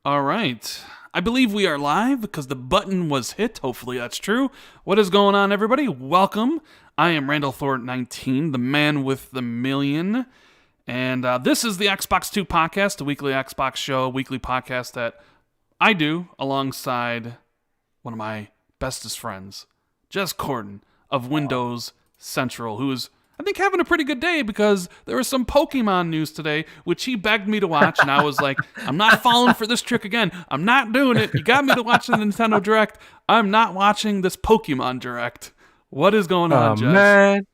All right. I believe we are live because the button was hit. Hopefully that's true. What is going on, everybody? Welcome. I am Randall Thor 19, the man with the million. And this is the Xbox 2 podcast, a weekly Xbox show, weekly podcast that I do alongside one of my bestest friends, Jess Corden of Windows Central, who is, I think, having a pretty good day because there was some Pokemon news today, which he begged me to watch, and I was like, I'm not falling for this trick again. I'm not doing it. You got me to watch the Nintendo Direct. I'm not watching this Pokemon Direct. What is going on, Jess? Man.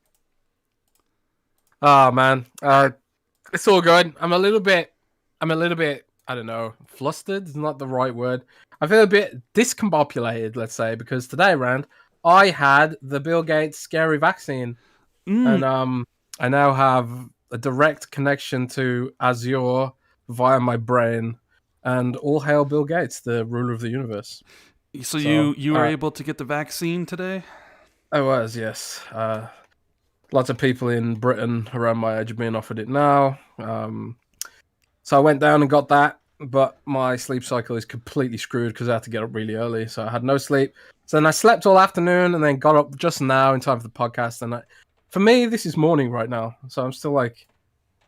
Oh man. It's all good. I'm a little bit, I don't know, flustered is not the right word. I feel a bit discombobulated, let's say, because today, Rand, I had the Bill Gates scary vaccine. And I now have a direct connection to Azure via my brain, and all hail Bill Gates, the ruler of the universe. So you were able to get the vaccine today? I was, yes. Lots of people in Britain around my age are being offered it now. So I went down and got that, but my sleep cycle is completely screwed because I had to get up really early, so I had no sleep. So then I slept all afternoon and then got up just now in time for the podcast, and for me, this is morning right now, so I'm still like,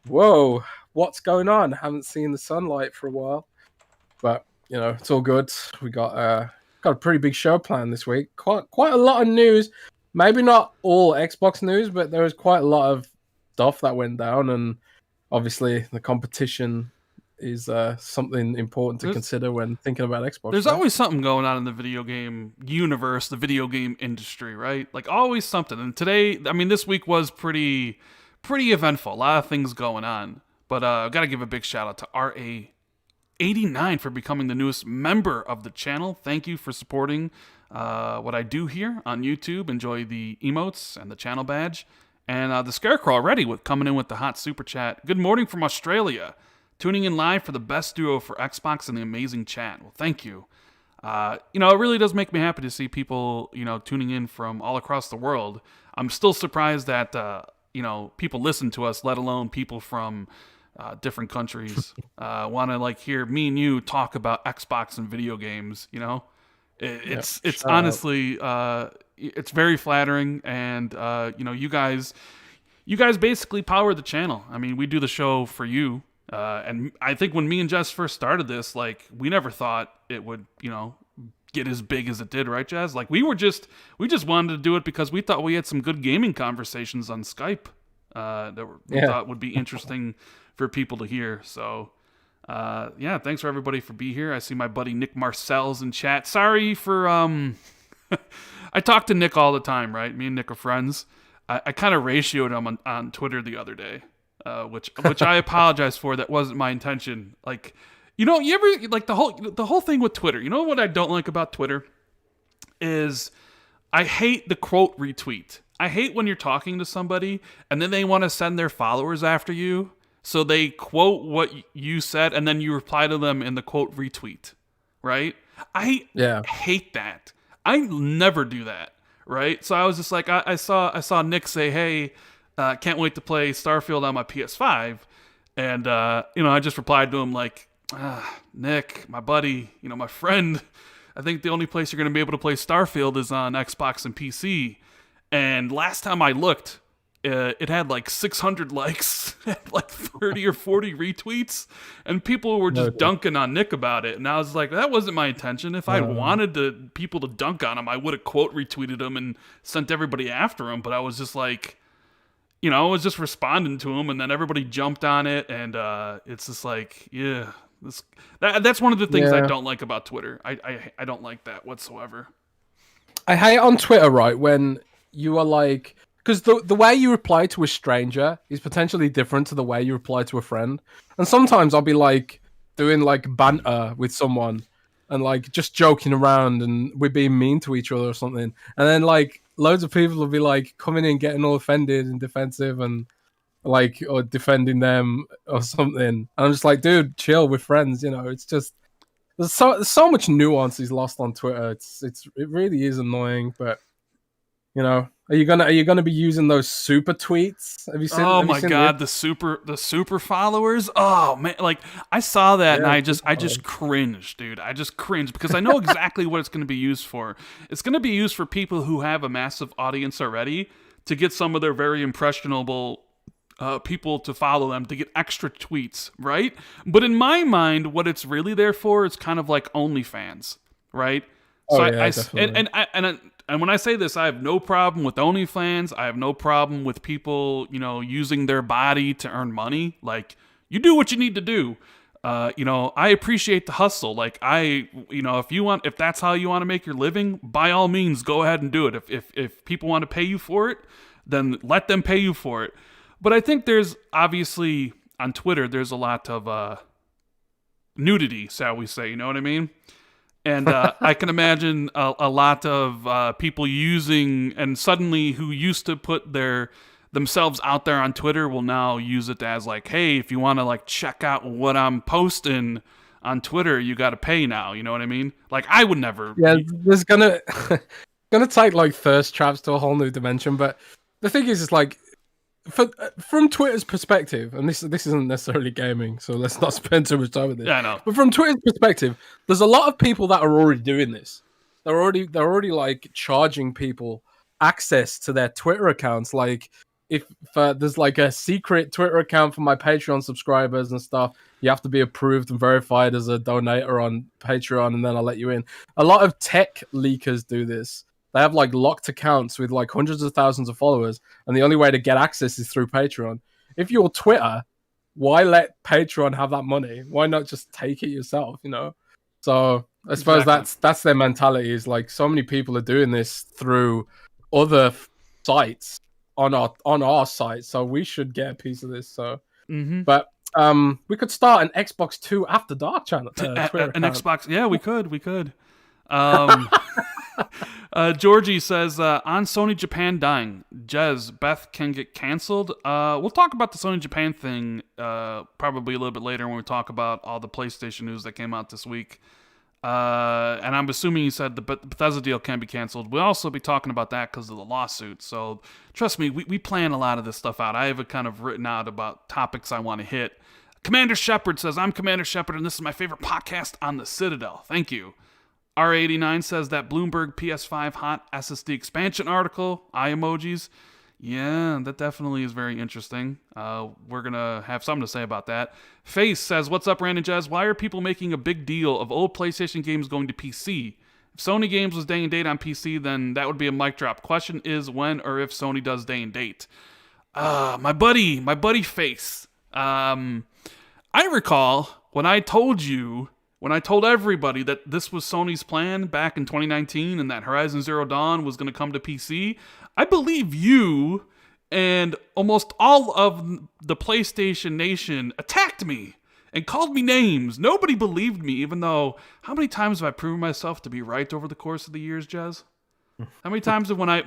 whoa, what's going on? I haven't seen the sunlight for a while. But, you know, it's all good. We got a pretty big show planned this week. Quite a lot of news. Maybe not all Xbox news, but there was quite a lot of stuff that went down. And obviously, the competition is something important to consider when thinking about Xbox. There's always something going on in the video game universe, the video game industry, right? Like always something. And today, I mean, this week was pretty eventful. A lot of things going on. But I got to give a big shout out to RA89 for becoming the newest member of the channel. Thank you for supporting what I do here on YouTube. Enjoy the emotes and the channel badge. And the Scarecrow already coming in with the hot super chat. Good morning from Australia. Tuning in live for the best duo for Xbox and the amazing chat. Well, thank you. It really does make me happy to see people, tuning in from all across the world. I'm still surprised that, people listen to us, let alone people from different countries want to hear me and you talk about Xbox and video games. It's honestly it's very flattering, and you guys basically power the channel. I mean, we do the show for you. And I think when me and Jess first started this, we never thought it would, get as big as it did, right, Jess? We just wanted to do it because we thought we had some good gaming conversations on Skype that we thought would be interesting for people to hear. So, thanks for everybody for being here. I see my buddy Nick Marcel's in chat. Sorry for I talk to Nick all the time, right? Me and Nick are friends. I kind of ratioed him on Twitter the other day. Which I apologize for. That wasn't my intention. You ever the whole thing with Twitter. You know what I don't like about Twitter is I hate the quote retweet. I hate when you're talking to somebody and then they want to send their followers after you, so they quote what you said and then you reply to them in the quote retweet. Right? I hate that. I never do that. Right? So I was just like, I saw Nick say, hey. Can't wait to play Starfield on my PS5. And, I just replied to him Nick, my buddy, my friend, I think the only place you're going to be able to play Starfield is on Xbox and PC. And last time I looked, it had 600 likes, 30 or 40 retweets, and people were just dunking on Nick about it. And I was like, that wasn't my intention. If I wanted people to dunk on him, I would have quote retweeted him and sent everybody after him. But I was just I was just responding to him, and then everybody jumped on it, and it's just that's one of the things I don't like about Twitter. I don't like that whatsoever. I hate on Twitter, right, when you are because the way you reply to a stranger is potentially different to the way you reply to a friend. And sometimes I'll be doing banter with someone and just joking around, and we're being mean to each other or something. And then loads of people will be coming in, getting all offended and defensive and or defending them or something. And I'm just dude, chill, we're friends. It's just there's so much nuance is lost on Twitter. It really is annoying, but Are you gonna be using those super tweets? Have you seen? Oh Have you my seen god, the super followers. Oh man, like I saw that and Yeah, I just cringed, dude. I just cringed because I know exactly what it's going to be used for. It's going to be used for people who have a massive audience already to get some of their very impressionable people to follow them to get extra tweets, right? But in my mind, what it's really there for is kind of like OnlyFans, right? So Oh yeah, definitely. and when I say this, I have no problem with OnlyFans. I have no problem with people, using their body to earn money. Like, you do what you need to do. I appreciate the hustle. Like, if that's how you want to make your living, by all means, go ahead and do it. If people want to pay you for it, then let them pay you for it. But I think there's obviously on Twitter, there's a lot of nudity, shall we say? You know what I mean? And I can imagine a lot of people using, and suddenly who used to put themselves out there on Twitter will now use it as like, hey, if you want to like check out what I'm posting on Twitter, you got to pay now. You know what I mean? Like I would never. Yeah, there's gonna gonna take like thirst traps to a whole new dimension. But the thing is, it's like from Twitter's perspective, and this isn't necessarily gaming, so let's not spend too much time with this. Yeah, I know. But from Twitter's perspective, there's a lot of people that are already doing this. They're already like charging people access to their Twitter accounts. Like if there's like a secret Twitter account for my Patreon subscribers and stuff, you have to be approved and verified as a donator on Patreon, and then I'll let you in. A lot of tech leakers do this. They have like locked accounts with like hundreds of thousands of followers, and the only way to get access is through Patreon. If you're Twitter, why let Patreon have that money? Why not just take it yourself? So I suppose that's their mentality. Is like so many people are doing this through other sites on our site, so we should get a piece of this. So, but we could start an Xbox 2 After Dark channel. An Xbox, yeah, we could. Georgie says, on Sony Japan dying, Jez, Beth can get canceled. We'll talk about the Sony Japan thing probably a little bit later when we talk about all the PlayStation news that came out this week. And I'm assuming you said the Bethesda deal can be canceled. We'll also be talking about that because of the lawsuit. So trust me, we plan a lot of this stuff out. I have it kind of written out about topics I want to hit. Commander Shepard says, I'm Commander Shepard, and this is my favorite podcast on the Citadel. Thank you. R89 says that Bloomberg PS5 hot SSD expansion article, eye emojis. Yeah, that definitely is very interesting. We're going to have something to say about that. Face says, what's up, Rand and Jez? Why are people making a big deal of old PlayStation games going to PC? If Sony games was day and date on PC, then that would be a mic drop. Question is when or if Sony does day and date. My buddy Face. I recall when I told everybody that this was Sony's plan back in 2019 and that Horizon Zero Dawn was going to come to PC, I believe you and almost all of the PlayStation Nation attacked me and called me names. Nobody believed me, even though, how many times have I proven myself to be right over the course of the years, Jez? How many times have when I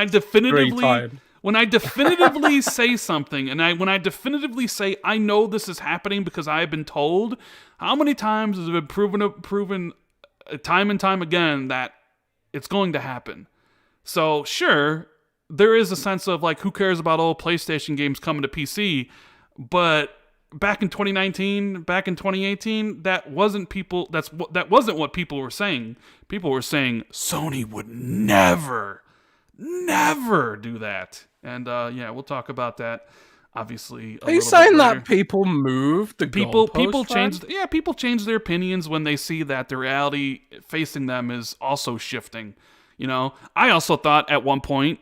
definitively say something, and when I definitively say I know this is happening because I have been told, how many times has it been proven time and time again that it's going to happen? So sure, there is a sense of like, who cares about old PlayStation games coming to PC? But back in 2019, back in 2018, that wasn't what people were saying. People were saying Sony would never do that. And yeah, we'll talk about that. Obviously, are you saying that people moved the people changed? Yeah, people change their opinions when they see that the reality facing them is also shifting. I also thought at one point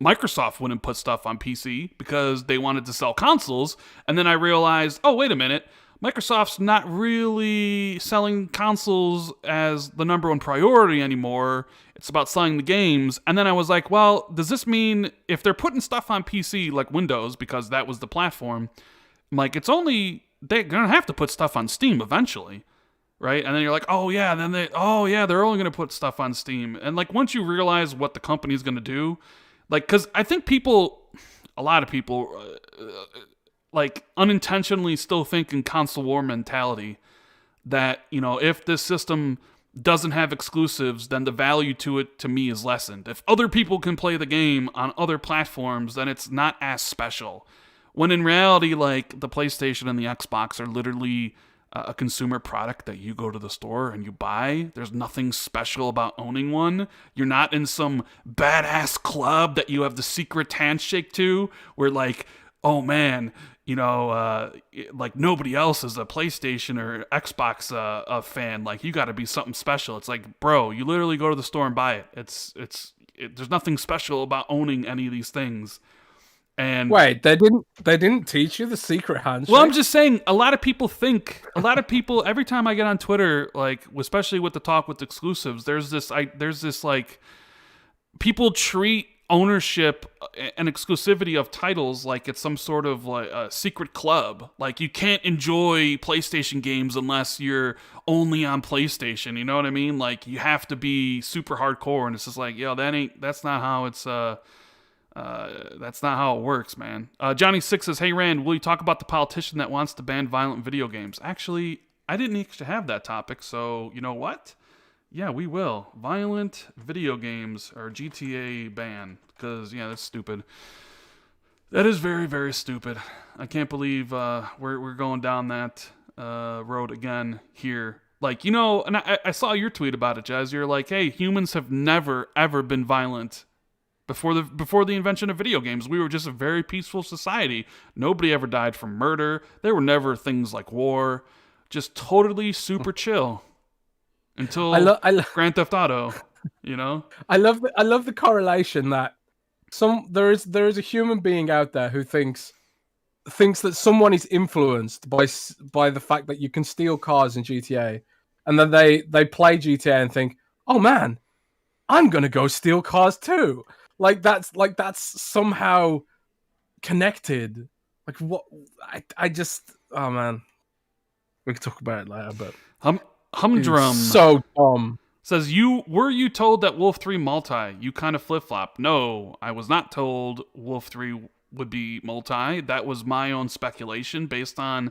Microsoft wouldn't put stuff on PC because they wanted to sell consoles, and then I realized, oh wait a minute, Microsoft's not really selling consoles as the number one priority anymore. It's about selling the games. And then I was like, well, does this mean if they're putting stuff on PC like Windows, because that was the platform, I'm like, they're going to have to put stuff on Steam eventually, right? And then you're like, oh yeah, they're only going to put stuff on Steam. And like, once you realize what the company's going to do, like, because I think a lot of people, like unintentionally still think in console war mentality that, if this system doesn't have exclusives, then the value to it to me is lessened. If other people can play the game on other platforms, then it's not as special. When in reality, like, the PlayStation and the Xbox are literally a consumer product that you go to the store and you buy. There's nothing special about owning one. You're not in some badass club that you have the secret handshake to, where, like, oh man, like, nobody else is a PlayStation or Xbox fan. Like, you got to be something special. It's like, bro, you literally go to the store and buy it. There's nothing special about owning any of these things. And wait, they didn't teach you the secret handshake? well, I'm just saying, a lot of people, every time I get on Twitter, like, especially with the talk with exclusives, there's this like, people treat ownership and exclusivity of titles like it's some sort of like a secret club. Like, you can't enjoy PlayStation games unless you're only on PlayStation. You know what I mean? Like, you have to be super hardcore, and it's just like, yo, that's not how it works, man. Johnny Six says, "Hey Rand, will you talk about the politician that wants to ban violent video games?" Actually, I didn't actually have that topic, so you know what? Yeah, we will. Violent video games or GTA ban, because yeah, that's stupid. That is very, very stupid. I can't believe we're going down that road again here. Like, and I saw your tweet about it, Jazz. You're like, hey, humans have never ever been violent. Before the invention of video games, we were just a very peaceful society. Nobody ever died from murder. There were never things like war. Just totally super chill. Until Grand Theft Auto, I love the correlation that there is a human being out there who thinks that someone is influenced by the fact that you can steal cars in GTA, and then they play GTA and think, oh man, I'm gonna go steal cars too. Like that's somehow connected. Like, what? I just, oh man, we could talk about it later, but Humdrum so dumb says, were you told that Wolf 3 multi? You kind of flip-flop. No, I was not told Wolf 3 would be multi. That was my own speculation based on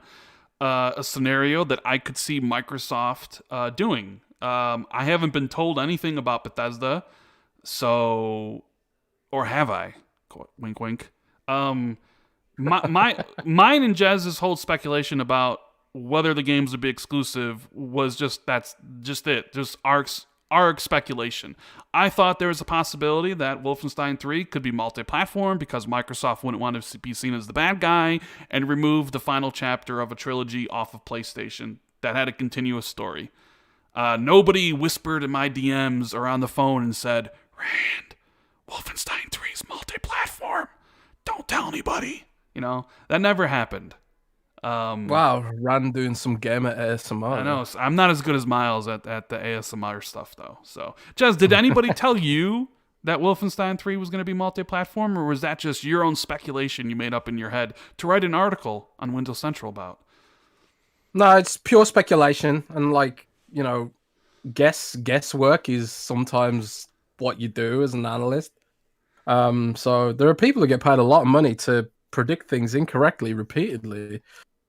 a scenario that I could see Microsoft doing. I haven't been told anything about Bethesda, so, or have I? Wink, wink. Mine and Jez's whole speculation about whether the games would be exclusive was that's just it. Just our speculation. I thought there was a possibility that Wolfenstein 3 could be multi-platform because Microsoft wouldn't want to be seen as the bad guy and remove the final chapter of a trilogy off of PlayStation that had a continuous story. Nobody whispered in my DMs or on the phone and said, Rand, Wolfenstein 3 is multi-platform. Don't tell anybody. That never happened. Wow, Rand doing some gamer ASMR. I know. I'm not as good as Miles at the ASMR stuff, though. So, Jez, did anybody tell you that Wolfenstein 3 was going to be multi-platform, or was that just your own speculation you made up in your head to write an article on Windows Central about? No, it's pure speculation, and guesswork is sometimes what you do as an analyst. So there are people who get paid a lot of money to predict things incorrectly repeatedly.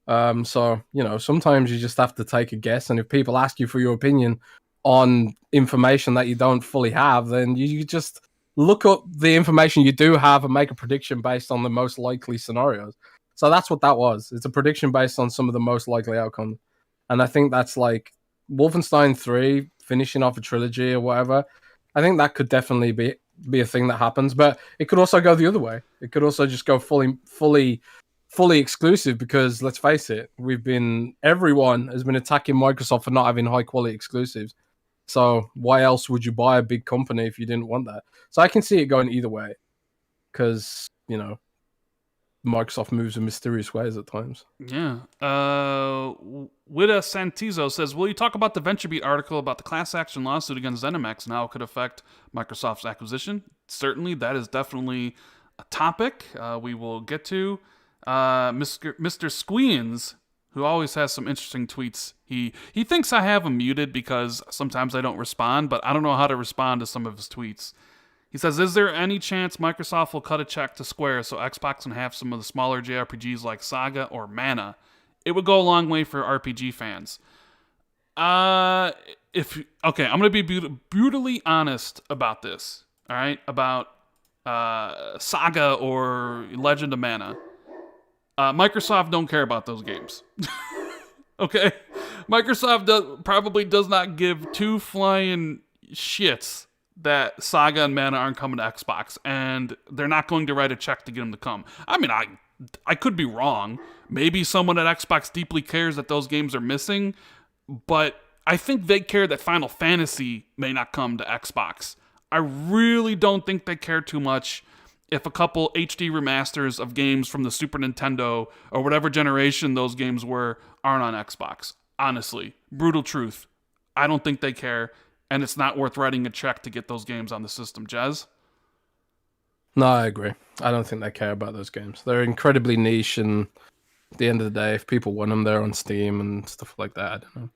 So, sometimes you just have to take a guess, and if people ask you for your opinion on information that you don't fully have, then you just look up the information you do have and make a prediction based on the most likely scenarios. So that's what that was. It's a prediction based on some of the most likely outcomes. And I think that's like Wolfenstein 3 finishing off a trilogy or whatever. I think that could definitely be a thing that happens, but it could also go the other way. It could also just go fully exclusive, because let's face it, everyone has been attacking Microsoft for not having high quality exclusives. So why else would you buy a big company if you didn't want that? So I can see it going either way, because Microsoft moves in mysterious ways at times. Yeah. Wida Santizo says, will you talk about the VentureBeat article about the class action lawsuit against ZeniMax and how it could affect Microsoft's acquisition? Certainly, that is definitely a topic we will get to. Mr. Squeens, who always has some interesting tweets, he thinks I have him muted because sometimes I don't respond, but I don't know how to respond to some of his tweets. He says, is there any chance Microsoft will cut a check to Square so Xbox can have some of the smaller JRPGs like Saga or Mana? It would go a long way for RPG fans. I'm gonna be brutally honest about this. All right, about Saga or Legend of Mana. Microsoft don't care about those games. Okay, Microsoft probably does not give two flying shits that Saga and Mana aren't coming to Xbox, and they're not going to write a check to get them to come. I mean, I could be wrong. Maybe someone at Xbox deeply cares that those games are missing, but I think they care that Final Fantasy may not come to Xbox. I really don't think they care too much if a couple HD remasters of games from the Super Nintendo or whatever generation those games were aren't on Xbox. Honestly, brutal truth. I don't think they care, and it's not worth writing a check to get those games on the system. Jez? No, I agree. I don't think they care about those games. They're incredibly niche, and at the end of the day, if people want them, they're on Steam and stuff like that. I don't know.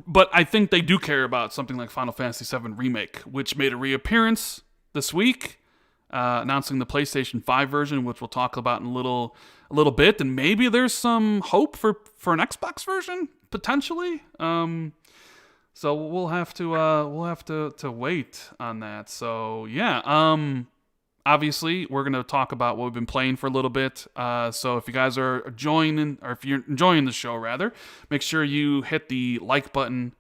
But I think they do care about something like Final Fantasy VII Remake, which made a reappearance this week, announcing the PlayStation 5 version, which we'll talk about in a little bit, and maybe there's some hope for an Xbox version potentially. So we'll have to wait on that. So yeah, obviously we're gonna talk about what we've been playing for a little bit. So if you guys are joining, or if you're enjoying the show rather, make sure you hit the like button.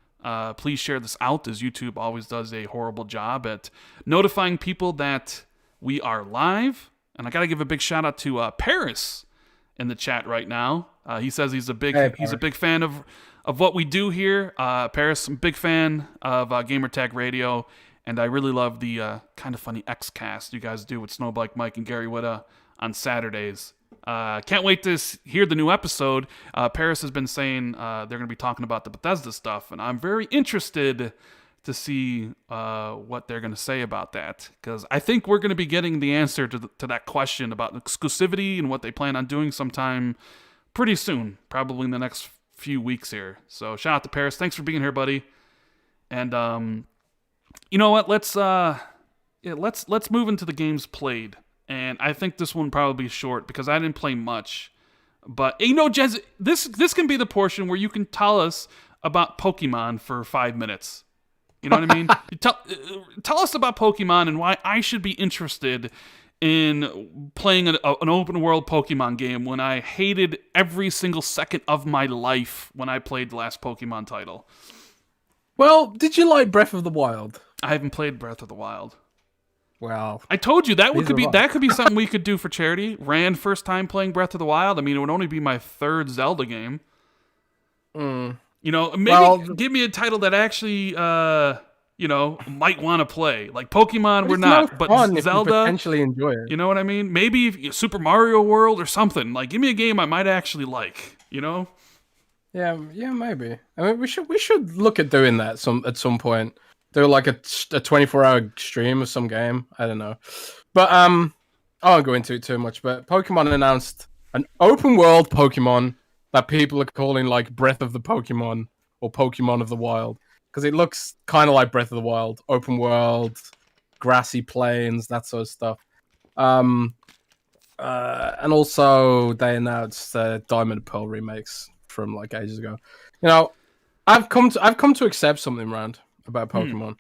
Please share this out, as YouTube always does a horrible job at notifying people that we are live. And I got to give a big shout out to Paris in the chat right now. He says he's a big fan of what we do here. Paris, I'm a big fan of Gamertag Radio, and I really love the kind of funny Xcast you guys do with Snowbike Mike and Gary Whitta on Saturdays. Can't wait to hear the new episode. Paris has been saying they're going to be talking about the Bethesda stuff, and I'm very interested to see what they're going to say about that, because I think we're going to be getting the answer to that question about exclusivity and what they plan on doing sometime pretty soon, probably in the next few weeks here. So shout out to Paris. Thanks for being here, buddy. And you know what? Let's move into the games played. And I think this one probably be short because I didn't play much. But you know, Jez, this can be the portion where you can tell us about Pokemon for 5 minutes. You know what I mean? Tell us about Pokemon and why I should be interested in playing an open world Pokemon game when I hated every single second of my life when I played the last Pokemon title. Well, did you like Breath of the Wild? I haven't played Breath of the Wild. Well, I told you that could be something we could do for charity. Rand first time playing Breath of the Wild. I mean, it would only be my third Zelda game. You know, maybe give me a title that actually, might want to play. Like Pokemon, we're not, but Zelda, potentially enjoy it. You know what I mean? Maybe Super Mario World or something. Like, give me a game I might actually like. You know? Yeah, maybe. I mean, we should look at doing that at some point. Do like a 24-hour stream of some game. I don't know, but I won't go into it too much. But Pokemon announced an open world Pokemon that people are calling like Breath of the Pokemon or Pokemon of the Wild, because it looks kind of like Breath of the Wild, open world, grassy plains, that sort of stuff. And also they announced Diamond and Pearl remakes from like ages ago. You know, I've come to accept something, Rand, about Pokemon.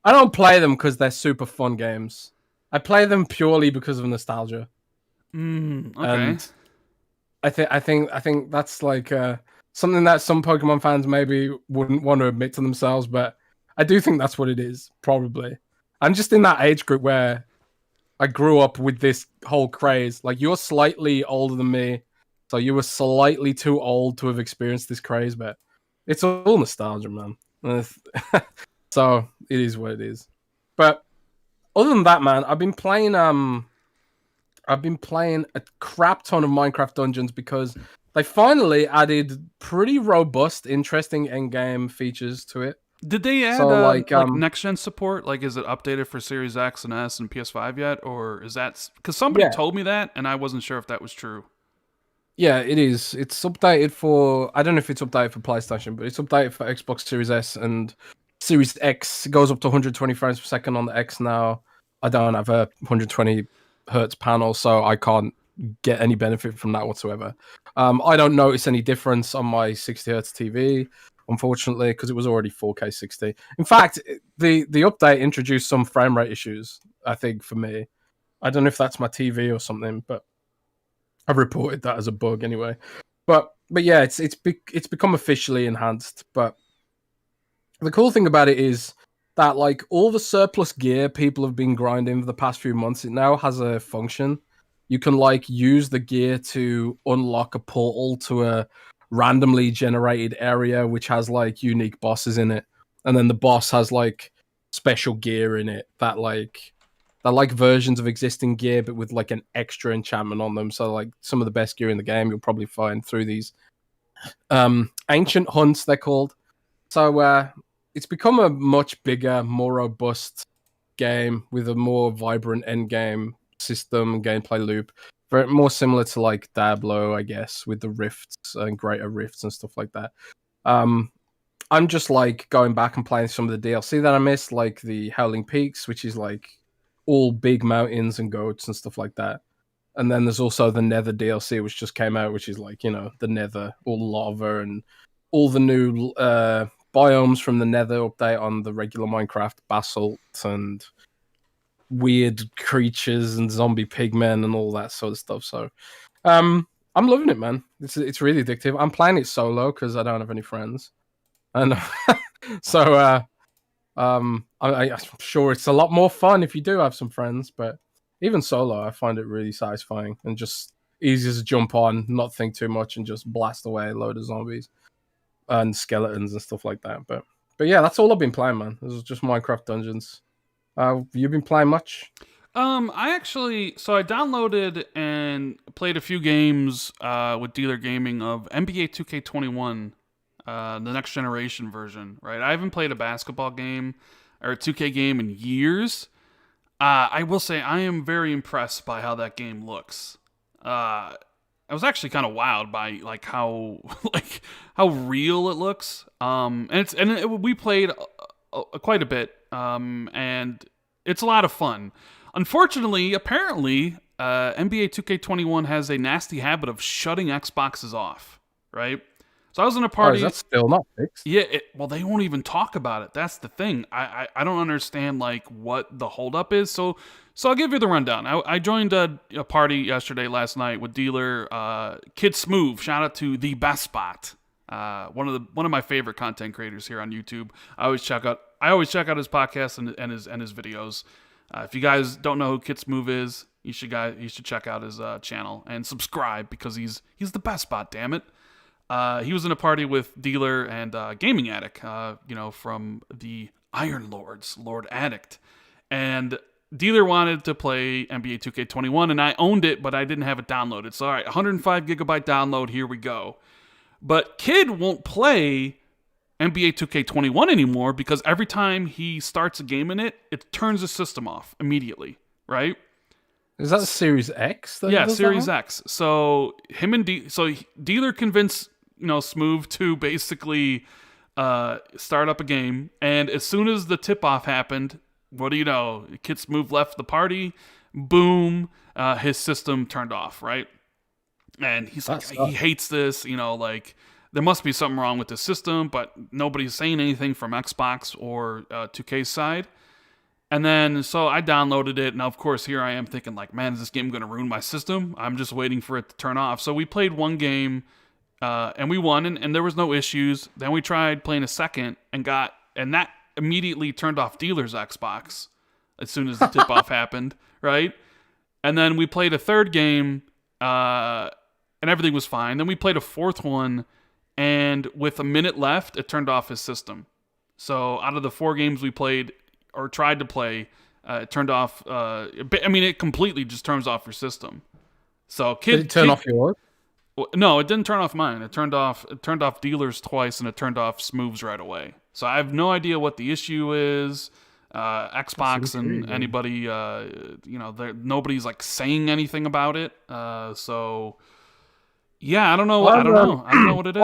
I don't play them because they're super fun games. I play them purely because of nostalgia. Okay. And I think that's like something that some Pokemon fans maybe wouldn't want to admit to themselves, but I do think that's what it is, probably. I'm just in that age group where I grew up with this whole craze. Like, you're slightly older than me, so you were slightly too old to have experienced this craze, but it's all nostalgia, man. So it is what it is. But other than that, man, I've been playing a crap ton of Minecraft Dungeons because they finally added pretty robust, interesting endgame features to it. Did they add like next gen support? Like, is it updated for Series X and S and PS5 yet, or is that because somebody told me that and I wasn't sure if that was true? Yeah, it is. It's updated for, I don't know if it's updated for PlayStation, but it's updated for Xbox Series S and Series X. It goes up to 120 frames per second on the X now. I don't have a 120 hertz panel, so I can't get any benefit from that whatsoever. I don't notice any difference on my 60 hertz TV unfortunately, because it was already 4K 60. In fact, the update introduced some frame rate issues, I think, for me. I don't know if that's my TV or something, but I've reported that as a bug anyway. But yeah, it's become officially enhanced. But the cool thing about it is that like all the surplus gear people have been grinding for the past few months, it now has a function. You can like use the gear to unlock a portal to a randomly generated area which has like unique bosses in it, and then the boss has like special gear in it that like they're like versions of existing gear but with like an extra enchantment on them. So like some of the best gear in the game you'll probably find through these ancient hunts, they're called. So it's become a much bigger, more robust game with a more vibrant end game system and gameplay loop. Very more similar to like Diablo, I guess, with the rifts and greater rifts and stuff like that. I'm just like going back and playing some of the DLC that I missed, like the Howling Peaks, which is like all big mountains and goats and stuff like that. And then there's also the Nether DLC, which just came out, which is like, you know, the Nether, all lava and all the new biomes from the Nether update on the regular Minecraft, basalt and weird creatures and zombie pigmen and all that sort of stuff. So I'm loving it, man. It's really addictive. I'm playing it solo because I don't have any friends. And so I'm sure it's a lot more fun if you do have some friends, but even solo, I find it really satisfying and just easy to jump on, not think too much, and just blast away a load of zombies and skeletons and stuff like that. But yeah, that's all I've been playing, man. This is just Minecraft Dungeons. You been playing much? I downloaded and played a few games with Dealer Gaming of NBA 2K21, the next generation version, right? I haven't played a basketball game or a 2K game in years. I will say I am very impressed by how that game looks. I was actually kind of wowed by like how real it looks. We played quite a bit, and it's a lot of fun. Unfortunately, apparently, NBA 2K21 has a nasty habit of shutting Xboxes off, right? So I was in a party. Is that still not fixed? Yeah, well, they won't even talk about it. That's the thing. I don't understand like what the holdup is. So I'll give you the rundown. I joined a party last night with Dealer, Kid Smooth. Shout out to the best spot. One of my favorite content creators here on YouTube. I always check out his podcast and his videos. If you guys don't know who Kid Smooth is, you should check out his channel and subscribe because he's the best spot. Damn it. He was in a party with Dealer and Gaming Addict, from the Iron Lords, Lord Addict. And Dealer wanted to play NBA 2K21, and I owned it, but I didn't have it downloaded. So, all right, 105 gigabyte download, here we go. But Kid won't play NBA 2K21 anymore because every time he starts a game in it, it turns the system off immediately, right? Is that Series X? Yeah, Series X. So him and Dealer convinced Smooth to basically start up a game, and as soon as the tip off happened, what do you know? Kid Smooth left the party. Boom, his system turned off, right? And he's like, he hates this. Like there must be something wrong with the system, but nobody's saying anything from Xbox or 2K's side. And then, so I downloaded it, and of course, here I am thinking, like, man, is this game going to ruin my system? I'm just waiting for it to turn off. So we played one game, and we won, and there was no issues. Then we tried playing a second, and that immediately turned off Dealer's Xbox as soon as the tip-off happened, right? And then we played a third game, and everything was fine. Then we played a fourth one, and with a minute left, it turned off his system. So out of the 4 games we played, or tried to play, it turned off. It completely just turns off your system. So did it turn off yours? No, it didn't turn off mine. It turned off Dealer's twice, and it turned off Smooth's right away. So I have no idea what the issue is. Xbox and anybody, nobody's like saying anything about it. So yeah, I don't know. I don't know what it is.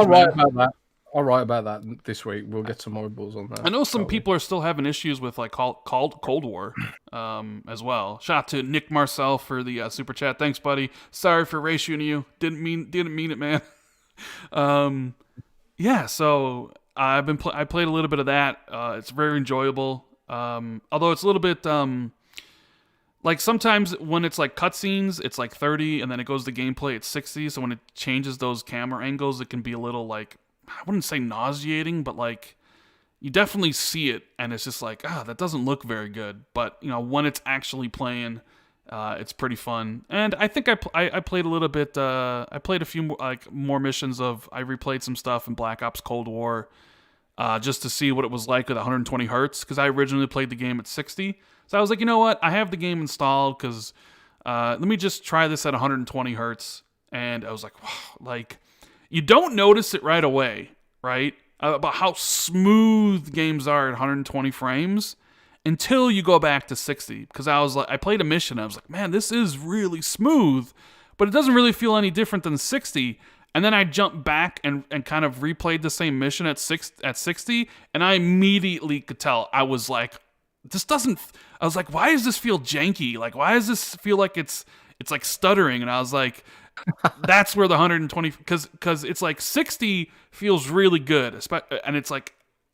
I'll write about that this week. We'll get some more balls on that. I know some people are still having issues with like Cold War as well. Shout out to Nick Marcel for the super chat. Thanks, buddy. Sorry for ratioing you. Didn't mean it, man. Yeah. So I played a little bit of that. It's very enjoyable. Although it's a little bit like sometimes when it's like cutscenes, it's like 30, and then it goes to gameplay at 60. So when it changes those camera angles, it can be a little like, I wouldn't say nauseating, but like you definitely see it, and it's just like, that doesn't look very good. But when it's actually playing, it's pretty fun. And I think I played a little bit. I played a few more missions of. I replayed some stuff in Black Ops Cold War, just to see what it was like with 120 hertz, because I originally played the game at 60. So I was like, you know what? I have the game installed because let me just try this at 120 hertz. And I was like, wow, like you don't notice it right away, right? About how smooth games are at 120 frames until you go back to 60. Because I played a mission. I was like, man, this is really smooth, but it doesn't really feel any different than 60. And then I jumped back and kind of replayed the same mission at 60, and I immediately could tell. I was like, I was like, why does this feel janky? Like, why does this feel like it's like stuttering? And I was like, that's where the 120, because it's like 60 feels really good, and it's like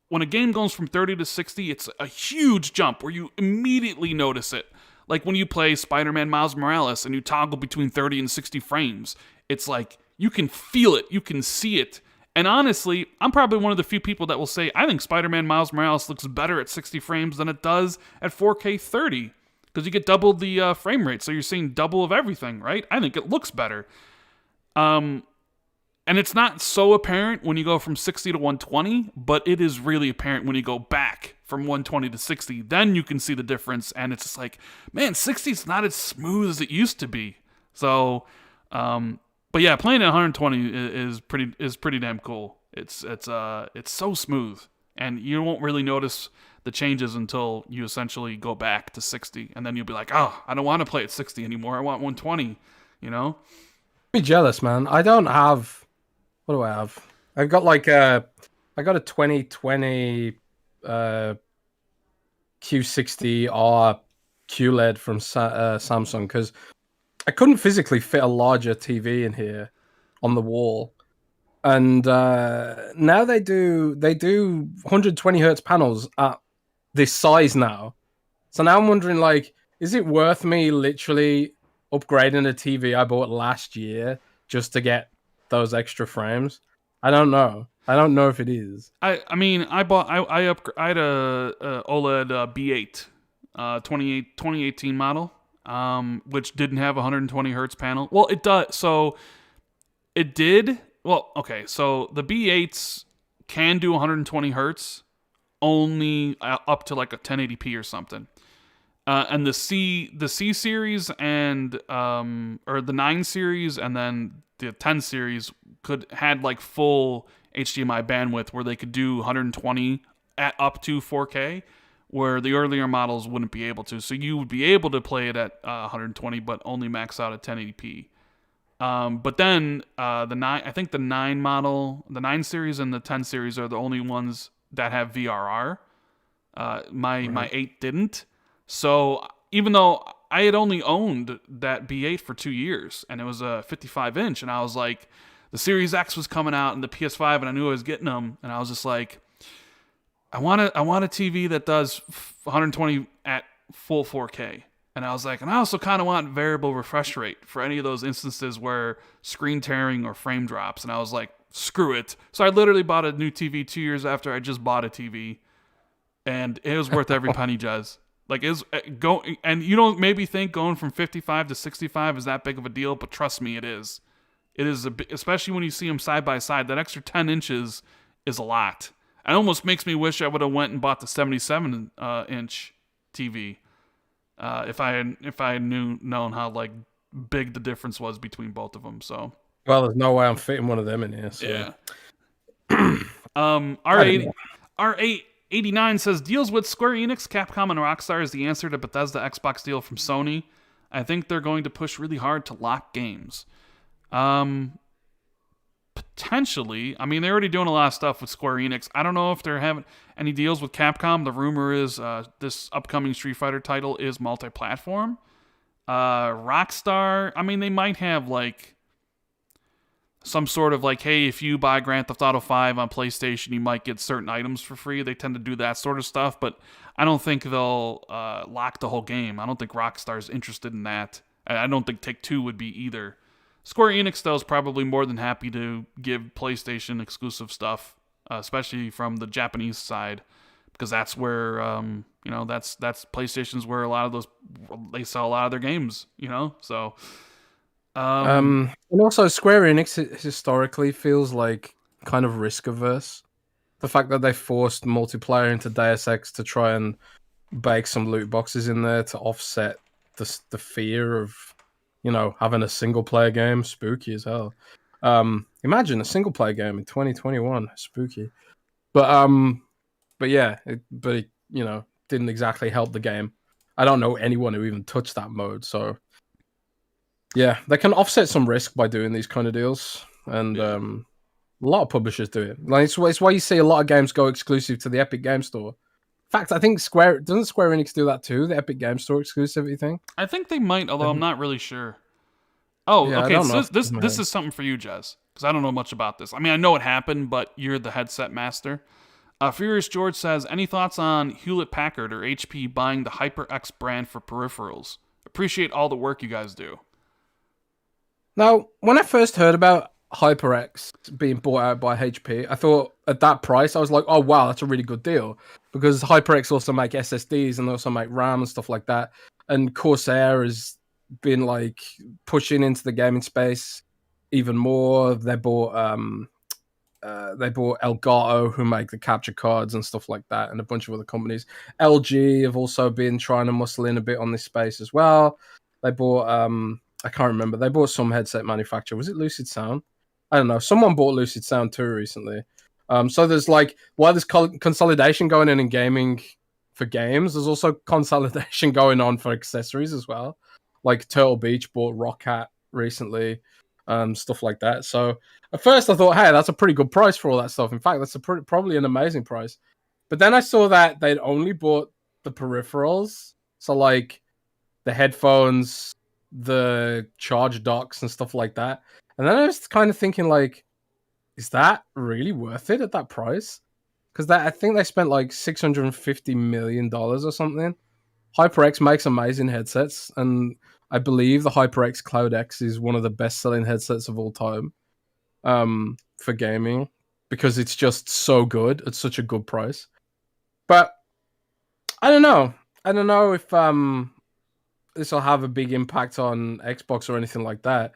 when a game goes from 30 to 60, it's a huge jump where you immediately notice it. Like when you play Spider-Man Miles Morales and you toggle between 30 and 60 frames, it's like you can feel it, you can see it. And honestly, I'm probably one of the few people that will say I think Spider-Man Miles Morales looks better at 60 frames than it does at 4K 30, because you get double the frame rate, so you're seeing double of everything, right? I think it looks better. And it's not so apparent when you go from 60 to 120, but it is really apparent when you go back from 120 to 60. Then you can see the difference, and it's just like, man, 60 is not as smooth as it used to be. So, but yeah, playing at 120 is pretty damn cool. It's so smooth, and you won't really notice the changes until you essentially go back to 60, and then you'll be like, oh, I don't want to play at 60 anymore. I want 120. Be jealous, man. I don't have. What do I have? I've got I got a 2020 Q60R QLED from Samsung, because I couldn't physically fit a larger TV in here on the wall, and now they do 120 hertz panels at this size now. So now I'm wondering, like, is it worth me literally upgrading a TV I bought last year just to get those extra frames? I don't know. I don't know if it is. I mean, I had a OLED B8 2018 model, which didn't have 120 hertz panel. Well, it does. So it did. Well, okay. So the B8s can do 120 hertz, only up to like a 1080p or something. And the C series and or the 9 series and then the 10 series had like full HDMI bandwidth where they could do 120 at up to 4K, where the earlier models wouldn't be able to. So you would be able to play it at 120, but only max out at 1080p. But then I think the 9 model, the 9 series and the 10 series are the only ones that have VRR. My 8 didn't. So even though I had only owned that B8 for 2 years, and it was a 55-inch, and I was like, the Series X was coming out and the PS5, and I knew I was getting them, and I was just like, I want a TV that does 120 at full 4K. And I was like, and I also kind of want variable refresh rate for any of those instances where screen tearing or frame drops. And I was like, screw it. So I literally bought a new TV 2 years after I just bought a TV, and it was worth every penny, Jez. Like, and you don't maybe think going from 55 to 65 is that big of a deal, but trust me, it is. It is, especially when you see them side by side. That extra 10 inches is a lot. It almost makes me wish I would have went and bought the 77-inch TV if I had known how like big the difference was between both of them. So, well, there's no way I'm fitting one of them in here. So. Yeah. R889 says deals with Square Enix, Capcom, and Rockstar is the answer to Bethesda Xbox deal from Sony. I think they're going to push really hard to lock games. Potentially. I mean, they're already doing a lot of stuff with Square Enix. I don't know if they're having any deals with Capcom. The rumor is this upcoming Street Fighter title is multi-platform. Rockstar, I mean, they might have like... some sort of like, hey, if you buy Grand Theft Auto 5 on PlayStation, you might get certain items for free. They tend to do that sort of stuff, but I don't think they'll lock the whole game. I don't think Rockstar's interested in that. I don't think Take-Two would be either. Square Enix, though, is probably more than happy to give PlayStation exclusive stuff, especially from the Japanese side, because that's where that's PlayStation's where a lot of those they sell a lot of their games. So. And also Square Enix historically feels like kind of risk averse. The fact that they forced multiplayer into Deus Ex to try and bake some loot boxes in there to offset the fear of having a single player game, spooky as hell. Imagine a single player game in 2021, spooky. But yeah, it didn't exactly help the game. I don't know anyone who even touched that mode, so yeah, they can offset some risk by doing these kind of deals, and a lot of publishers do it. Like it's why you see a lot of games go exclusive to the Epic Game Store. In fact, I think Square Enix do that too, the Epic Game Store exclusivity thing? I think they might, although I'm not really sure. Oh, Yeah, okay. So this is something for you, Jez, because I don't know much about this. I mean, I know it happened, but you're the headset master. Furious George says, any thoughts on Hewlett Packard or HP buying the HyperX brand for peripherals? Appreciate all the work you guys do. Now, when I first heard about HyperX being bought out by HP, I thought at that price, I was like, oh, wow, that's a really good deal. Because HyperX also make SSDs and also make RAM and stuff like that. And Corsair has been like pushing into the gaming space even more. They bought Elgato, who make the capture cards and stuff like that, and a bunch of other companies. LG have also been trying to muscle in a bit on this space as well. They bought I can't remember. They bought some headset manufacturer. Was it Lucid Sound? I don't know. Someone bought Lucid Sound too recently. So there's while there's consolidation going on in gaming for games, there's also consolidation going on for accessories as well. Like Turtle Beach bought Rock Hat recently, stuff like that. So at first I thought, hey, that's a pretty good price for all that stuff. In fact, that's probably an amazing price. But then I saw that they'd only bought the peripherals. So like the headphones, the charge docks and stuff like that. And then I was kind of thinking, like, is that really worth it at that price? Because I think they spent like $650 million or something. HyperX makes amazing headsets, and I believe the HyperX Cloud X is one of the best-selling headsets of all time for gaming, because it's just so good at such a good price. But I don't know. I don't know if this will have a big impact on Xbox or anything like that.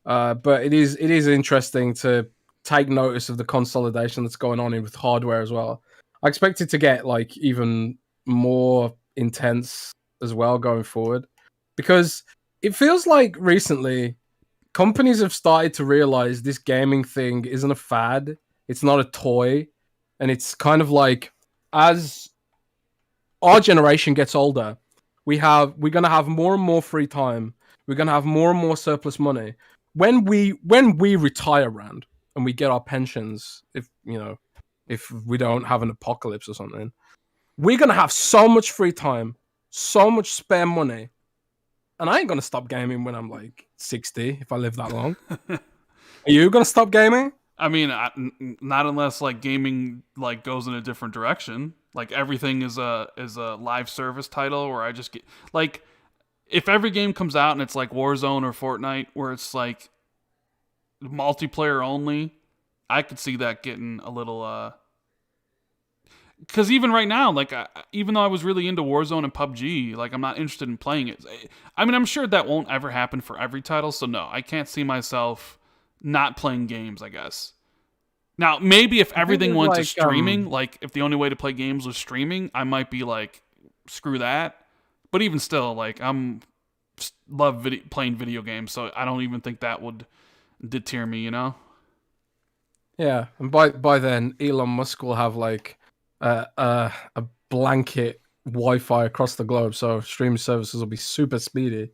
But it is interesting to take notice of the consolidation that's going on with hardware as well. I expect it to get like even more intense as well going forward, because it feels like recently companies have started to realize this gaming thing isn't a fad, it's not a toy, and it's kind of like, as our generation gets older, we're going to have more and more free time, we're going to have more and more surplus money. When we retire around and we get our pensions, if we don't have an apocalypse or something, we're going to have so much free time, so much spare money. And I ain't going to stop gaming when I'm like 60, if I live that long. Are you going to stop gaming? I mean, not unless like gaming like goes in a different direction. Like everything is a live service title where I just get like, if every game comes out and it's like Warzone or Fortnite where it's like multiplayer only, I could see that getting a little because even right now, like, even though I was really into Warzone and PUBG, like, I'm not interested in playing it. I mean, I'm sure that won't ever happen for every title, so no, I can't see myself not playing games, I guess. Now, maybe if everything went to streaming, like, if the only way to play games was streaming, I might be like, screw that. But even still, like, love playing video games, so I don't even think that would deter me, you know? Yeah, and by then, Elon Musk will have, like, a blanket Wi-Fi across the globe, so streaming services will be super speedy.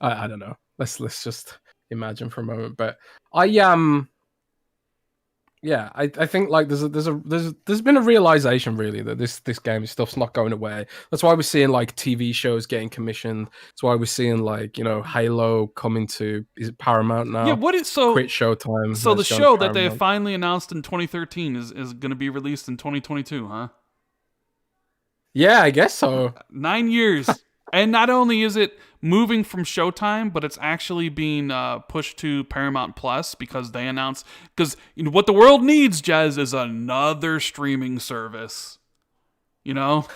I don't know. Let's just imagine for a moment. But I yeah, I think like there's been a realization really that this game stuff's not going away. That's why we're seeing like TV shows getting commissioned. That's why we're seeing like Halo coming to, is it Paramount Yeah, now? what is Quit so Showtime. so the That's going to show that they Paramount. finally announced in 2013 is going to be released in 2022, huh? Yeah, I guess so. 9 years. And not only is it moving from Showtime, but it's actually being pushed to Paramount Plus because they announced, because what the world needs, Jez, is another streaming service. You know,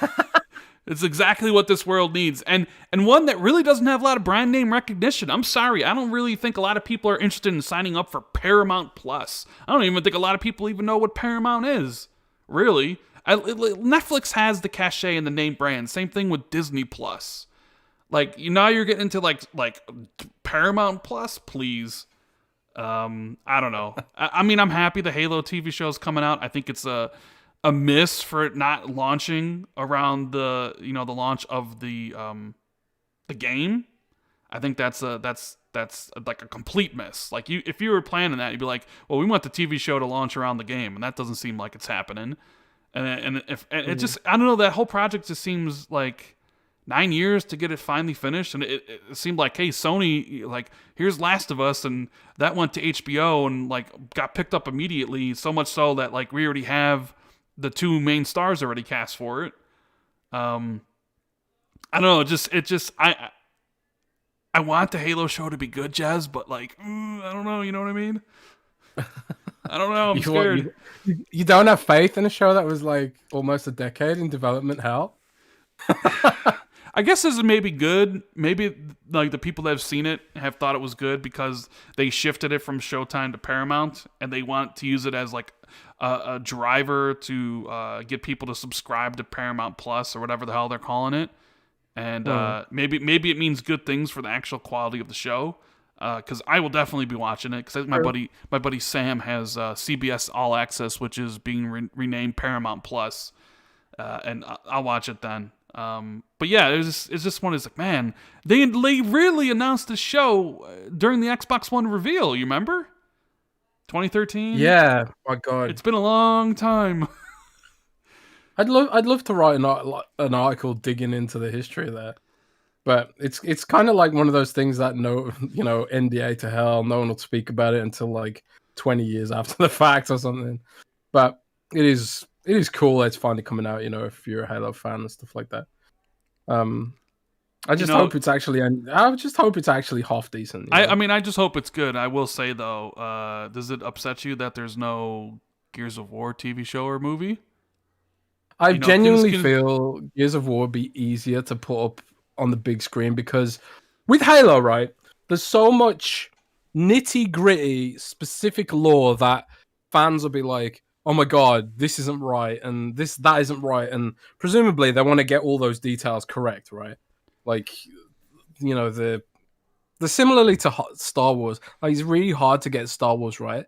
it's exactly what this world needs, and one that really doesn't have a lot of brand name recognition. I'm sorry, I don't really think a lot of people are interested in signing up for Paramount Plus. I don't even think a lot of people even know what Paramount is. Really, Netflix has the cachet and the name brand. Same thing with Disney Plus. Like now you're getting into like Paramount Plus, please. I don't know. I mean, I'm happy the Halo TV show is coming out. I think it's a miss for it not launching around the the launch of the game. I think that's like a complete miss. Like if you were planning that, you'd be like, well, we want the TV show to launch around the game, and that doesn't seem like it's happening. And it just, I don't know, that whole project just seems like 9 years to get it finally finished, and it seemed like, hey, Sony, like, here's Last of Us, and that went to HBO and like got picked up immediately, so much so that like we already have the two main stars already cast for it. I don't know, I want the Halo show to be good, Jazz, but like, I don't know, you know what I mean? I don't know, I'm scared. You don't have faith in a show that was like almost a decade in development hell? I guess this is maybe good. Maybe like the people that have seen it have thought it was good because they shifted it from Showtime to Paramount, and they want to use it as like a driver to get people to subscribe to Paramount Plus or whatever the hell they're calling it. And maybe it means good things for the actual quality of the show. Because I will definitely be watching it. Because my buddy Sam has CBS All Access, which is being renamed Paramount Plus, and I'll watch it then. But yeah, it's just one. It's like, man, they really announced the show during the Xbox One reveal. You remember? 2013. Yeah, my God, it's been a long time. I'd love to write an article digging into the history of that. But it's kind of like one of those things that NDA to hell, no one will speak about it until like 20 years after the fact or something. But it is cool that it's finally coming out, if you're a Halo fan and stuff like that. I just hope it's actually half decent. I mean, I just hope it's good. I will say though, does it upset you that there's no Gears of War TV show or movie? I genuinely feel Gears of War would be easier to put up on the big screen because with Halo, right, there's so much nitty gritty specific lore that fans will be like, oh my God, this isn't right, and that isn't right, and presumably they want to get all those details correct, right? Like, the similarly to Star Wars, like it's really hard to get Star Wars right,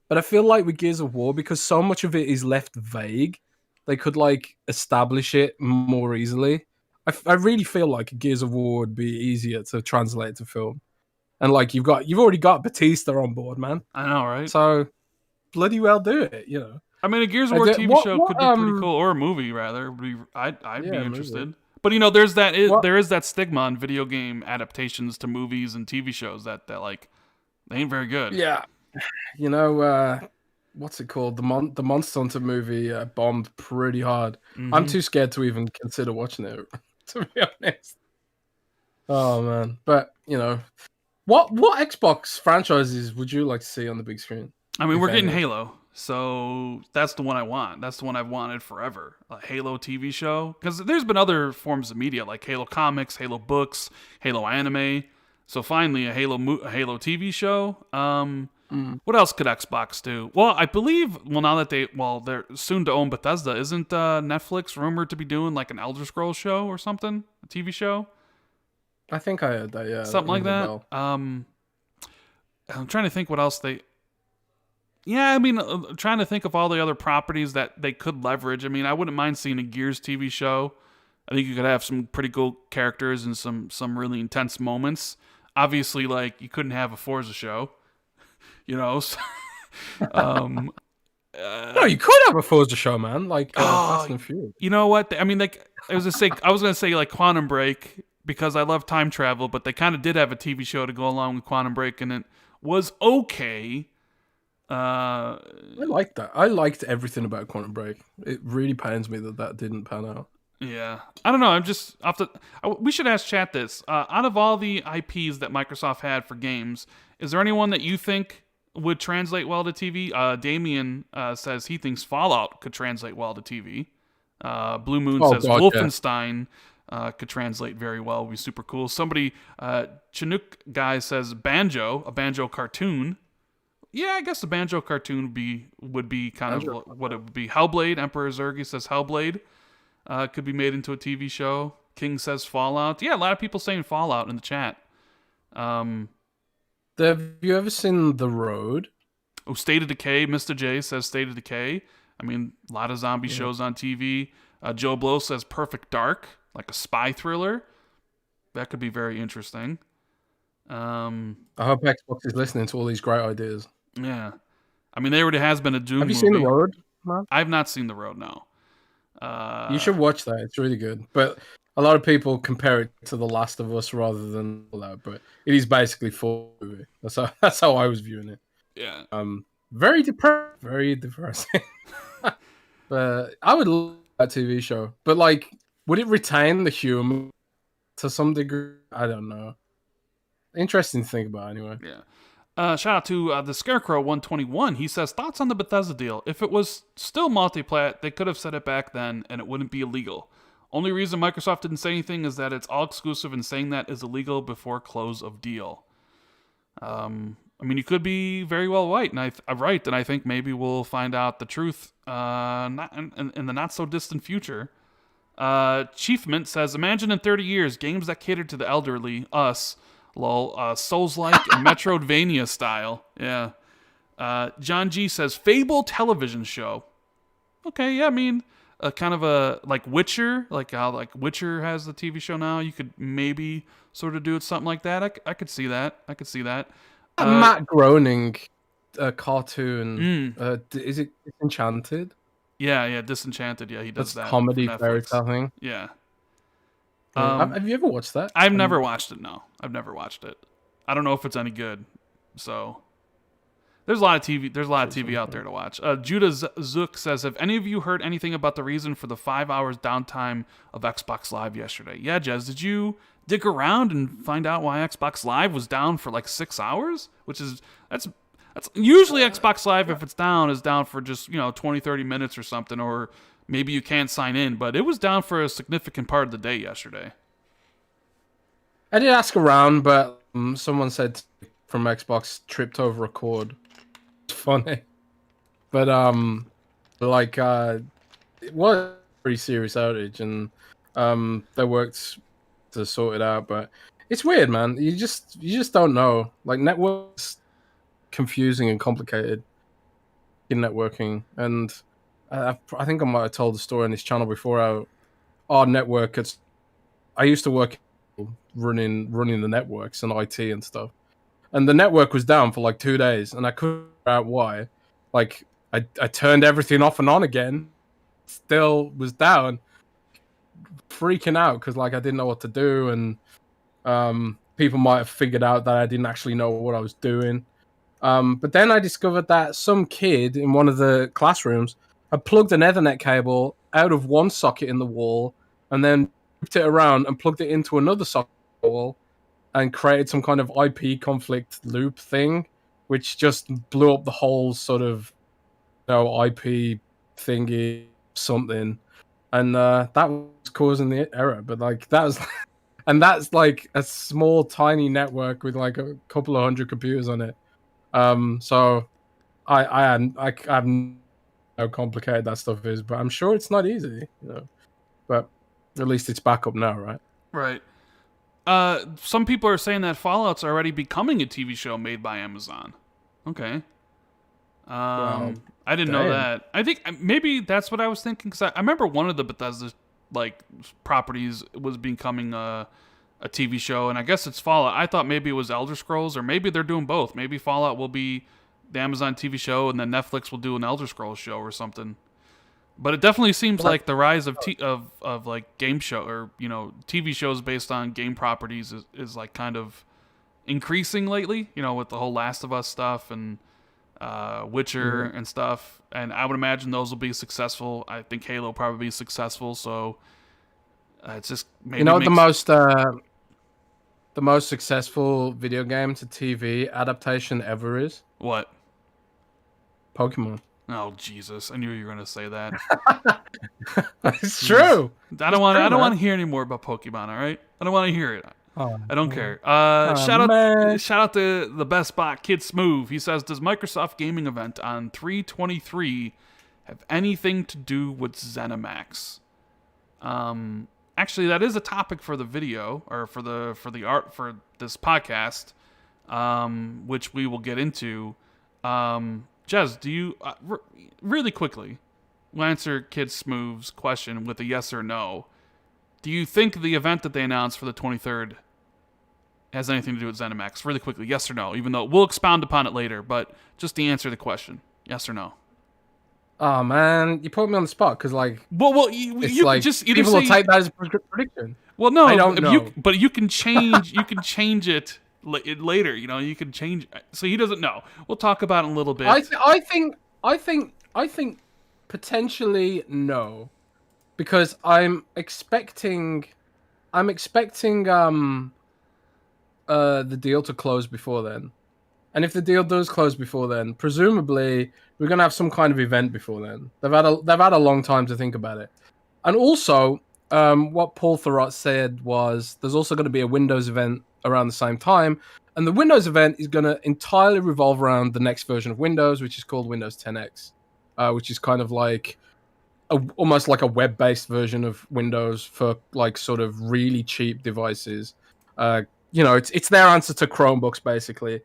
but I feel like with Gears of War, because so much of it is left vague, they could like establish it more easily. I really feel like Gears of War would be easier to translate to film, and like you've already got Batista on board, man. I know, right? So bloody well do it, I mean, a Gears of War TV show could be pretty cool, or a movie rather. I'd be interested. But there is that stigma on video game adaptations to movies and TV shows that like they ain't very good. Yeah, what's it called? The Monster Hunter movie bombed pretty hard. Mm-hmm. I'm too scared to even consider watching it, to be honest. Oh man, but what Xbox franchises would you like to see on the big screen? I mean, we're getting Halo, so that's the one I want. That's the one I've wanted forever. A Halo TV show, because there's been other forms of media like Halo comics, Halo books, Halo anime. So finally, a Halo TV show. What else could Xbox do? Well, I believe, now that they're soon to own Bethesda, isn't Netflix rumored to be doing like an Elder Scrolls show or something? A TV show? I think I heard that, yeah. Something like that. I'm trying to think what else they... Yeah, I mean, I'm trying to think of all the other properties that they could leverage. I mean, I wouldn't mind seeing a Gears TV show. I think you could have some pretty cool characters and some really intense moments. Obviously, like, you couldn't have a Forza show. So, No, you could have a Forza show, man, like Fast Oh, and Furious. you know what? I mean, like I was gonna say like Quantum Break because I love time travel, but they kind of did have a TV show to go along with Quantum Break, and it was okay. Uh, I like that. I liked everything about Quantum Break. It really pains me that didn't pan out. yeah, I don't know. I'm just off the. We should ask chat this. Out of all the IPs that Microsoft had for games, is there anyone that you think would translate well to TV? Damien says he thinks Fallout could translate well to TV. Blue Moon Oh says god, yeah. Wolfenstein could translate very well. Would be super cool. Somebody, Chinook guy says Banjo, a Banjo cartoon. Yeah, I guess the Banjo cartoon would be kind Banjo. of what it would be. Hellblade, Emperor Zergi says Hellblade could be made into a TV show. King says Fallout. Yeah, a lot of people saying Fallout in the chat. Have you ever seen The Road? Oh, State of Decay. Mr. J says State of Decay. I mean, a lot of zombie shows on TV. Joe Blow says Perfect Dark, like a spy thriller. That could be very interesting. I hope Xbox is listening to all these great ideas. Yeah. I mean, there already has been a Doom Have you movie. seen The Road, man? I've not seen The Road, no. You should watch that. It's really good. But a lot of people compare it to The Last of Us rather than Fallout, but it is basically full movie. That's how I was viewing it. Yeah. Very depressing. But I would love that TV show. But like, would it retain the humor to some degree? I don't know. Interesting to think about, anyway. Yeah. Shout out to the Scarecrow 121. He says, thoughts on the Bethesda deal. If it was still multiplat, they could have said it back then and it wouldn't be illegal. Only reason Microsoft didn't say anything is that it's all exclusive and saying that is illegal before close of deal. I mean, you could be very well right, and I think maybe we'll find out the truth not in the not so distant future. Chief Mint says, imagine in 30 years games that cater to the elderly, us, lol, Souls-like and Metroidvania style. Yeah. John G says, Fable television show. Okay, yeah, I mean, kind of a like Witcher, like how like Witcher has the TV show now. You could maybe sort of do it something like that. I could see that. Matt Groening cartoon. Is it Enchanted? Yeah, Disenchanted. Yeah, he does That's that. comedy for Netflix. fairy tale thing. Yeah. Have you ever watched that? I've never watched it. No, I've never watched it. I don't know if it's any good. So there's a lot of TV. There's a lot of TV out there to watch. Judah Zook says, "Have any of you heard anything about the reason for the 5 hours downtime of Xbox Live yesterday?" Yeah, Jez, did you dig around and find out why Xbox Live was down for like 6 hours? That's usually Xbox Live, if it's down, is down for just 20, 30 minutes or something, or maybe you can't sign in. But it was down for a significant part of the day yesterday. I did ask around, but someone said from Xbox tripped over a cord. It's funny, but it was a pretty serious outage, and they worked to sort it out. But it's weird, man. You just don't know. Like, networks confusing and complicated in networking, and I think I might have told the story on this channel before. Our network, I used to work running the networks and IT and stuff, and the network was down for like 2 days, and I couldn't figure out why. Like, I turned everything off and on again, still was down, freaking out because like I didn't know what to do, and people might have figured out that I didn't actually know what I was doing. But then I discovered that some kid in one of the classrooms had plugged an Ethernet cable out of one socket in the wall and then moved it around and plugged it into another socket in the wall and created some kind of IP conflict loop thing, which just blew up the whole sort of IP thingy something. And that was causing the error. But like that was, and that's like a small, tiny network with like a couple of hundred computers on it. So I have how complicated that stuff is, but I'm sure it's not easy, But at least it's back up now, right? Right. Some people are saying that Fallout's already becoming a TV show made by Amazon. Okay. Wow. I didn't know that. I think maybe that's what I was thinking, because I remember one of the Bethesda properties was becoming a TV show, and I guess it's Fallout. I thought maybe it was Elder Scrolls, or maybe they're doing both. Maybe Fallout will be the Amazon TV show, and then Netflix will do an Elder Scrolls show or something. But it definitely seems like the rise of like game show or TV shows based on game properties is like kind of increasing lately. With the whole Last of Us stuff and Witcher and stuff. And I would imagine those will be successful. I think Halo will probably be successful. So it's just maybe the most successful video game to TV adaptation ever is what? Pokemon. Oh Jesus! I knew you were going to say that. It's true. I don't want to hear any more about Pokemon. All right, I don't want to hear it. I don't care. Shout out to the best bot, Kid Smooth. He says, "Does Microsoft gaming event on 3/23 have anything to do with ZeniMax?" Actually, that is a topic for the video or for the art for this podcast, which we will get into. Jez, do you really quickly? We'll answer Kid Smooth's question with a yes or no. Do you think the event that they announced for the 23rd has anything to do with ZeniMax? Really quickly, yes or no? Even though we'll expound upon it later, but just to answer the question, yes or no? Oh man, you put me on the spot because you like, just people say, will take that as a prediction. Well, no, I don't know. But you can change. You can change it later. You can change. So he doesn't know. We'll talk about it in a little bit. I think potentially no, because I'm expecting the deal to close before then, and if the deal does close before then, presumably we're gonna have some kind of event before then. They've had a long time to think about it, and also what Paul Thurrott said was there's also going to be a Windows event around the same time, and the Windows event is going to entirely revolve around the next version of Windows, which is called Windows 10X, which is kind of like almost like a web-based version of Windows for like sort of really cheap devices. It's their answer to Chromebooks basically.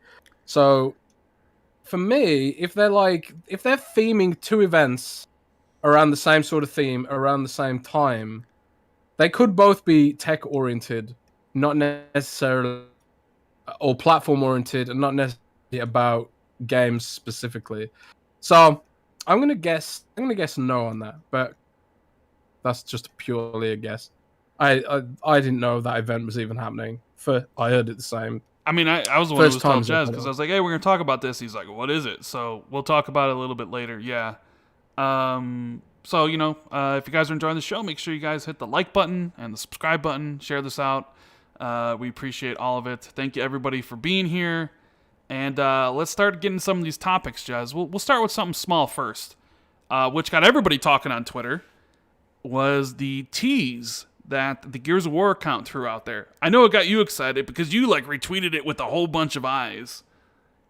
So for me, if they're theming two events around the same sort of theme around the same time, they could both be tech-oriented, not necessarily, or platform-oriented, and not necessarily about games specifically. So I'm gonna guess no on that, but that's just purely a guess. I didn't know that event was even happening. I heard it the same. I mean, I was the one who was told Jez because I was like, "Hey, we're gonna talk about this." He's like, "What is it?" So we'll talk about it a little bit later. Yeah. So, if you guys are enjoying the show, make sure you guys hit the like button and the subscribe button. Share this out. We appreciate all of it. Thank you, everybody, for being here. And let's start getting some of these topics, Jez. We'll start with something small first, which got everybody talking on Twitter, was the tease that the Gears of War account threw out there. I know it got you excited because you, retweeted it with a whole bunch of eyes.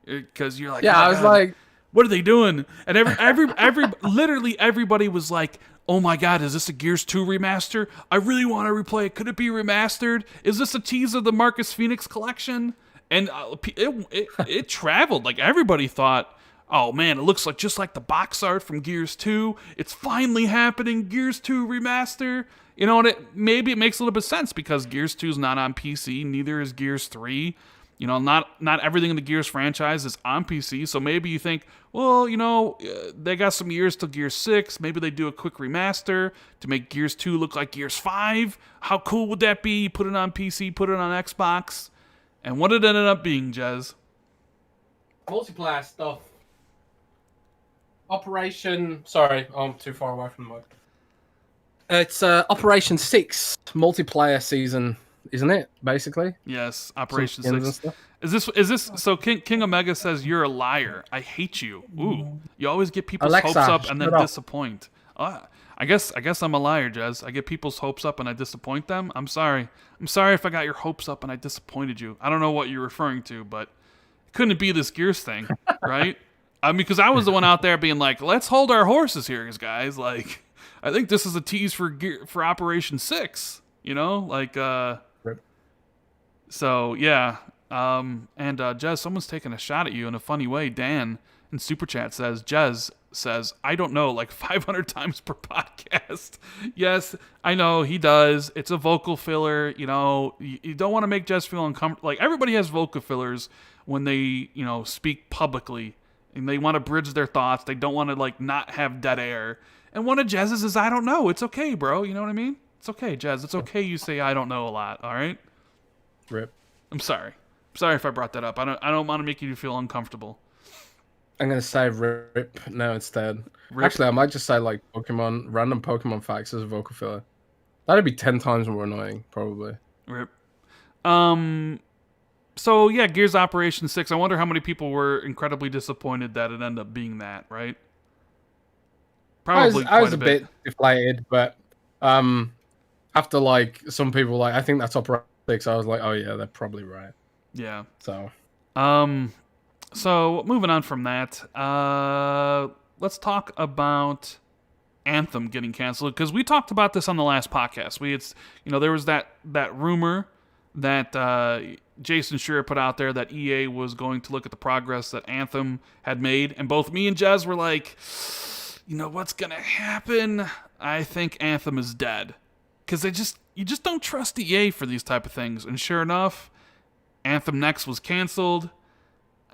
Because you're like, yeah, I was like, what are they doing? And literally everybody was like, oh my God, is this a Gears 2 remaster? I really want to replay it. Could it be remastered? Is this a tease of the Marcus Phoenix collection? And it traveled. Like, everybody thought, oh man, it looks just like the box art from Gears 2. It's finally happening. Gears 2 remaster. And maybe it makes a little bit of sense because Gears 2 is not on PC. Neither is Gears 3. Not everything in the Gears franchise is on PC, so maybe you think, well, they got some years till Gears 6. Maybe they do a quick remaster to make Gears 2 look like Gears 5. How cool would that be? Put it on PC, put it on Xbox. And what it ended up being, Jez? Multiplayer stuff. Sorry, I'm too far away from the mic. It's Operation 6 multiplayer season. Isn't it, basically? Yes, Operation 6. Is this so King Omega says you're a liar. I hate you. Ooh. You always get people's hopes up and then disappoint. I guess I'm a liar, Jez. I get people's hopes up and I disappoint them. I'm sorry. I'm sorry if I got your hopes up and I disappointed you. I don't know what you're referring to, but couldn't it be this Gears thing, right? I mean, because I was the one out there being like, let's hold our horses here, guys. Like, I think this is a tease for Operation 6, So, yeah. And Jez, someone's taking a shot at you in a funny way. Dan in Super Chat says, Jez says, I don't know, 500 times per podcast. Yes, I know, he does. It's a vocal filler. You don't want to make Jez feel uncomfortable. Everybody has vocal fillers when they, speak publicly and they want to bridge their thoughts. They don't want to like not have dead air. And one of Jez's is I don't know. It's okay, bro. You know what I mean? It's okay, Jez. It's okay you say I don't know a lot, all right? Rip. I'm sorry. I'm sorry if I brought that up. I don't want to make you feel uncomfortable. I'm gonna say rip now instead. Rip. Actually, I might just say like random Pokemon facts as a vocal filler. That'd be 10 times more annoying, probably. Rip. So yeah, Gears Operation 6. I wonder how many people were incredibly disappointed that it ended up being that, right? Probably I was quite a bit deflated, but after like some people like I think that's Operation 6, I was like, oh yeah, they're probably right. Yeah. So So moving on from that, let's talk about Anthem getting canceled, because we talked about this on the last podcast. There was that rumor that Jason Schreier put out there that EA was going to look at the progress that Anthem had made, and both me and Jez were like, what's gonna happen? I think Anthem is dead, because you just don't trust EA for these type of things. And sure enough, Anthem Next was canceled.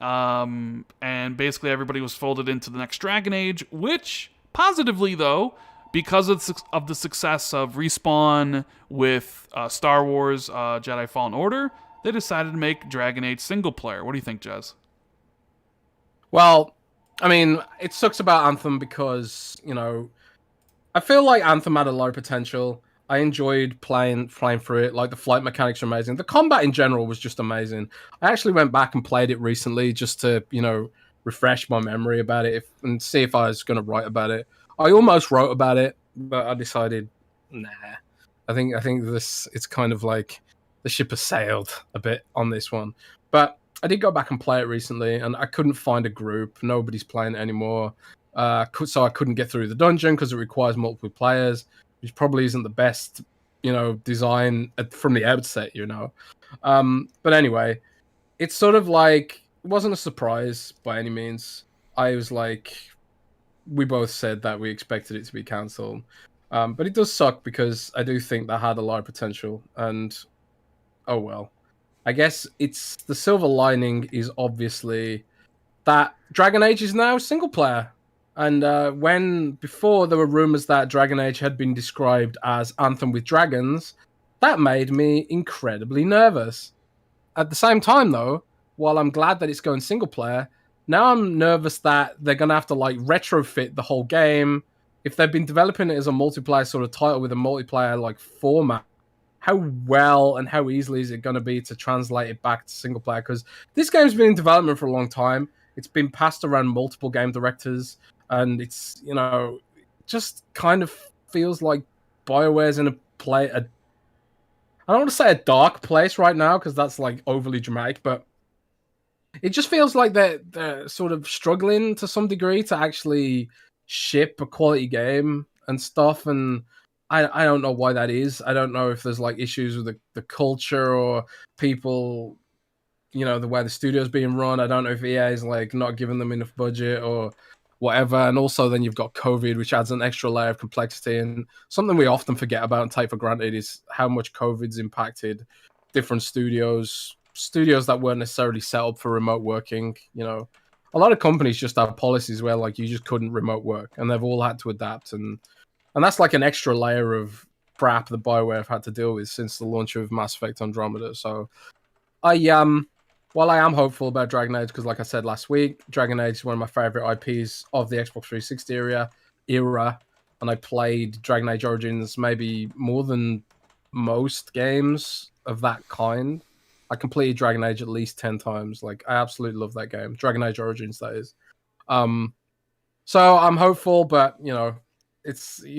And basically everybody was folded into the next Dragon Age, which, positively though, because of the success of Respawn with Star Wars Jedi Fallen Order, they decided to make Dragon Age single player. What do you think, Jez? Well, I mean, it sucks about Anthem because, I feel like Anthem had a lot of potential. I enjoyed playing through it. Like, the flight mechanics are amazing. The combat in general was just amazing. I actually went back and played it recently just to, refresh my memory about it and see if I was going to write about it. I almost wrote about it, but I decided, nah. I think it's kind of like the ship has sailed a bit on this one. But I did go back and play it recently, and I couldn't find a group. Nobody's playing it anymore. So I couldn't get through the dungeon because it requires multiple players, which probably isn't the best, design from the outset, But anyway, it's sort of like, it wasn't a surprise by any means. I was like, we both said that we expected it to be cancelled. But it does suck because I do think that had a lot of potential, and oh well. I guess it's the silver lining is obviously that Dragon Age is now single player. And before there were rumors that Dragon Age had been described as Anthem with dragons, that made me incredibly nervous. At the same time, though, while I'm glad that it's going single player, now I'm nervous that they're going to have to like retrofit the whole game. If they've been developing it as a multiplayer sort of title with a multiplayer like format, how well and how easily is it going to be to translate it back to single player? Because this game's been in development for a long time. It's been passed around multiple game directors. And it's, just kind of feels like BioWare's in I don't want to say a dark place right now because that's like overly dramatic, but it just feels like they're sort of struggling to some degree to actually ship a quality game and stuff. And I don't know why that is. I don't know if there's like issues with the culture or people, the way the studio's being run. I don't know if EA is like not giving them enough budget or whatever. And also then you've got COVID, which adds an extra layer of complexity. And something we often forget about and take for granted is how much COVID's impacted different studios that weren't necessarily set up for remote working. A lot of companies just have policies where like you just couldn't remote work, and they've all had to adapt. And that's like an extra layer of crap that BioWare have had to deal with since the launch of Mass Effect Andromeda. So while I am hopeful about Dragon Age, because like I said last week, Dragon Age is one of my favorite IPs of the Xbox 360 era, and I played Dragon Age Origins maybe more than most games of that kind. I completed Dragon Age at least 10 times. Like, I absolutely love that game. Dragon Age Origins, that is. So I'm hopeful, but, you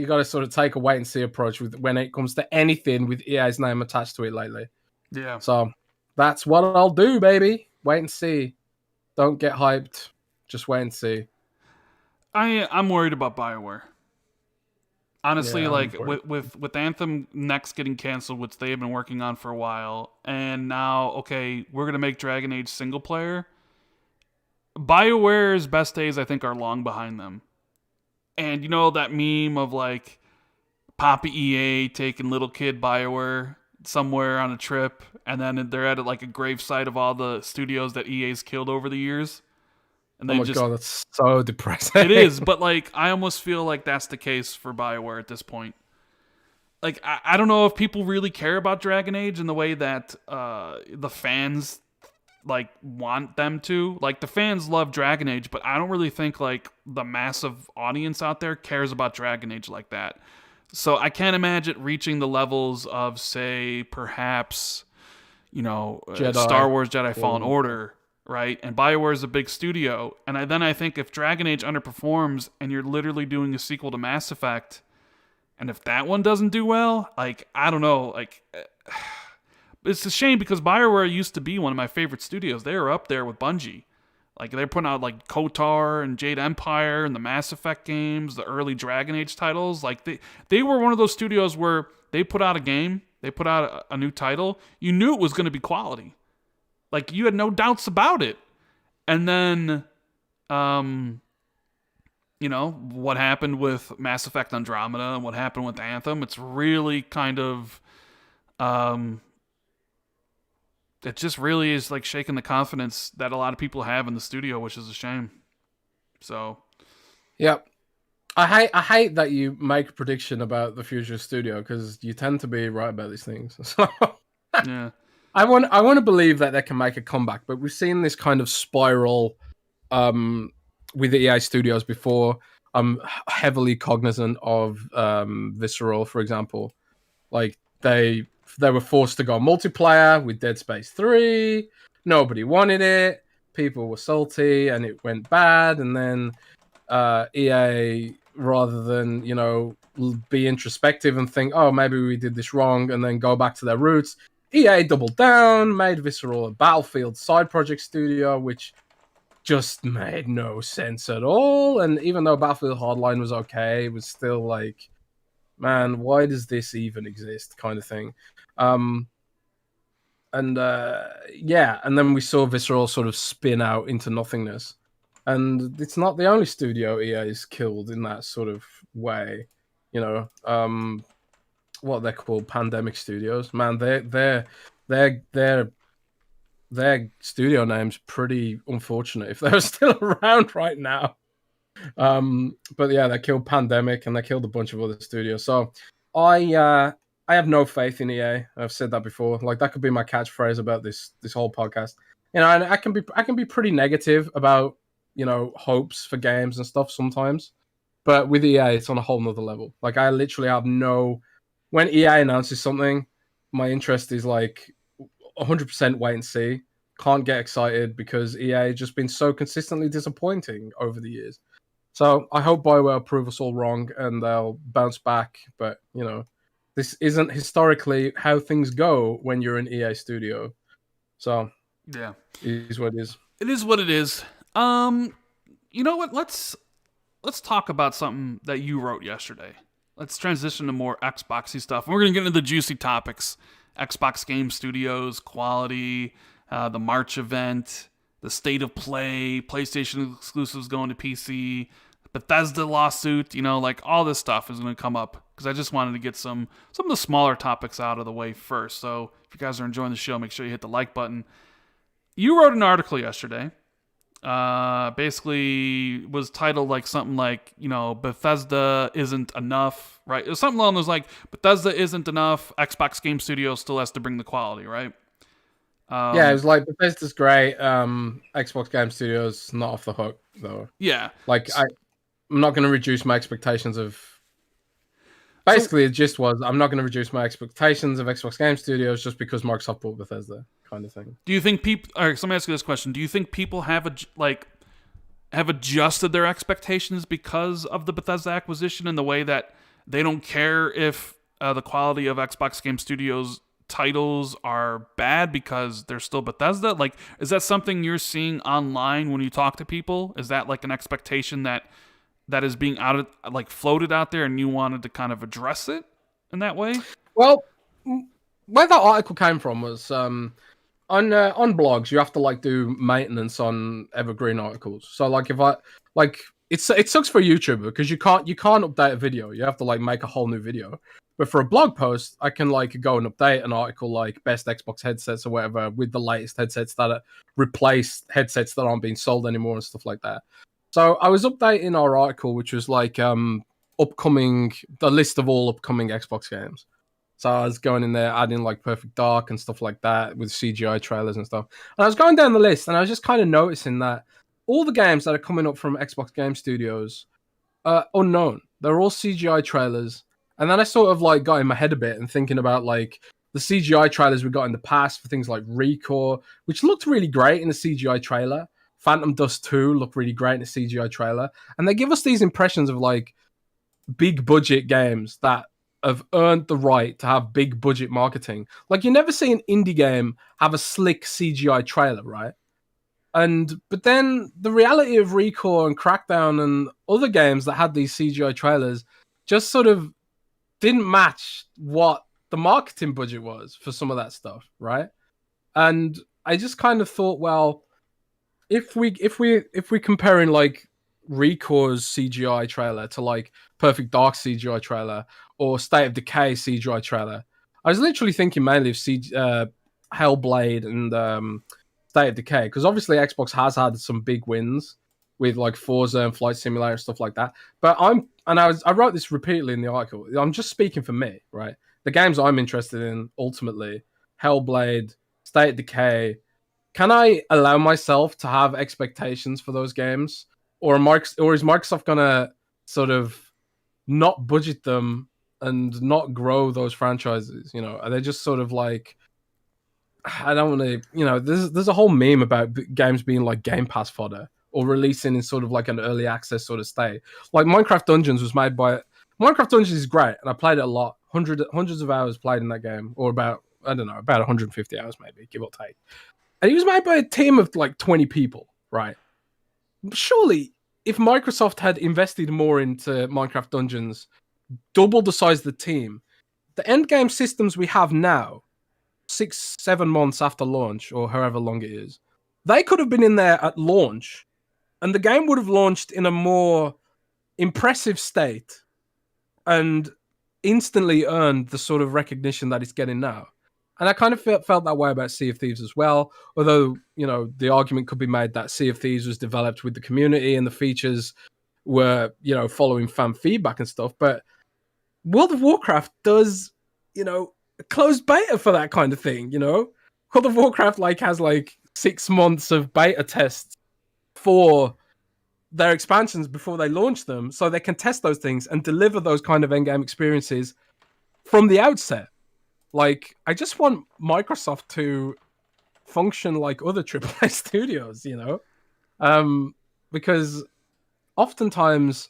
got to sort of take a wait-and-see approach when it comes to anything with EA's name attached to it lately. Yeah. So that's what I'll do, baby. Wait and see. Don't get hyped. Just wait and see. I'm worried about BioWare. Honestly, Yeah, like with Anthem Next getting canceled, which they have been working on for a while, and now, okay, we're going to make Dragon Age single player. BioWare's best days, I think, are long behind them. And that meme of like Papa EA taking little kid BioWare somewhere on a trip, and then they're at like a gravesite of all the studios that EA's killed over the years. and Oh they my just god, that's so depressing. it is. But like, I almost feel like that's the case for BioWare at this point. Like, I don't know if people really care about Dragon Age in the way that the fans like want them to. Like, the fans love Dragon Age, but I don't really think like the massive audience out there cares about Dragon Age like that. So I can't imagine reaching the levels of, say, perhaps, Star Wars Jedi Fallen Order, right? And BioWare is a big studio, and then I think if Dragon Age underperforms and you're literally doing a sequel to Mass Effect, and if that one doesn't do well, like, I don't know, like, it's a shame because BioWare used to be one of my favorite studios. They were up there with Bungie. Like, they're putting out, like, KOTOR and Jade Empire and the Mass Effect games, the early Dragon Age titles. Like, they were one of those studios where they put out a game, they put out a new title, you knew it was going to be quality. Like, you had no doubts about it. And then, what happened with Mass Effect Andromeda and what happened with Anthem, it's really kind of, it just really is like shaking the confidence that a lot of people have in the studio, which is a shame. So, Yep. I hate that you make a prediction about the future studio because you tend to be right about these things. So yeah. I want to believe that they can make a comeback, but we've seen this kind of spiral with the EA studios before. I'm heavily cognizant of Visceral, for example. Like, they were forced to go multiplayer with Dead Space 3. Nobody wanted it. People were salty, and it went bad. And then EA, rather than be introspective and think, oh, maybe we did this wrong, and then go back to their roots, EA doubled down, made Visceral a Battlefield side project studio, which just made no sense at all. And even though Battlefield Hardline was okay, it was still like, man, why does this even exist, kind of thing. And then we saw Visceral sort of spin out into nothingness. And it's not the only studio EA is killed in that sort of way. What they're called, pandemic studios. Man, their studio name's pretty unfortunate if they're still around right now. But yeah, they killed Pandemic and they killed a bunch of other studios. So I have no faith in EA. I've said that before. Like, that could be my catchphrase about this whole podcast. And I can be pretty negative about hopes for games and stuff sometimes. But with EA, it's on a whole nother level. Like, I literally have when EA announces something, my interest is like 100% wait and see. Can't get excited because EA has just been so consistently disappointing over the years. So I hope BioWare prove us all wrong and they'll bounce back. But, this isn't historically how things go when you're an EA studio. So, yeah, it is what it is. It is what it is. You know what? Let's talk about something that you wrote yesterday. Let's transition to more Xboxy stuff. We're going to get into the juicy topics. Xbox Game Studios, quality, the March event, the state of play, PlayStation exclusives going to PC, Bethesda lawsuit, like all this stuff is going to come up because I just wanted to get some of the smaller topics out of the way first. So if you guys are enjoying the show, make sure you hit the like button. You wrote an article yesterday. Basically was titled like something like, Bethesda isn't enough, right? It was something along those like, Bethesda isn't enough, Xbox Game Studios still has to bring the quality, right? Yeah, it was like, Bethesda's great, Xbox Game Studios not off the hook, though. Yeah. Like, I'm not going to reduce my expectations of... Basically, the gist was, I'm not going to reduce my expectations of Xbox Game Studios just because Microsoft bought Bethesda, kind of thing. Do you think people... All right, so let me ask you this question. Do you think people have adjusted their expectations because of the Bethesda acquisition in the way that they don't care if the quality of Xbox Game Studios titles are bad because they're still Bethesda? Like, is that something you're seeing online when you talk to people? Is that like an expectation that is being floated out there and you wanted to kind of address it in that way? Well, where that article came from was on blogs, you have to do maintenance on evergreen articles. So it sucks for a YouTuber because you can't update a video. You have to make a whole new video. But for a blog post, I can like go and update an article like best Xbox headsets or whatever with the latest headsets that replace headsets that aren't being sold anymore and stuff like that. So I was updating our article, which was like the list of all upcoming Xbox games. So I was going in there, adding like Perfect Dark and stuff like that with CGI trailers and stuff. And I was going down the list, and I was just kind of noticing that all the games that are coming up from Xbox Game Studios are unknown. They're all CGI trailers. And then I sort of like got in my head a bit and thinking about like the CGI trailers we got in the past for things like Recore, which looked really great in the CGI trailer. Phantom Dust 2 looked really great in the CGI trailer. And they give us these impressions of like big budget games that have earned the right to have big budget marketing. Like you never see an indie game have a slick CGI trailer, right? But then the reality of Recore and Crackdown and other games that had these CGI trailers just sort of didn't match what the marketing budget was for some of that stuff, right? And I just kind of thought, well, if we're comparing like Recore's CGI trailer to like Perfect Dark CGI trailer or State of Decay CGI trailer, I was literally thinking mainly of Hellblade and State of Decay, because obviously Xbox has had some big wins with like Forza and Flight Simulator and stuff like that. But I wrote this repeatedly in the article. I'm just speaking for me, right? The games I'm interested in ultimately, Hellblade, State of Decay. Can I allow myself to have expectations for those games, or is Microsoft gonna sort of not budget them and not grow those franchises? You know, are they just sort of like, I don't want to, you know, there's a whole meme about games being like Game Pass fodder or releasing in sort of like an early access sort of state. Like Minecraft Dungeons Minecraft Dungeons is great, and I played it a lot, hundreds of hours played in that game, or about 150 hours maybe, give or take. And it was made by a team of like 20 people, right? Surely, if Microsoft had invested more into Minecraft Dungeons, double the size of the team, the end game systems we have now, 6-7 months after launch, or however long it is, they could have been in there at launch, and the game would have launched in a more impressive state and instantly earned the sort of recognition that it's getting now. And I kind of felt that way about Sea of Thieves as well, although, you know, the argument could be made that Sea of Thieves was developed with the community and the features were, you know, following fan feedback and stuff. But World of Warcraft does, you know, a closed beta for that kind of thing, you know? World of Warcraft like has like 6 months of beta tests for their expansions before they launch them, so they can test those things and deliver those kind of endgame experiences from the outset. Like, I just want Microsoft to function like other AAA studios, you know? Because oftentimes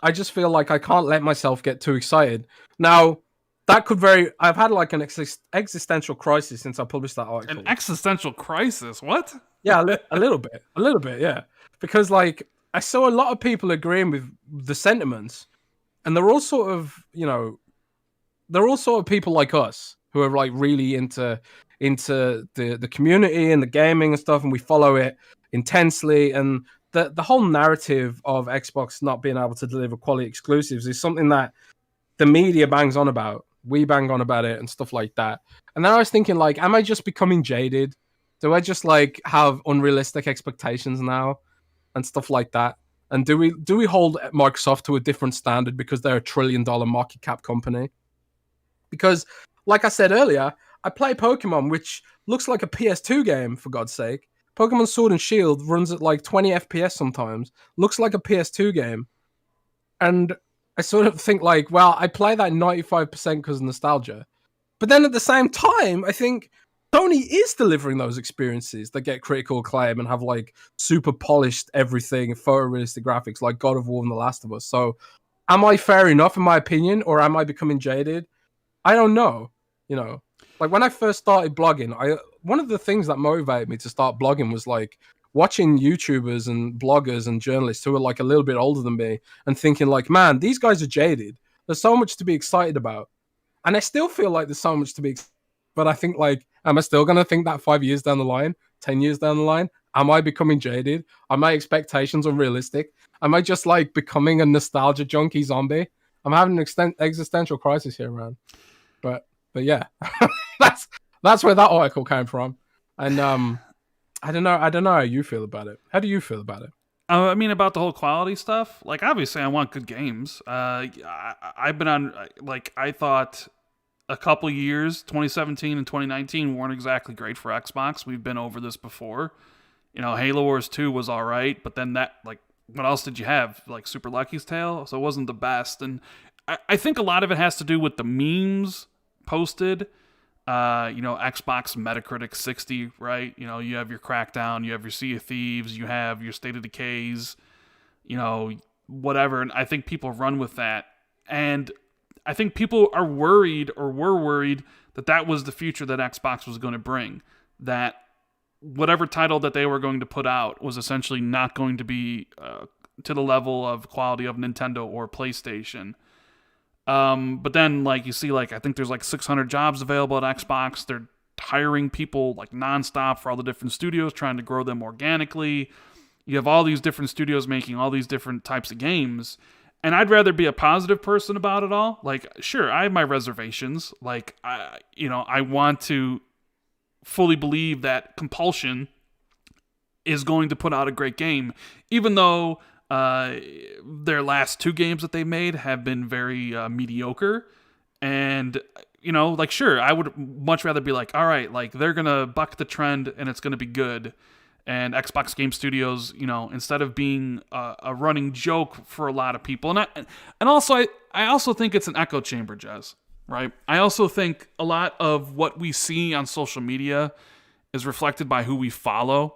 I just feel like I can't let myself get too excited. Now, I've had like an existential crisis since I published that article. An existential crisis? What? Yeah, a little bit, yeah. Because like I saw a lot of people agreeing with the sentiments, and they're all sort of, you know, they're all sort of people like us who are like really into the community and the gaming and stuff, and we follow it intensely. And the whole narrative of Xbox not being able to deliver quality exclusives is something that the media bangs on about. We bang on about it and stuff like that. And then I was thinking, like, am I just becoming jaded? Do I just like have unrealistic expectations now and stuff like that? And do we hold Microsoft to a different standard because they're $1 trillion market cap company? Because, like I said earlier, I play Pokemon, which looks like a PS2 game, for God's sake. Pokemon Sword and Shield runs at like 20 FPS sometimes, looks like a PS2 game. And I sort of think like, well, I play that 95% because of nostalgia. But then at the same time, I think Sony is delivering those experiences that get critical acclaim and have like super polished everything, photorealistic graphics like God of War and The Last of Us. So am I fair enough in my opinion, or am I becoming jaded? I don't know. You know, like when I first started blogging, one of the things that motivated me to start blogging was like watching YouTubers and bloggers and journalists who are like a little bit older than me and thinking like, man, these guys are jaded. There's so much to be excited about. And I still feel like there's so much to be but I think like, am I still going to think that 5 years down the line, 10 years down the line? Am I becoming jaded? Are my expectations unrealistic? Am I just like becoming a nostalgia junkie zombie? I'm having an existential crisis here, man. But yeah, that's where that article came from. And I don't know how you feel about it. How do you feel about it? I mean, about the whole quality stuff. Like, obviously, I want good games. I've been on, like, I thought a couple years, 2017 and 2019, weren't exactly great for Xbox. We've been over this before. You know, Halo Wars 2 was all right, but then that, like, what else did you have? Like, Super Lucky's Tale? So it wasn't the best. And I think a lot of it has to do with the memes posted. You know, Xbox Metacritic 60, right? You know, you have your Crackdown, you have your Sea of Thieves, you have your State of Decays, you know, whatever. And I think people run with that. And I think people are worried, or were worried, that that was the future that Xbox was going to bring. That whatever title that they were going to put out was essentially not going to be to the level of quality of Nintendo or PlayStation. But then, like, you see, like, I think there's like 600 jobs available at Xbox. They're hiring people like nonstop for all the different studios, trying to grow them organically. You have all these different studios making all these different types of games. And I'd rather be a positive person about it all. Like, sure, I have my reservations. Like, I want to fully believe that Compulsion is going to put out a great game, even though their last two games that they made have been very mediocre. And, you know, like, sure, I would much rather be like, all right, like, they're going to buck the trend and it's going to be good. And Xbox Game Studios, you know, instead of being a running joke for a lot of people. And also, I also think it's an echo chamber, Jez, right? I also think a lot of what we see on social media is reflected by who we follow.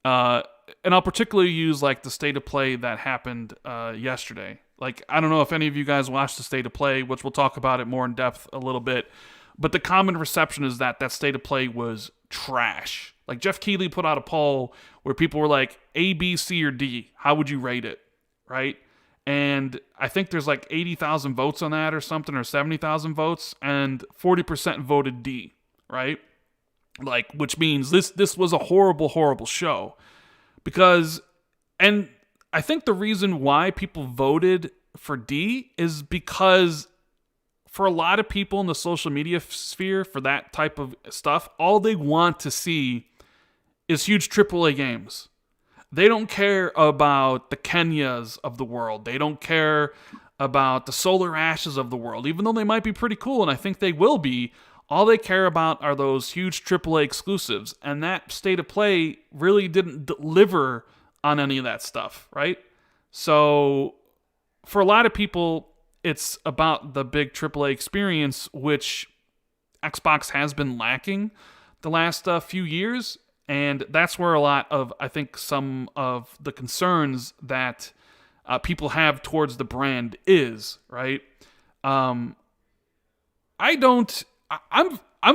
And I'll particularly use, like, the state of play that happened yesterday. Like, I don't know if any of you guys watched the state of play, which we'll talk about it more in depth a little bit. But the common reception is that that state of play was trash. Like, Jeff Keighley put out a poll where people were like, A, B, C, or D. How would you rate it? Right? And I think there's like 80,000 votes on that or something, or 70,000 votes. And 40% voted D. Right? Like, which means this was a horrible, horrible show. Because, and I think the reason why people voted for D is because for a lot of people in the social media sphere, for that type of stuff, all they want to see is huge AAA games. They don't care about the Kenyas of the world. They don't care about the Solar Ashes of the world, even though they might be pretty cool, and I think they will be. All they care about are those huge AAA exclusives, and that state of play really didn't deliver on any of that stuff, right? So for a lot of people, it's about the big AAA experience, which Xbox has been lacking the last few years, and that's where a lot of, I think, some of the concerns that people have towards the brand is, right? I'm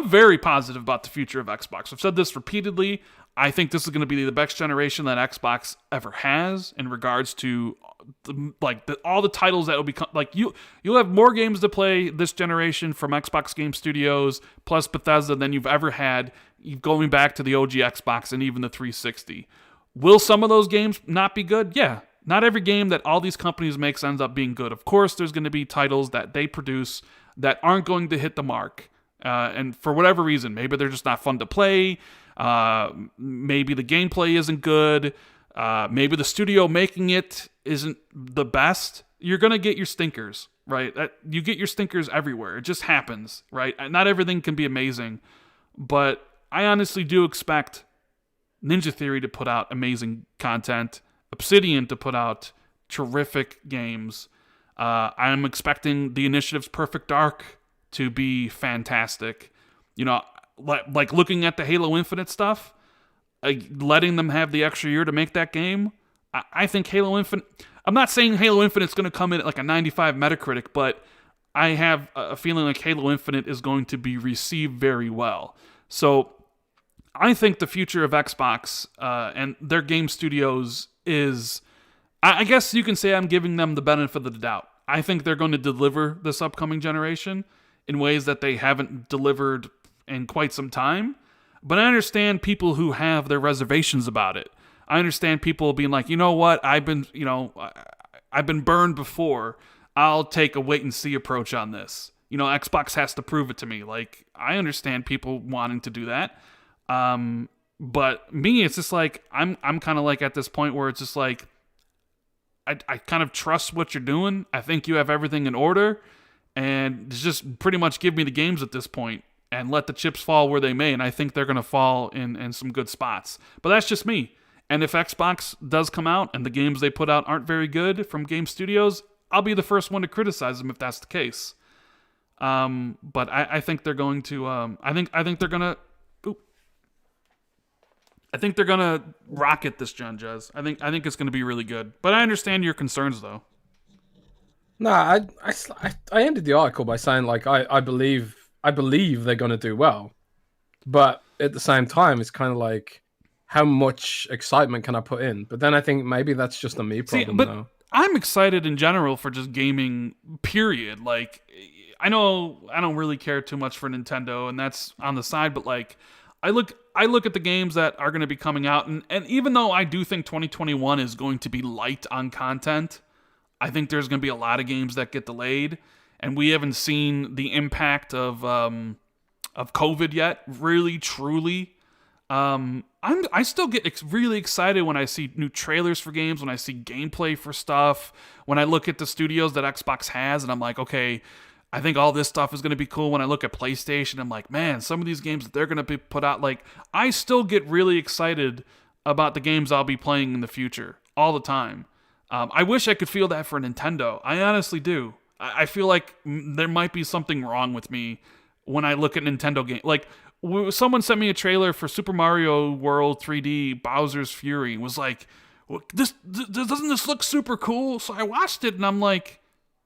very positive about the future of Xbox. I've said this repeatedly. I think this is going to be the best generation that Xbox ever has in regards to all the titles that will become, like, you'll have more games to play this generation from Xbox Game Studios plus Bethesda than you've ever had going back to the OG Xbox and even the 360. Will some of those games not be good? Yeah. Not every game that all these companies make ends up being good. Of course, there's going to be titles that they produce that aren't going to hit the mark. And for whatever reason, maybe they're just not fun to play. Maybe the gameplay isn't good. Maybe the studio making it isn't the best. You're going to get your stinkers, right? You get your stinkers everywhere. It just happens, right? Not everything can be amazing. But I honestly do expect Ninja Theory to put out amazing content, Obsidian to put out terrific games. I'm expecting the Initiative's Perfect Dark to be fantastic. You know, like looking at the Halo Infinite stuff, letting them have the extra year to make that game. I think Halo Infinite, I'm not saying Halo Infinite's going to come in at like a 95 Metacritic, but I have a feeling like Halo Infinite is going to be received very well. So I think the future of Xbox and their game studios is, I guess you can say I'm giving them the benefit of the doubt. I think they're going to deliver this upcoming generation in ways that they haven't delivered in quite some time. But I understand people who have their reservations about it. I understand people being like, you know what, I've been burned before. I'll take a wait and see approach on this. Xbox has to prove it to me. Like, I understand people wanting to do that. But me, it's just like, I'm kind of like at this point where it's just like, I kind of trust what you're doing. I think you have everything in order, and just pretty much give me the games at this point and let the chips fall where they may. And I think they're going to fall in some good spots. But that's just me. And if Xbox does come out and the games they put out aren't very good from game studios, I'll be the first one to criticize them if that's the case. But I think they're going to. I think they're gonna. I think they're gonna rocket this gen, Jez. I think it's gonna be really good. But I understand your concerns, though. No, I ended the article by saying like I believe they're gonna do well, but at the same time, it's kind of like, how much excitement can I put in? But then I think maybe that's just a me problem. Though. I'm excited in general for just gaming. Period. Like, I know I don't really care too much for Nintendo, and that's on the side. But like, I look at the games that are going to be coming out, and even though I do think 2021 is going to be light on content, I think there's going to be a lot of games that get delayed, and we haven't seen the impact of COVID yet, really, truly. I still get really excited when I see new trailers for games, when I see gameplay for stuff, when I look at the studios that Xbox has, and I'm like, okay, I think all this stuff is going to be cool. When I look at PlayStation, I'm like, man, some of these games that they're going to be put out, like, I still get really excited about the games I'll be playing in the future all the time. I wish I could feel that for Nintendo. I honestly do. I feel like there might be something wrong with me when I look at Nintendo games. Like, someone sent me a trailer for Super Mario World 3D Bowser's Fury. Was like, doesn't this look super cool? So I watched it and I'm like,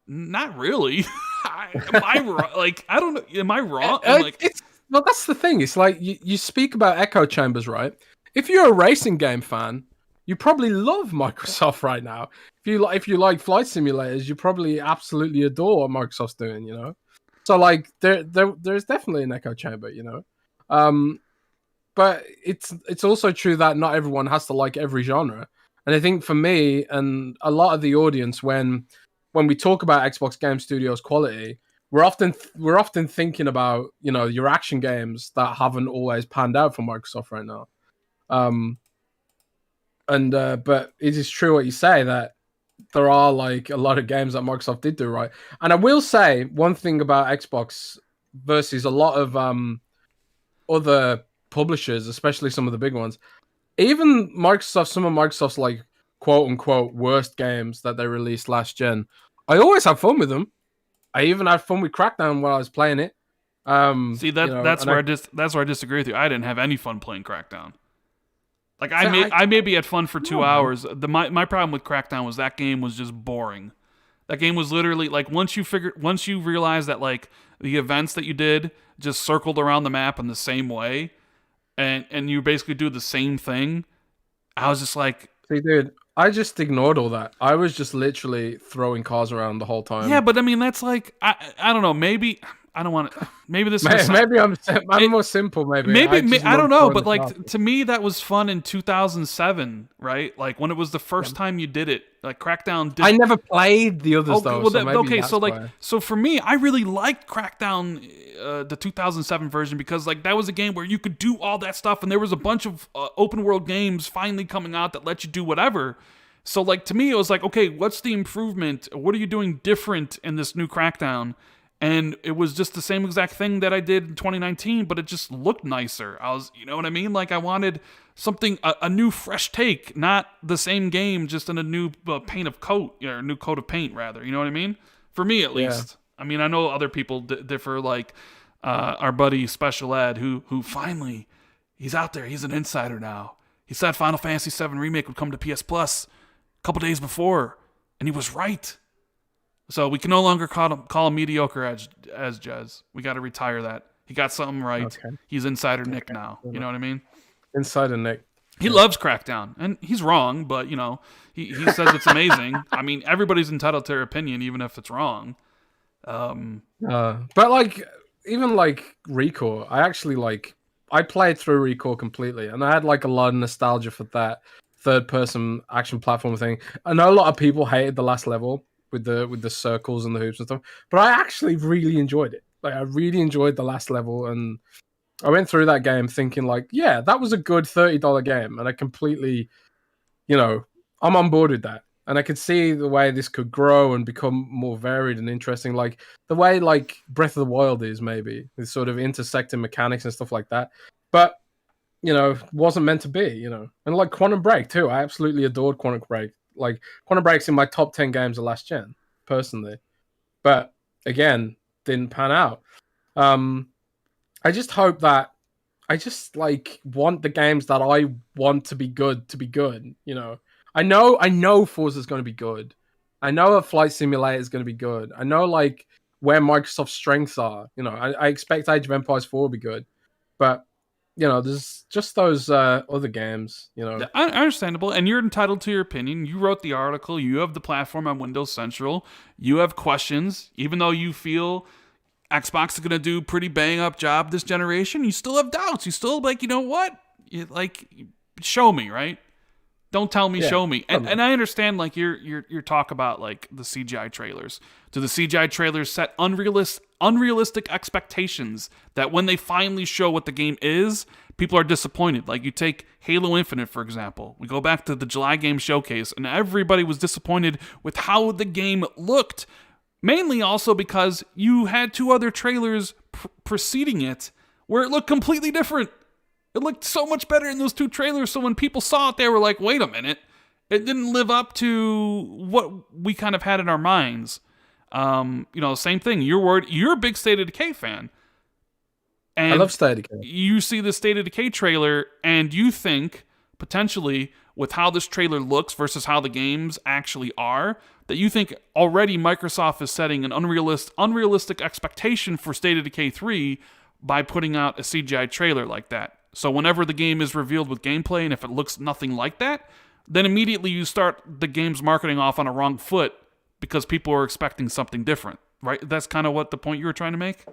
not really. Am I wrong? Like, I don't know. Am I wrong? Well, that's the thing. It's like you speak about echo chambers, right? If you're a racing game fan, you probably love Microsoft right now. If you like flight simulators, you probably absolutely adore what Microsoft's doing. So like there's definitely an echo chamber. But it's also true that not everyone has to like every genre. And I think for me and a lot of the audience, when we talk about Xbox Game Studios quality, we're often thinking about your action games that haven't always panned out for Microsoft right now. But it is true what you say, that there are like a lot of games that Microsoft did do right. And I will say one thing about Xbox versus a lot of other publishers, especially some of the big ones. Even some of Microsoft's like quote unquote worst games that they released last gen, I always have fun with them. I even had fun with Crackdown while I was playing it. See, that's where I disagree with you. I didn't have any fun playing Crackdown. Like, I maybe had fun for 2 hours. My problem with Crackdown was that game was just boring. That game was literally like, once you realize that like the events that you did just circled around the map in the same way, and you basically do the same thing, I was just like, see, dude, I just ignored all that. I was just literally throwing cars around the whole time. Yeah, but I mean, that's like, I don't know, maybe I don't want to. Maybe this. Maybe I'm more simple. Maybe I don't know, but like to me that was fun in 2007, right? Like when it was the first time you did it. Like Crackdown. I never played the others though. Well, so for me, I really liked Crackdown, the 2007 version, because like that was a game where you could do all that stuff, and there was a bunch of open world games finally coming out that let you do whatever. So like to me, it was like, okay, what's the improvement? What are you doing different in this new Crackdown? And it was just the same exact thing that I did in 2019, but it just looked nicer. You know what I mean? Like I wanted something, a new fresh take, not the same game, just in a new paint of coat, or a new coat of paint rather. You know what I mean? For me, at least. I mean, I know other people differ, like our buddy Special Ed, who finally, he's out there. He's an insider now. He said Final Fantasy VII Remake would come to PS Plus a couple days before, and he was right. So we can no longer call him mediocre as Jez. We got to retire that. He got something right. Okay. He's Insider Nick now. You know what I mean? Insider Nick. He loves Crackdown, and he's wrong, but he says it's amazing. I mean, everybody's entitled to their opinion, even if it's wrong. But like even like Recore, I played through Recore completely, and I had like a lot of nostalgia for that third-person action platform thing. I know a lot of people hated the last level, with the circles and the hoops and stuff. But I actually really enjoyed it. Like I really enjoyed the last level, and I went through that game thinking like, yeah, that was a good $30 game, and I completely, I'm on board with that. And I could see the way this could grow and become more varied and interesting, like the way like Breath of the Wild is, maybe with sort of intersecting mechanics and stuff like that. But wasn't meant to be, and like Quantum Break too. I absolutely adored Quantum Break. Like Quantum Break's in my top 10 games of last gen, personally. But again, didn't pan out. I just hope that I just like want the games that I want to be good to be good. I know Forza's going to be good. I know a Flight Simulator is going to be good. I know like where Microsoft's strengths are. I expect Age of Empires 4 will be good, but there's just those other games. Understandable, and you're entitled to your opinion. You wrote the article. You have the platform on Windows Central. You have questions, even though you feel Xbox is going to do pretty bang up job this generation. You still have doubts. You still like, you know what? Show me, right? Don't tell me, show me. And I understand like your talk about like the CGI trailers. Do the CGI trailers set unrealistic expectations that when they finally show what the game is, people are disappointed? Like you take Halo Infinite, for example. We go back to the July game showcase, and everybody was disappointed with how the game looked. Mainly also because you had two other trailers preceding it where it looked completely different. It looked so much better in those two trailers, so when people saw it, they were like, wait a minute. It didn't live up to what we kind of had in our minds. Same thing. You're a big State of Decay fan. And I love State of Decay. You see the State of Decay trailer, and you think, potentially, with how this trailer looks versus how the games actually are, that you think already Microsoft is setting an unrealistic expectation for State of Decay 3 by putting out a CGI trailer like that. So whenever the game is revealed with gameplay, and if it looks nothing like that, then immediately you start the game's marketing off on a wrong foot because people are expecting something different, right? That's kind of what the point you were trying to make?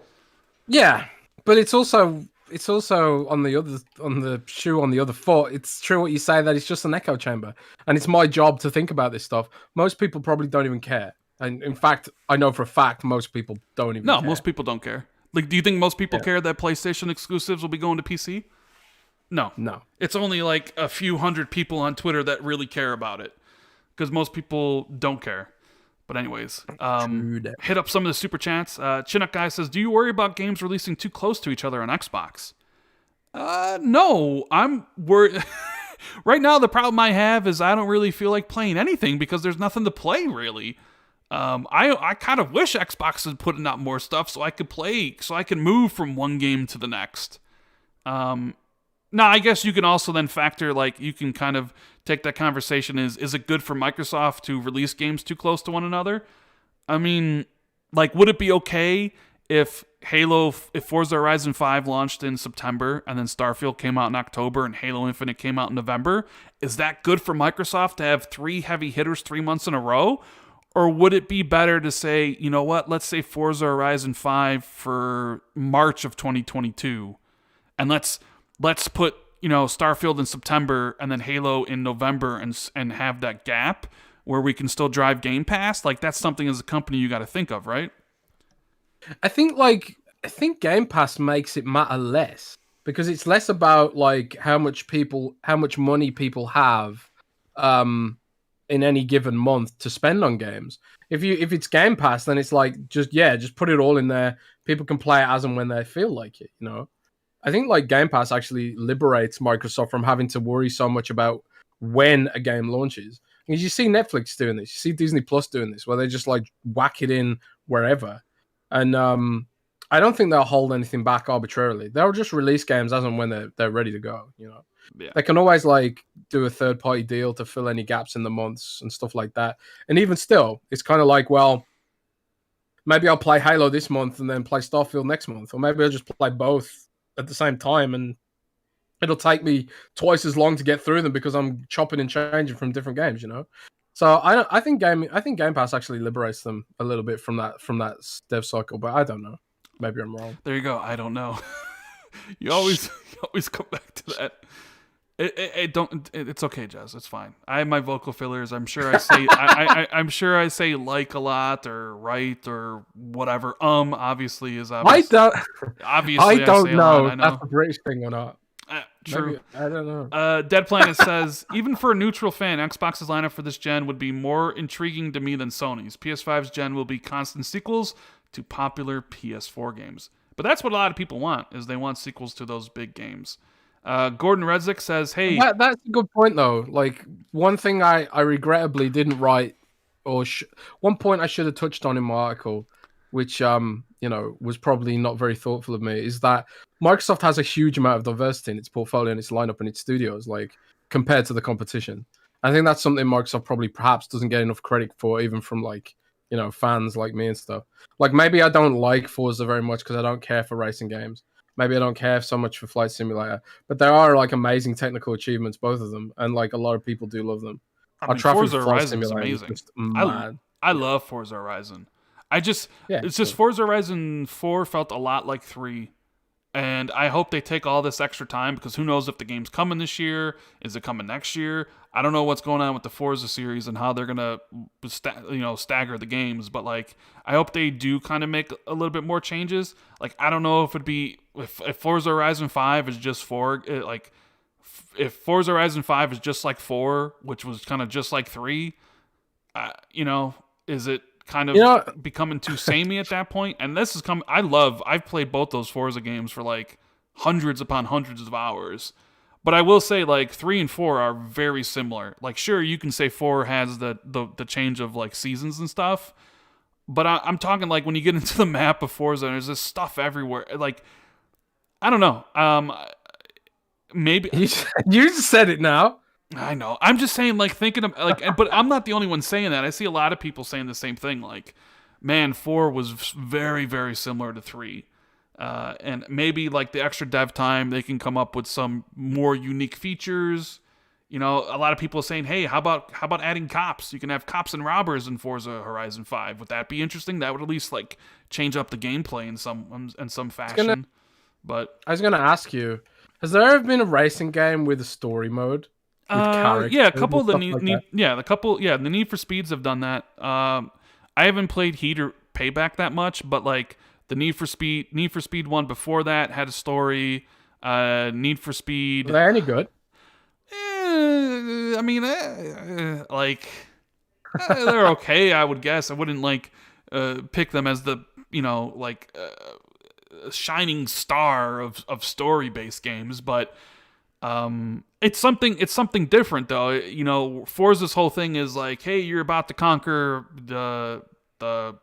Yeah, but it's also on the shoe on the other foot. It's true what you say, that it's just an echo chamber, and it's my job to think about this stuff. Most people probably don't even care, and in fact, I know for a fact most people don't even. No, care. Most people don't care. Like, do you think most people care that PlayStation exclusives will be going to PC? No. It's only like a few hundred people on Twitter that really care about it, because most people don't care. But anyways, hit up some of the super chats. Chinook Guy says, do you worry about games releasing too close to each other on Xbox? No, I'm worried. Right now, the problem I have is I don't really feel like playing anything because there's nothing to play, really. I kind of wish Xbox was putting out more stuff so I could play, so I can move from one game to the next. Now, I guess you can also then factor, like, you can kind of take that conversation is it good for Microsoft to release games too close to one another? I mean, like, would it be okay if Forza Horizon 5 launched in September and then Starfield came out in October and Halo Infinite came out in November? Is that good for Microsoft to have three heavy hitters 3 months in a row? Or would it be better to say, you know what, let's say Forza Horizon 5 for March of 2022, and let's put, Starfield in September and then Halo in November and have that gap where we can still drive Game Pass? Like, that's something as a company you got to think of, right? I think Game Pass makes it matter less, because it's less about like how much money people have in any given month to spend on games. If it's Game Pass, then it's like just put it all in there. People can play it as and when they feel like it, I think like Game Pass actually liberates Microsoft from having to worry so much about when a game launches. Because you see Netflix doing this, you see Disney Plus doing this, where they just like whack it in wherever. And I don't think they'll hold anything back arbitrarily. They'll just release games as and when they're ready to go. Yeah. They can always like do a third-party deal to fill any gaps in the months and stuff like that. And even still, it's kind of like, well, maybe I'll play Halo this month and then play Starfield next month, or maybe I'll just play both at the same time, and it'll take me twice as long to get through them because I'm chopping and changing from different games, So I think Game Pass actually liberates them a little bit from that dev cycle, but I don't know. Maybe I'm wrong. There you go. I don't know. You always come back to that. It's okay, Jazz. It's fine. I have my vocal fillers. I'm sure I say I'm sure I say like a lot or right or whatever. Obviously is I obvious. don't. I Obviously, I say don't a lot. know. I That's know. a British thing or not. True. Maybe I don't know. Dead Planet says, even for a neutral fan, Xbox's lineup for this gen would be more intriguing to me than Sony's. PS5's gen will be constant sequels to popular PS4 games. But that's what a lot of people want, is they want sequels to those big games. Gordon Redzik says, hey, That's a good point, though. Like, one thing I regrettably didn't write, or one point I should have touched on in my article, which was probably not very thoughtful of me, is that Microsoft has a huge amount of diversity in its portfolio and its lineup and its studios, like compared to the competition. I think that's something Microsoft probably perhaps doesn't get enough credit for, even from like fans like me and stuff. Like, maybe I don't like Forza very much because I don't care for racing games. Maybe I don't care so much for Flight Simulator, but there are like amazing technical achievements, both of them, and like a lot of people do love them. I Our mean, traffic Forza Flight Horizon is Simulator is amazing. just I mad. I love Forza Horizon. It's just Cool. Forza Horizon 4 felt a lot like 3. And I hope they take all this extra time, because who knows if the game's coming this year? Is it coming next year? I don't know what's going on with the Forza series and how they're gonna, stagger the games. But like, I hope they do kind of make a little bit more changes. Like, I don't know if it'd be if Forza Horizon 5 is just 4, if Forza Horizon 5 is just like 4, which was kind of just like 3. Is it kind of becoming too samey at that point? And this is coming. I've played both those Forza games for like hundreds upon hundreds of hours. But I will say, like, 3 and 4 are very similar. Like, sure, you can say 4 has the change of like seasons and stuff, but I'm talking like when you get into the map of Forza, there's this stuff everywhere. Like, I don't know. Maybe You just said it now. I know. I'm just saying, like, thinking of like, but I'm not the only one saying that. I see a lot of people saying the same thing. Like, man, 4 was very, very similar to 3. And maybe like the extra dev time, they can come up with some more unique features. A lot of people are saying, "Hey, how about adding cops? You can have cops and robbers in Forza Horizon 5. Would that be interesting? That would at least like change up the gameplay in some fashion." I was gonna ask you, has there ever been a racing game with a story mode with characters? Yeah, a couple of the the Need for Speeds have done that. I haven't played Heat or Payback that much, but like the Need for Speed one before that had a story. Need for Speed. Are they any good? I mean, they're okay. I would guess. I wouldn't like pick them as the shining star of story based games, but it's something different though. Forza's whole thing is like, hey, you're about to conquer the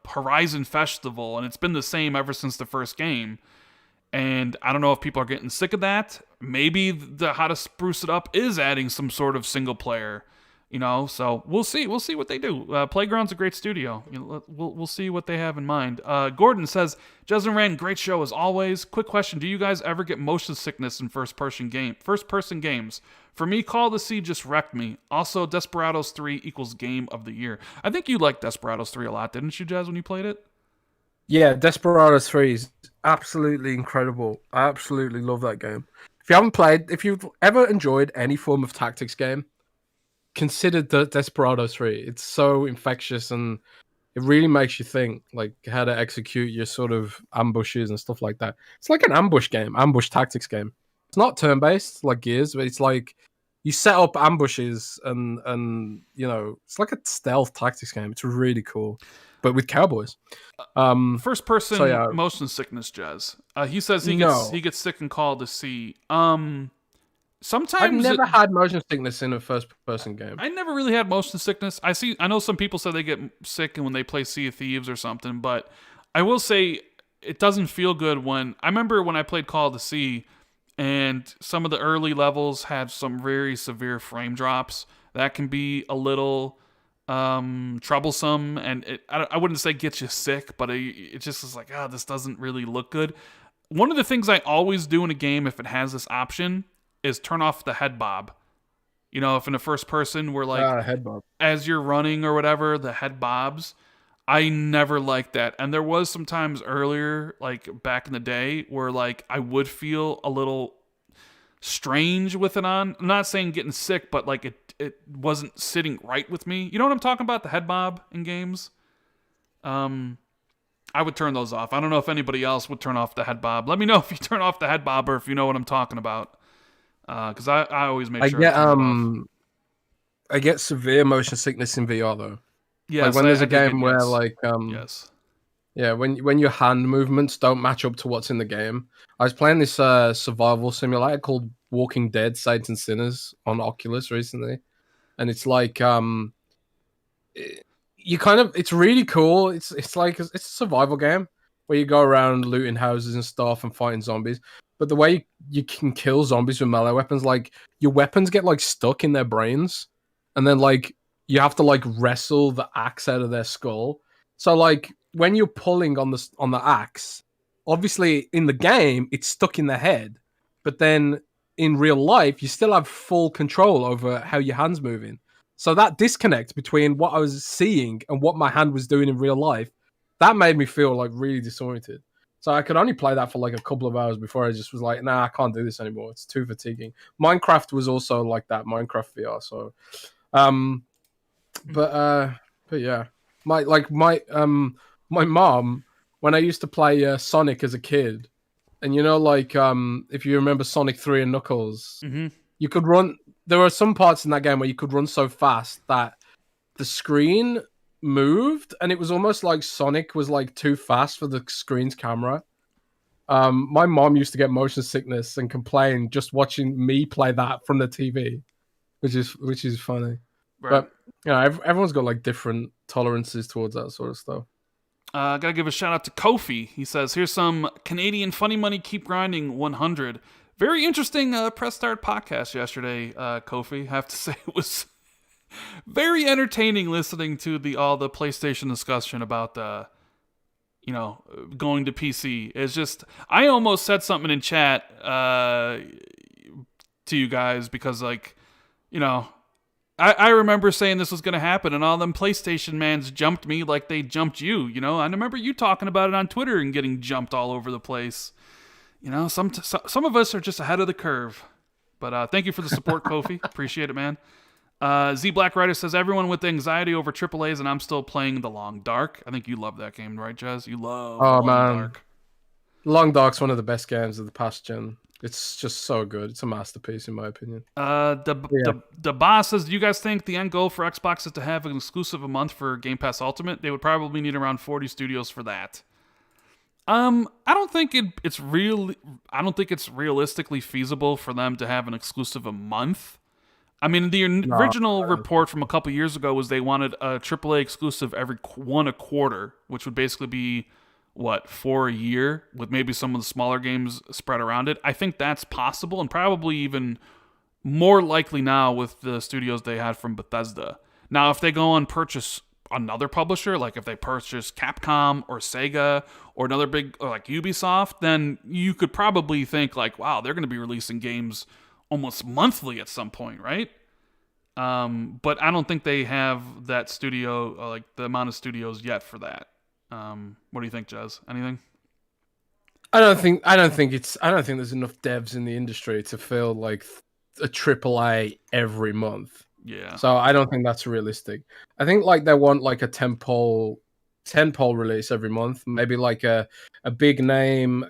Horizon Festival, and it's been the same ever since the first game. And I don't know if people are getting sick of that. Maybe the how to spruce it up is adding some sort of single player, So we'll see. We'll see what they do. Playground's a great studio. We'll see what they have in mind. Gordon says, Jez Rand, great show as always. Quick question: do you guys ever get motion sickness in first person games? For me, Call of the Sea just wrecked me. Also, Desperados 3 equals game of the year. I think you liked Desperados 3 a lot, didn't you, Jez, when you played it? Yeah, Desperados 3 is absolutely incredible. I absolutely love that game. If you've ever enjoyed any form of tactics game, consider Desperados 3. It's so infectious, and it really makes you think like how to execute your sort of ambushes and stuff like that. It's like an ambush tactics game. It's not turn-based like Gears, but it's like you set up ambushes and it's like a stealth tactics game. It's really cool, but with cowboys. First person So yeah, motion sickness, Jez. He says he no, gets sick and Call of the Sea. Sometimes I've never had motion sickness in a first-person game. I never really had motion sickness. I know some people say they get sick when they play Sea of Thieves or something, but I will say it doesn't feel good I remember when I played Call of the Sea, and some of the early levels had some very severe frame drops. That can be a little troublesome, and I wouldn't say get you sick, but it just is like, this doesn't really look good. One of the things I always do in a game, if it has this option, is turn off the head bob. If in a first person we're like Head bob. as you're running or whatever, the head bobs. I never liked that. And there was sometimes earlier, like back in the day, where like I would feel a little strange with it on. I'm not saying getting sick, but like it wasn't sitting right with me. You know what I'm talking about? The head bob in games. I would turn those off. I don't know if anybody else would turn off the head bob. Let me know if you turn off the head bob or if you know what I'm talking about. Because I always make sure I turn it off. I get severe motion sickness in VR though. Yes, like when there's a game yes. where like yes. Yeah, when your hand movements don't match up to what's in the game. I was playing this survival simulator called Walking Dead: Saints and Sinners on Oculus recently, and it's like you kind of it's really cool. It's like it's a survival game where you go around looting houses and stuff and fighting zombies. But the way you can kill zombies with melee weapons, like your weapons get like stuck in their brains, and then like you have to like wrestle the axe out of their skull. So like when you're pulling on the axe, obviously in the game it's stuck in the head, but then in real life you still have full control over how your hand's moving. So that disconnect between what I was seeing and what my hand was doing in real life, that made me feel like really disoriented. So I could only play that for like a couple of hours before I just was like, nah, I can't do this anymore. It's too fatiguing. Minecraft was also like that, Minecraft VR. So, but yeah, my mom, when I used to play Sonic as a kid, and you know, like if you remember Sonic 3 and Knuckles, you could run. There were some parts in that game where you could run so fast that the screen moved, and it was almost like Sonic was like too fast for the screen's camera. My mom used to get motion sickness and complain just watching me play that from the TV, which is funny. Right. But you know, everyone's got like different tolerances towards that sort of stuff. Gotta give a shout out to Kofi. He says, "Here's some Canadian funny money. Keep grinding 100." Very interesting press start podcast yesterday, Kofi. I have to say it was very entertaining listening to all the PlayStation discussion about going to PC. It's just I almost said something in chat to you guys because like I remember saying this was going to happen, and all them PlayStation mans jumped me like they jumped you. I remember you talking about it on Twitter and getting jumped all over the place. Some of us are just ahead of the curve. But thank you for the support, Kofi. Appreciate it, man. Z Black Rider says, everyone with anxiety over AAAs, and I'm still playing The Long Dark. I think you love that game, right, Jez? You love Long Dark. Long Dark's one of the best games of the past gen. It's just so good. It's a masterpiece, in my opinion. The boss says, do you guys think the end goal for Xbox is to have an exclusive a month for Game Pass Ultimate? They would probably need around 40 studios for that. I don't think it's realistically feasible for them to have an exclusive a month. I mean, the original report from a couple years ago was they wanted a AAA exclusive every one a quarter, which would basically be, 4 a year, with maybe some of the smaller games spread around it. I think that's possible, and probably even more likely now with the studios they had from Bethesda. Now, if they go and purchase another publisher, like if they purchase Capcom or Sega or another big, like Ubisoft, then you could probably think like, wow, they're going to be releasing games almost monthly at some point, right? But I don't think they have that studio, like the amount of studios yet for that. What do you think, Jez? Anything? I don't think there's enough devs in the industry to fill like a AAA every month. Yeah. So I don't think that's realistic. I think like they want like a tentpole release every month, maybe like a big name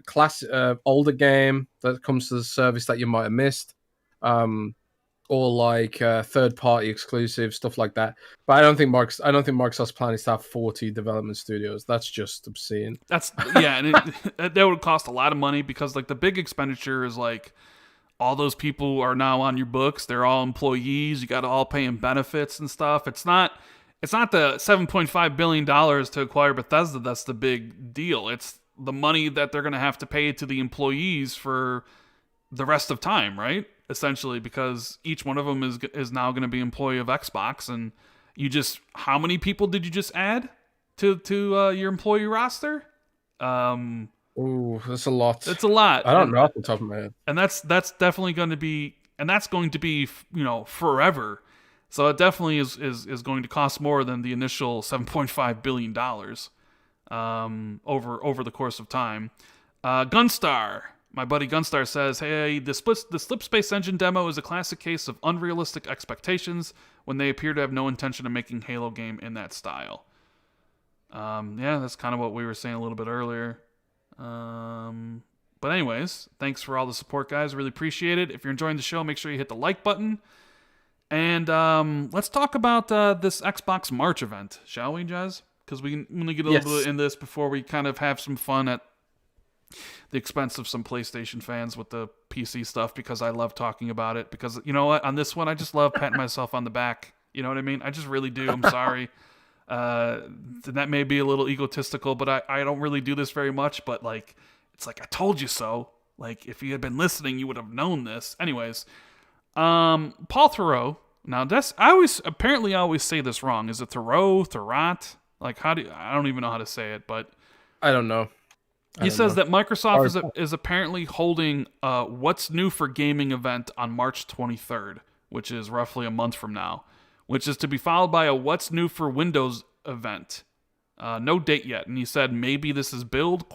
older game that comes to the service that you might have missed, or like third party exclusive stuff like that. But I don't think Microsoft's plan is to have 40 development studios. That's just obscene. And that would cost a lot of money because like the big expenditure is like all those people are now on your books. They're all employees. You got to all pay them benefits and stuff. It's not the $7.5 billion to acquire Bethesda that's the big deal. It's the money that they're going to have to pay to the employees for the rest of time, right? Essentially, because each one of them is now going to be employee of Xbox, and how many people did you just add to your employee roster? Oh, that's a lot. It's a lot. I don't know off the top of my head. And that's definitely going to be, forever. So it definitely is going to cost more than the initial $7.5 billion over the course of time. Gunstar My buddy Gunstar says, hey, the Slip Space Engine demo is a classic case of unrealistic expectations when they appear to have no intention of making Halo game in that style. Yeah, that's kind of what we were saying a little bit earlier. But anyways, thanks for all the support, guys. Really appreciate it. If you're enjoying the show, make sure you hit the like button. And let's talk about this Xbox March event, shall we, Jez? Because we want to get a little bit in this before we kind of have some fun at the expense of some PlayStation fans with the PC stuff, because I love talking about it. Because, you know what? On this one, I just love patting myself on the back. You know what I mean? I just really do. I'm sorry. That may be a little egotistical, but I don't really do this very much. But, like, it's like, I told you so. Like, if you had been listening, you would have known this. Anyways, Paul Theroux. Now, I always say this wrong. Is it Theroux? Therat? Like, I don't even know how to say it, but I don't know. He says that Microsoft is apparently holding a What's New for Gaming event on March 23rd, which is roughly a month from now, which is to be followed by a What's New for Windows event. No date yet. And he said maybe this is build, ?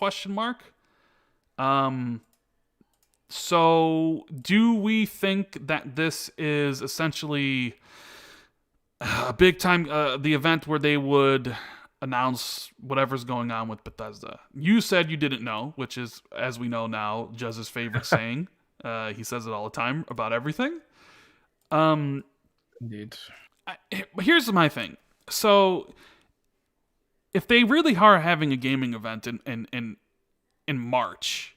So do we think that this is essentially a big time, the event where they would announce whatever's going on with Bethesda? You said you didn't know, which is, as we know now, Jez's favorite saying. He says it all the time about everything. Indeed. Here's my thing. So, if they really are having a gaming event in March,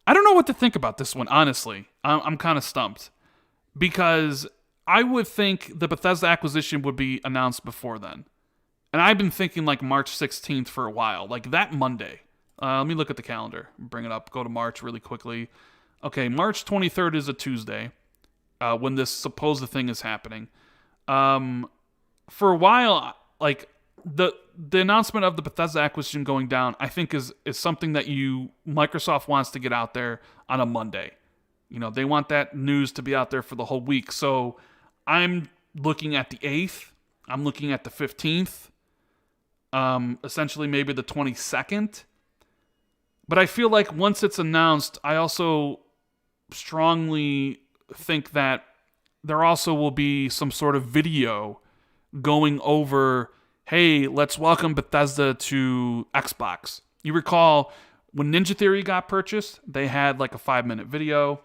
I don't know what to think about this one, honestly. I'm kind of stumped. Because I would think the Bethesda acquisition would be announced before then. And I've been thinking like March 16th for a while. Like that Monday. Let me look at the calendar. Bring it up. Go to March really quickly. Okay, March 23rd is a Tuesday. When this supposed thing is happening. For a while, like the announcement of the Bethesda acquisition going down, I think is something that Microsoft wants to get out there on a Monday. You know, they want that news to be out there for the whole week. So I'm looking at the 8th. I'm looking at the 15th. Essentially maybe the 22nd. But I feel like once it's announced, I also strongly think that there also will be some sort of video going over, hey, let's welcome Bethesda to Xbox. You recall when Ninja Theory got purchased, they had like a 5-minute video.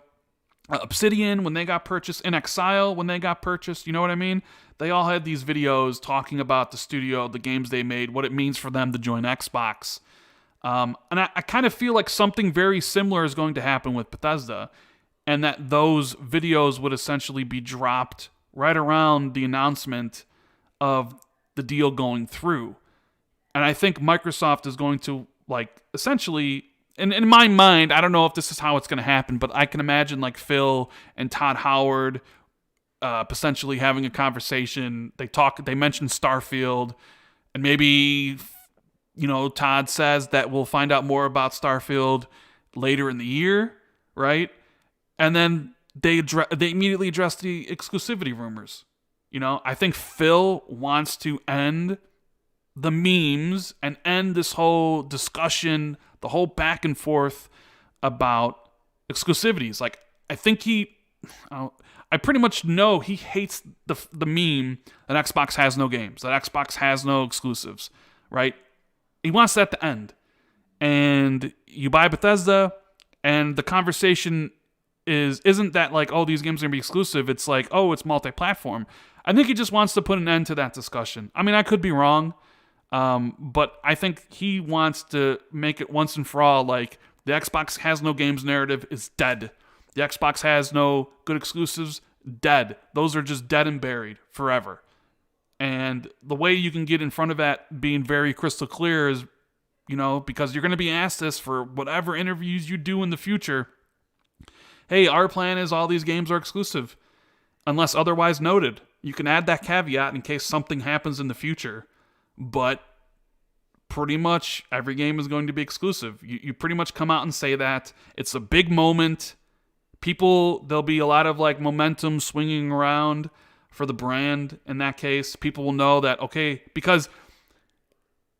Obsidian, when they got purchased, In Exile, when they got purchased, you know what I mean? They all had these videos talking about the studio, the games they made, what it means for them to join Xbox. And I kind of feel like something very similar is going to happen with Bethesda, and that those videos would essentially be dropped right around the announcement of the deal going through. And I think Microsoft is going to, like, essentially, in my mind, I don't know if this is how it's going to happen, but I can imagine like Phil and Todd Howard potentially having a conversation. They mention Starfield, and maybe, you know, Todd says that we'll find out more about Starfield later in the year, right? And then they immediately address the exclusivity rumors. You know, I think Phil wants to end the memes and end this whole discussion, the whole back and forth about exclusivities. Like, I think I pretty much know he hates the meme that Xbox has no games, that Xbox has no exclusives, right? He wants that to end. And you buy Bethesda, and the conversation isn't that like, oh, these games are going to be exclusive. It's like, oh, it's multi-platform. I think he just wants to put an end to that discussion. I mean, I could be wrong. But I think he wants to make it once and for all like the Xbox has no games narrative is dead. The Xbox has no good exclusives, dead. Those are just dead and buried forever. And the way you can get in front of that being very crystal clear is, you know, because you're going to be asked this for whatever interviews you do in the future. Hey, our plan is all these games are exclusive, unless otherwise noted. You can add that caveat in case something happens in the future. But pretty much every game is going to be exclusive. You pretty much come out and say that. It's a big moment. There'll be a lot of like momentum swinging around for the brand in that case. People will know that, okay, because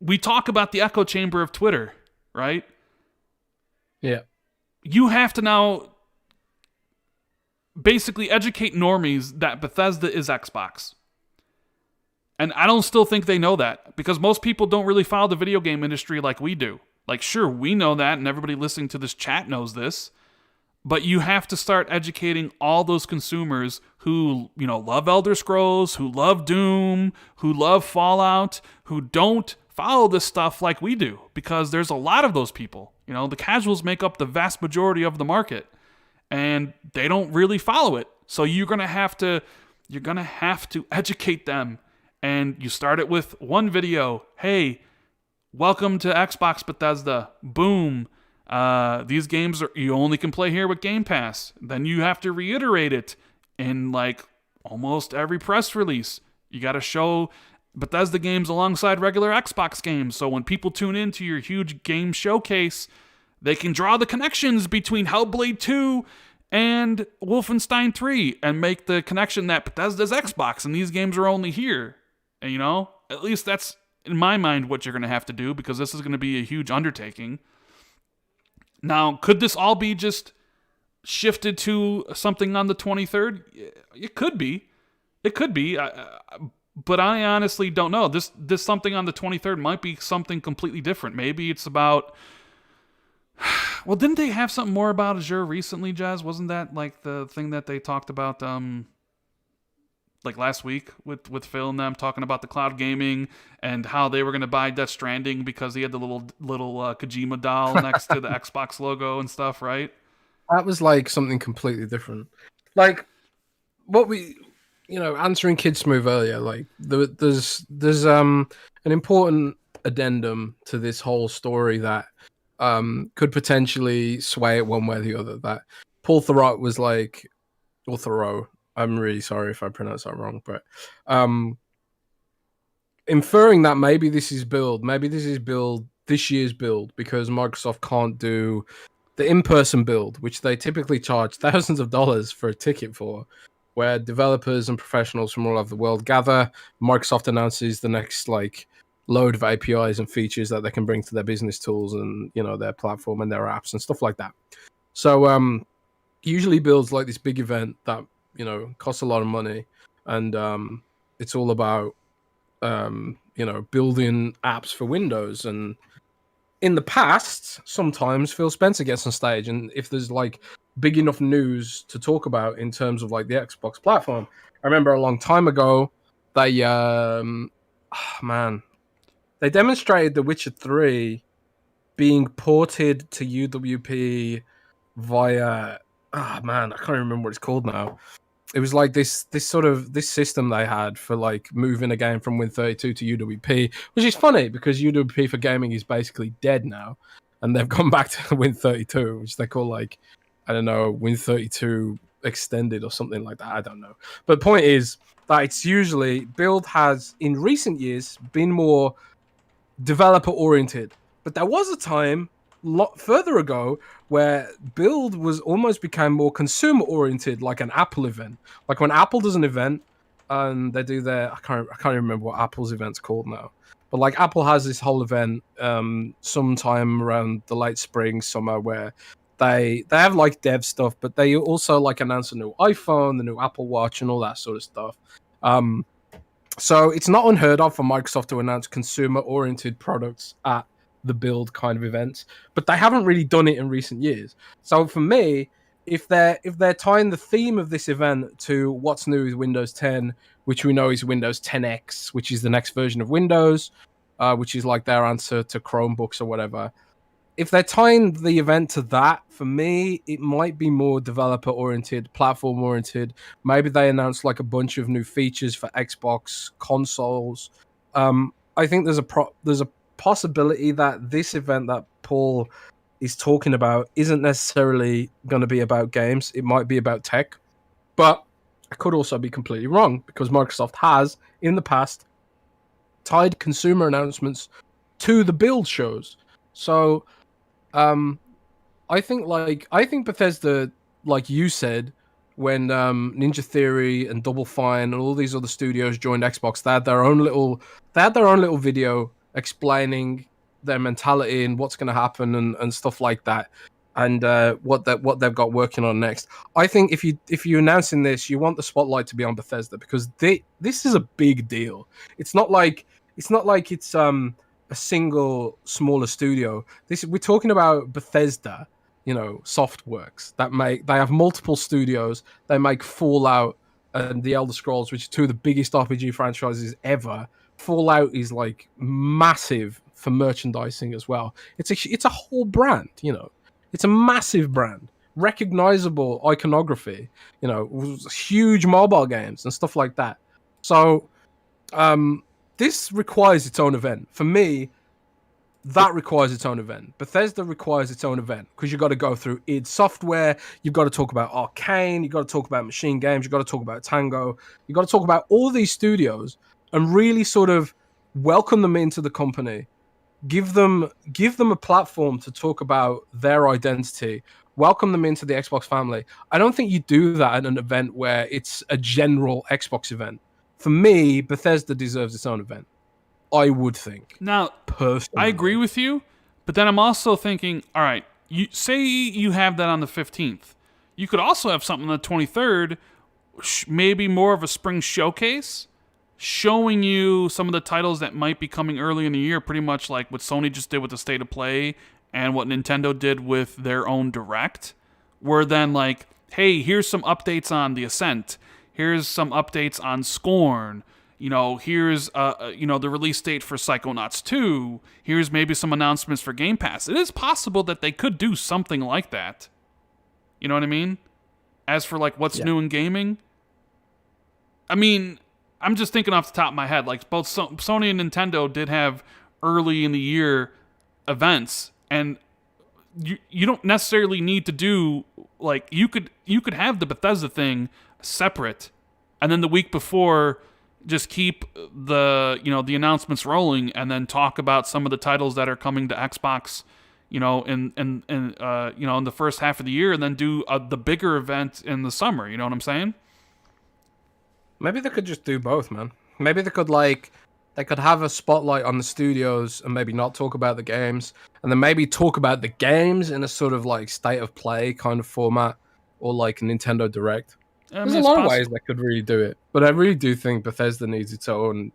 we talk about the echo chamber of Twitter, right? Yeah. You have to now basically educate normies that Bethesda is Xbox. And I don't still think they know that, because most people don't really follow the video game industry like we do. Like, sure, we know that, and everybody listening to this chat knows this, but you have to start educating all those consumers who, you know, love Elder Scrolls, who love Doom, who love Fallout, who don't follow this stuff like we do, because there's a lot of those people. You know, the casuals make up the vast majority of the market, and they don't really follow it. So you're gonna have to educate them. And you start it with one video. Hey, welcome to Xbox Bethesda. Boom. These games you only can play here with Game Pass. Then you have to reiterate it in like almost every press release. You got to show Bethesda games alongside regular Xbox games. So when people tune into your huge game showcase, they can draw the connections between Hellblade 2 and Wolfenstein 3 and make the connection that Bethesda's Xbox and these games are only here. And, you know, at least that's, in my mind, what you're going to have to do, because this is going to be a huge undertaking. Now, could this all be just shifted to something on the 23rd? It could be. It could be. But I honestly don't know. This something on the 23rd might be something completely different. Maybe it's about... Well, didn't they have something more about Azure recently, Jazz? Wasn't that like the thing that they talked about... like last week with Phil and them talking about the cloud gaming and how they were going to buy Death Stranding because he had the little Kojima doll next to the Xbox logo and stuff, right? That was like something completely different. Like what we, you know, answering Kid Smooth earlier, like there's an important addendum to this whole story that could potentially sway it one way or the other. That Paul Thurrott was like, or Thoreau, I'm really sorry if I pronounced that wrong, but inferring that maybe this is this year's build, because Microsoft can't do the in-person build, which they typically charge thousands of dollars for a ticket for, where developers and professionals from all over the world gather. Microsoft announces the next like load of APIs and features that they can bring to their business tools and, you know, their platform and their apps and stuff like that. So usually builds like this big event that, you know, costs a lot of money, and it's all about you know, building apps for Windows. And in the past, sometimes Phil Spencer gets on stage, and if there's like big enough news to talk about in terms of like the Xbox platform, I remember a long time ago they they demonstrated The Witcher 3 being ported to UWP via I can't remember what it's called now. It was like this system they had for like moving a game from Win32 to UWP, which is funny because UWP for gaming is basically dead now, and they've gone back to Win32, which they call like, I don't know, Win32 extended or something like that. I don't know. But point is that it's usually build has in recent years been more developer oriented, but there was a time lot further ago where build was almost became more consumer oriented, like an Apple event. Like when Apple does an event and they do their I can't remember what Apple's event's called now, but like Apple has this whole event sometime around the late spring, summer, where they have like dev stuff, but they also like announce a new iPhone, the new Apple Watch, and all that sort of stuff. So it's not unheard of for Microsoft to announce consumer oriented products at the build kind of events, but they haven't really done it in recent years. So for me, if they're tying the theme of this event to what's new with Windows 10, which we know is Windows 10X, which is the next version of Windows, which is like their answer to Chromebooks or whatever. If they're tying the event to that, for me, it might be more developer oriented, platform oriented. Maybe they announce like a bunch of new features for Xbox consoles. I think there's a possibility that this event that Paul is talking about isn't necessarily going to be about games. It might be about tech, but I could also be completely wrong, because Microsoft has in the past tied consumer announcements to the build shows. So I think Bethesda, like you said, when Ninja Theory and Double Fine and all these other studios joined Xbox, they had their own little video explaining their mentality and what's going to happen and stuff like that, and what they've got working on next. I think if you're announcing this, you want the spotlight to be on Bethesda, because this is a big deal. It's not like it's a single smaller studio. We're talking about Bethesda, Softworks they have multiple studios. They make Fallout and the Elder Scrolls, which are two of the biggest RPG franchises ever. Fallout is like massive for merchandising as well. It's a whole brand, It's a massive brand, recognizable iconography, huge mobile games and stuff like that. So this requires its own event. For me, that requires its own event. Bethesda requires its own event, because you've got to go through id Software, you've got to talk about Arcane, you've got to talk about Machine Games, you've got to talk about Tango, you've got to talk about all these studios and really sort of welcome them into the company, give them a platform to talk about their identity, welcome them into the Xbox family. I don't think you do that at an event where it's a general Xbox event. For me, Bethesda deserves its own event, I would think. Now, personally, I agree with you, but then I'm also thinking, all right, you say you have that on the 15th. You could also have something on the 23rd, maybe more of a spring showcase, showing you some of the titles that might be coming early in the year, pretty much like what Sony just did with the State of Play and what Nintendo did with their own Direct, where then like, hey, here's some updates on The Ascent, here's some updates on Scorn, here's the release date for Psychonauts 2, here's maybe some announcements for Game Pass. It is possible that they could do something like that. You know what I mean? As for like what's new in gaming, I mean, I'm just thinking off the top of my head, like both Sony and Nintendo did have early in the year events, and you don't necessarily need to do like you could have the Bethesda thing separate, and then the week before just keep the the announcements rolling, and then talk about some of the titles that are coming to Xbox, in the first half of the year, and then do the bigger event in the summer. You know what I'm saying? Maybe they could just do both, man. Maybe they could have a spotlight on the studios and maybe not talk about the games, and then maybe talk about the games in a sort of like state of play kind of format, or like a Nintendo Direct. There's a lot of ways they could really do it, but I really do think Bethesda needs its own.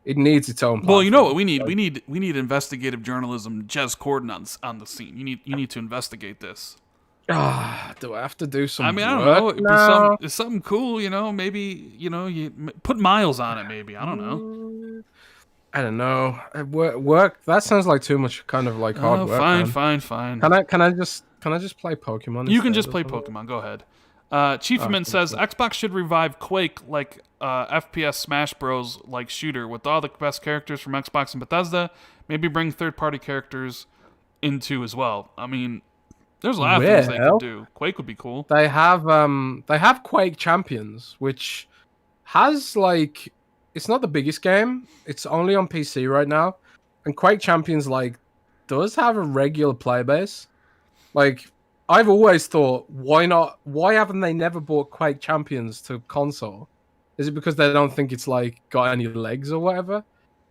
It needs its own platform. Well, you know what we need? We need investigative journalism. Jez Corden on the scene. You need to investigate this. Do I have to do some? I mean, I don't know. It'd be something cool, Maybe you put miles on it. Maybe I don't know. I don't know. Work. That sounds like too much, kind of like hard work. Fine. Can I just play Pokemon? You can just play Pokemon. Go ahead. Chiefman says Xbox should revive Quake like FPS Smash Bros. Like shooter with all the best characters from Xbox and Bethesda. Maybe bring third-party characters into as well. I mean, there's a lot of things they could do. Quake would be cool. They have Quake Champions, which has like, it's not the biggest game. It's only on PC right now, and Quake Champions does have a regular player base. Like, I've always thought, why not? Why haven't they never brought Quake Champions to console? Is it because they don't think it's got any legs or whatever?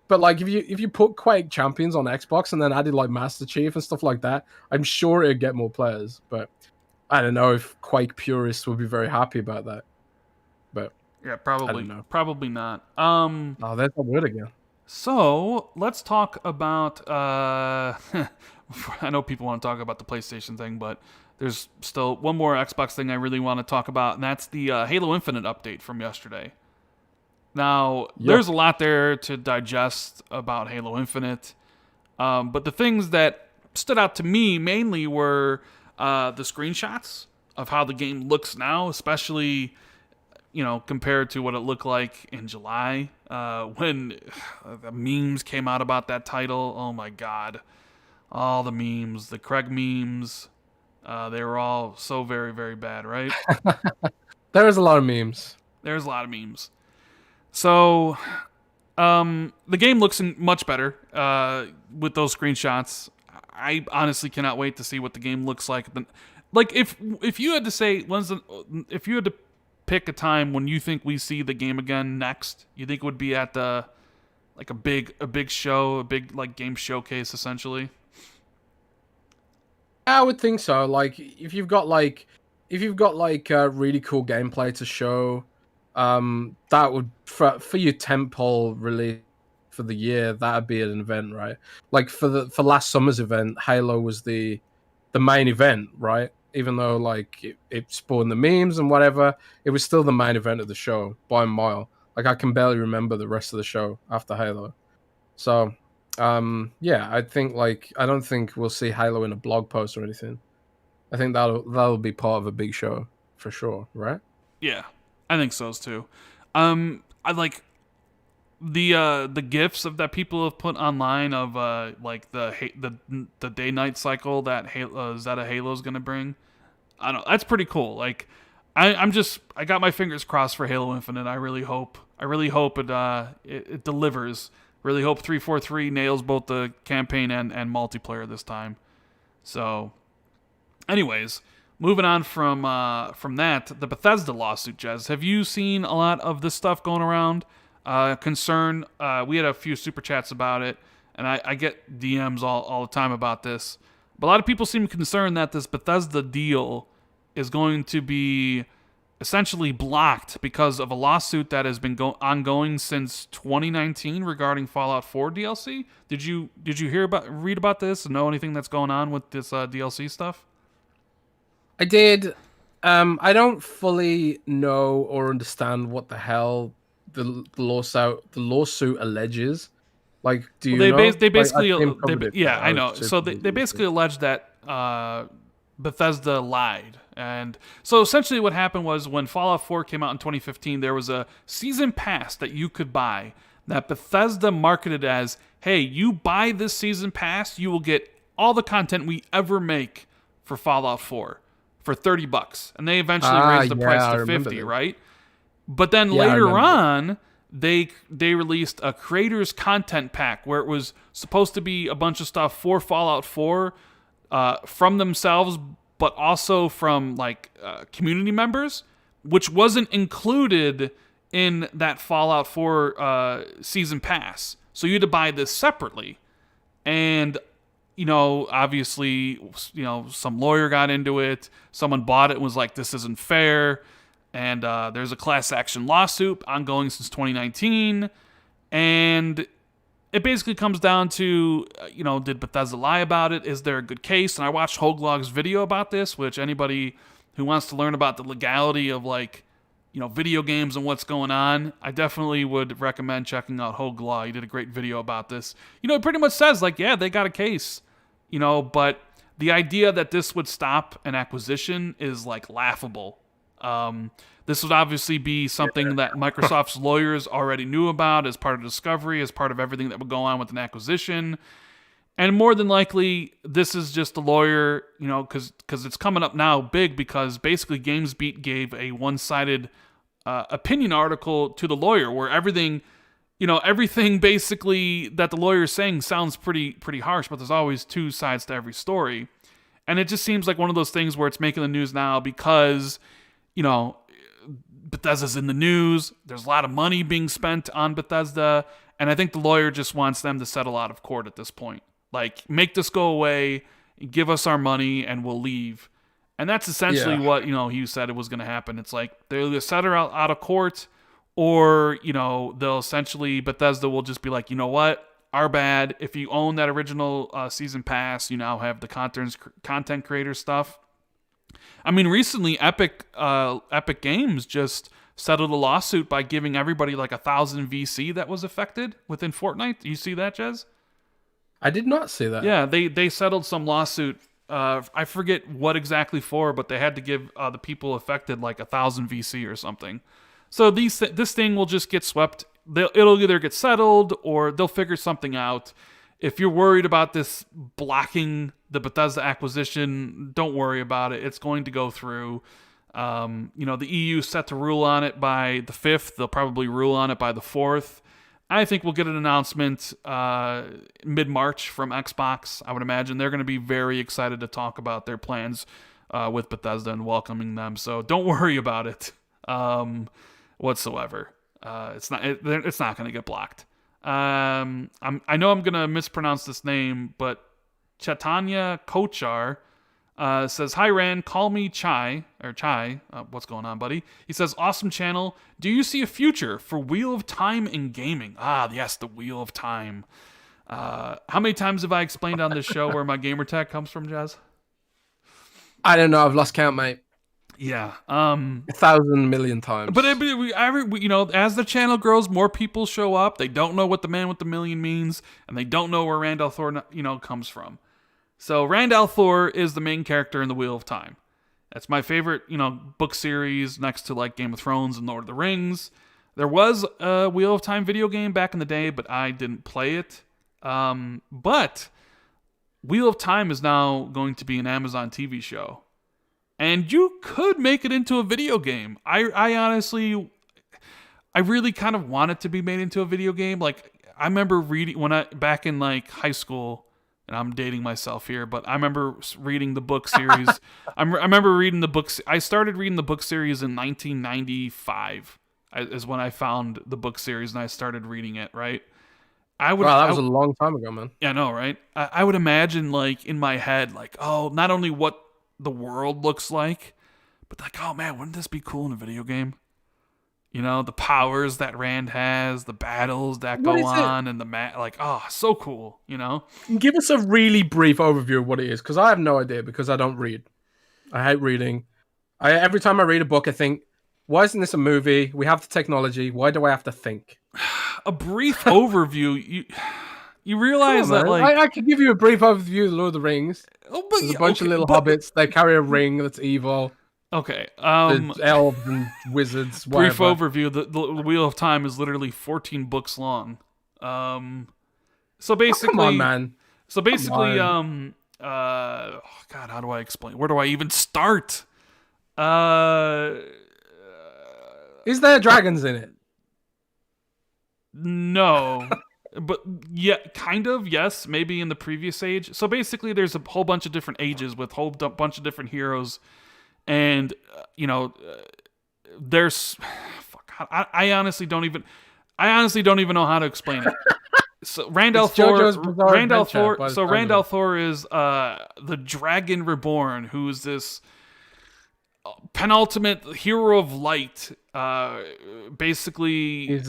But if you put Quake Champions on Xbox and then added Master Chief and stuff like that, I'm sure it'd get more players. But I don't know if Quake purists would be very happy about that. But yeah, probably not. Oh, there's a word again. So let's talk about. I know people want to talk about the PlayStation thing, but there's still one more Xbox thing I really want to talk about, and that's the Halo Infinite update from yesterday. Now, There's a lot there to digest about Halo Infinite, but the things that stood out to me mainly were the screenshots of how the game looks now, especially compared to what it looked like in July when the memes came out about that title. Oh my God. All the memes, the Craig memes, they were all so very, very bad, right? There was a lot of memes. There's a lot of memes. So, the game looks much better with those screenshots. I honestly cannot wait to see what the game looks like. If you had to say, if you had to pick a time when you think we see the game again next, you think it would be at the like a big show, a big like game showcase essentially? I would think so. Like if you've got really cool gameplay to show, that would for your tentpole release for the year, that'd be an event, right? Like for last summer's event, Halo was the main event, right? Even though like it spawned the memes and whatever, it was still the main event of the show by a mile. Like I can barely remember the rest of the show after Halo. So, yeah, I don't think we'll see Halo in a blog post or anything. I think that'll be part of a big show for sure, right? Yeah, I think so too. I like the gifs of that people have put online of like the day night cycle that Halo's gonna bring. I don't know, that's pretty cool. Like I got my fingers crossed for Halo Infinite. I really hope it delivers. Really hope 343 nails both the campaign and multiplayer this time. So, anyways, moving on from that, the Bethesda lawsuit, Jez. Have you seen a lot of this stuff going around? Concern. We had a few super chats about it, and I get DMs all the time about this. But a lot of people seem concerned that this Bethesda deal is going to be essentially blocked because of a lawsuit that has been ongoing since 2019 regarding Fallout 4 DLC. Did you read about this and know anything that's going on with this DLC stuff? I did. I don't fully know or understand what the hell the lawsuit alleges. Like, do you know? They Like, basically covered it, yeah, but I was know. So super they loose. basically allege that Bethesda lied. And so essentially what happened was when Fallout 4 came out in 2015, there was a season pass that you could buy that Bethesda marketed as, hey, you buy this season pass, you will get all the content we ever make for Fallout 4 for $30. And they eventually raised the price I to remember 50, that. right? But then Yeah, I later remember. on, they released a creators content pack where it was supposed to be a bunch of stuff for Fallout 4 from themselves, but also from like community members, which wasn't included in that Fallout 4 season pass. So you had to buy this separately. And obviously, some lawyer got into it. Someone bought it and was like, this isn't fair. And there's a class action lawsuit ongoing since 2019. And it basically comes down to, did Bethesda lie about it? Is there a good case? And I watched Hoglog's video about this, which anybody who wants to learn about the legality of, like, video games and what's going on, I definitely would recommend checking out Hoglog. He did a great video about this. It pretty much says, like, yeah, they got a case, but the idea that this would stop an acquisition is, like, laughable. This would obviously be something that Microsoft's lawyers already knew about as part of discovery, as part of everything that would go on with an acquisition. And more than likely, this is just a lawyer, because it's coming up now big because basically GamesBeat gave a one-sided opinion article to the lawyer where everything basically that the lawyer is saying sounds pretty harsh, but there's always two sides to every story. And it just seems like one of those things where it's making the news now because, Bethesda's in the news. There's a lot of money being spent on Bethesda. And I think the lawyer just wants them to settle out of court at this point. Like, make this go away, give us our money, and we'll leave. And that's essentially what, he said it was going to happen. It's like, they'll either settle out of court or, they'll essentially, Bethesda will just be like, you know what? Our bad. If you own that original season pass, you now have the content creator stuff. I mean, recently, Epic Games just settled a lawsuit by giving everybody like 1,000 VC that was affected within Fortnite. Do you see that, Jez? I did not see that. Yeah, they settled some lawsuit. I forget what exactly for, but they had to give the people affected like 1,000 VC or something. So this thing will just get swept. It'll either get settled or they'll figure something out. If you're worried about this blocking the Bethesda acquisition, don't worry about it. It's going to go through. The EU set to rule on it by the 5th. They'll probably rule on it by the 4th. I think we'll get an announcement mid-March from Xbox. I would imagine they're going to be very excited to talk about their plans with Bethesda and welcoming them. So don't worry about it whatsoever. It's not going to get blocked. I know I'm gonna mispronounce this name, but Chaitanya Kochar says, "Hi Rand, call me Chai or Chai. What's going on, buddy?" He says, "Awesome channel. Do you see a future for Wheel of Time in gaming?" Ah, yes, the Wheel of Time. How many times have I explained on this show where my gamer tag comes from, Jazz? I don't know. I've lost count, mate. Yeah. 1,000 million times. But as the channel grows, more people show up. They don't know what the man with the million means, and they don't know where Rand al'Thor, comes from. So Rand al'Thor is the main character in the Wheel of Time. That's my favorite, book series next to like Game of Thrones and Lord of the Rings. There was a Wheel of Time video game back in the day, but I didn't play it. But Wheel of Time is now going to be an Amazon TV show. And you could make it into a video game. I honestly, I really kind of want it to be made into a video game. Like, I remember reading back in like high school, and I'm dating myself here, but I remember reading the book series. I remember reading the books. I started reading the book series in 1995 is when I found the book series and I started reading it, right? Wow, that was a long time ago, man. Yeah, I know, right? I would imagine, like, in my head, like, oh, not only what the world looks like, but like, oh man, wouldn't this be cool in a video game? The powers that Rand has, the battles that go on, and like, oh, so cool, Give us a really brief overview of what it is, because I have no idea, because I don't read. I hate reading. Every time I read a book, I think, why isn't this a movie? We have the technology. Why do I have to think? A brief overview. You realize that, like, I could give you a brief overview of Lord of the Rings. There's a bunch of little hobbits. They carry a ring that's evil. Okay. There's elves and wizards. Brief overview. The Wheel of Time is literally 14 books long. So basically, come on, man. So basically, God, how do I explain? Where do I even start? Is there dragons in it? No. But yeah, kind of, yes, maybe in the previous age. So basically, there's a whole bunch of different ages with a whole bunch of different heroes, and there's I honestly don't even know how to explain it. So Rand al'Thor is the Dragon Reborn, who's this penultimate hero of light. Basically,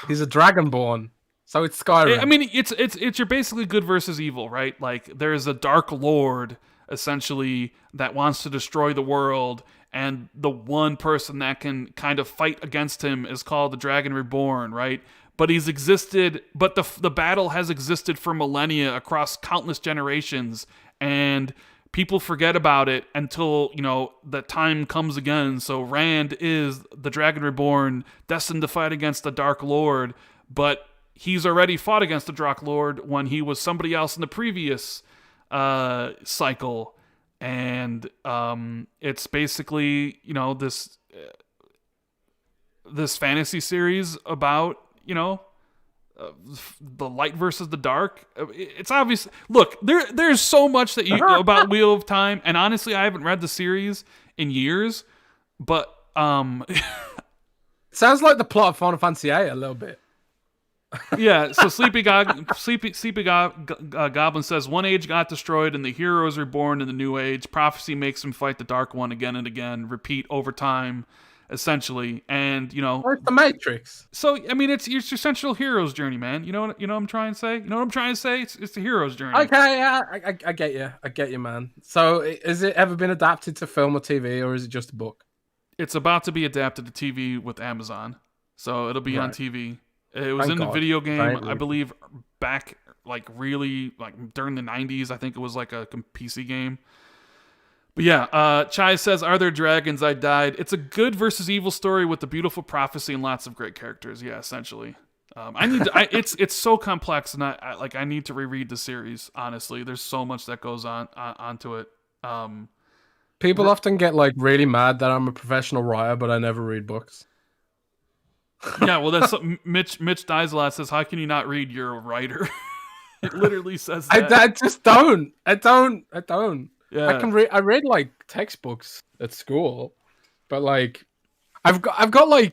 he's a dragonborn. So it's Skyrim. I mean, it's you're basically good versus evil, right? Like, there's a Dark Lord, essentially, that wants to destroy the world, and the one person that can kind of fight against him is called the Dragon Reborn, right? But the battle has existed for millennia across countless generations, and people forget about it until, the time comes again. So Rand is the Dragon Reborn, destined to fight against the Dark Lord, but he's already fought against the Dark Lord when he was somebody else in the previous cycle. And it's basically, this fantasy series about, the light versus the dark. It's obvious. Look, there's so much that about Wheel of Time, and honestly, I haven't read the series in years, but sounds like the plot of Final Fantasy VIII a little bit. Yeah, so Sleepy Goblin says, one age got destroyed and the heroes are reborn in the new age. Prophecy makes them fight the Dark One again and again, repeat over time, essentially. And, Where's the Matrix? So, I mean, it's your central hero's journey, man. You know what I'm trying to say? It's the hero's journey. Okay, yeah, I get you. I get you, man. So, has it ever been adapted to film or TV, or is it just a book? It's about to be adapted to TV with Amazon. So, it'll be on TV. It was in the video game, I believe, back really during the 90s. I think it was like a PC game. But yeah, Chai says, "Are there dragons? I died." It's a good versus evil story with a beautiful prophecy and lots of great characters. Yeah, essentially. It's so complex, and I need to reread the series. Honestly, there's so much that goes onto it. People often get really mad that I'm a professional writer, but I never read books. Yeah, well, that's Mitch Dies a lot says, "How can you not read? You're a writer." It literally says that. I just don't. I don't. Yeah. I can read. I read textbooks at school, but I've got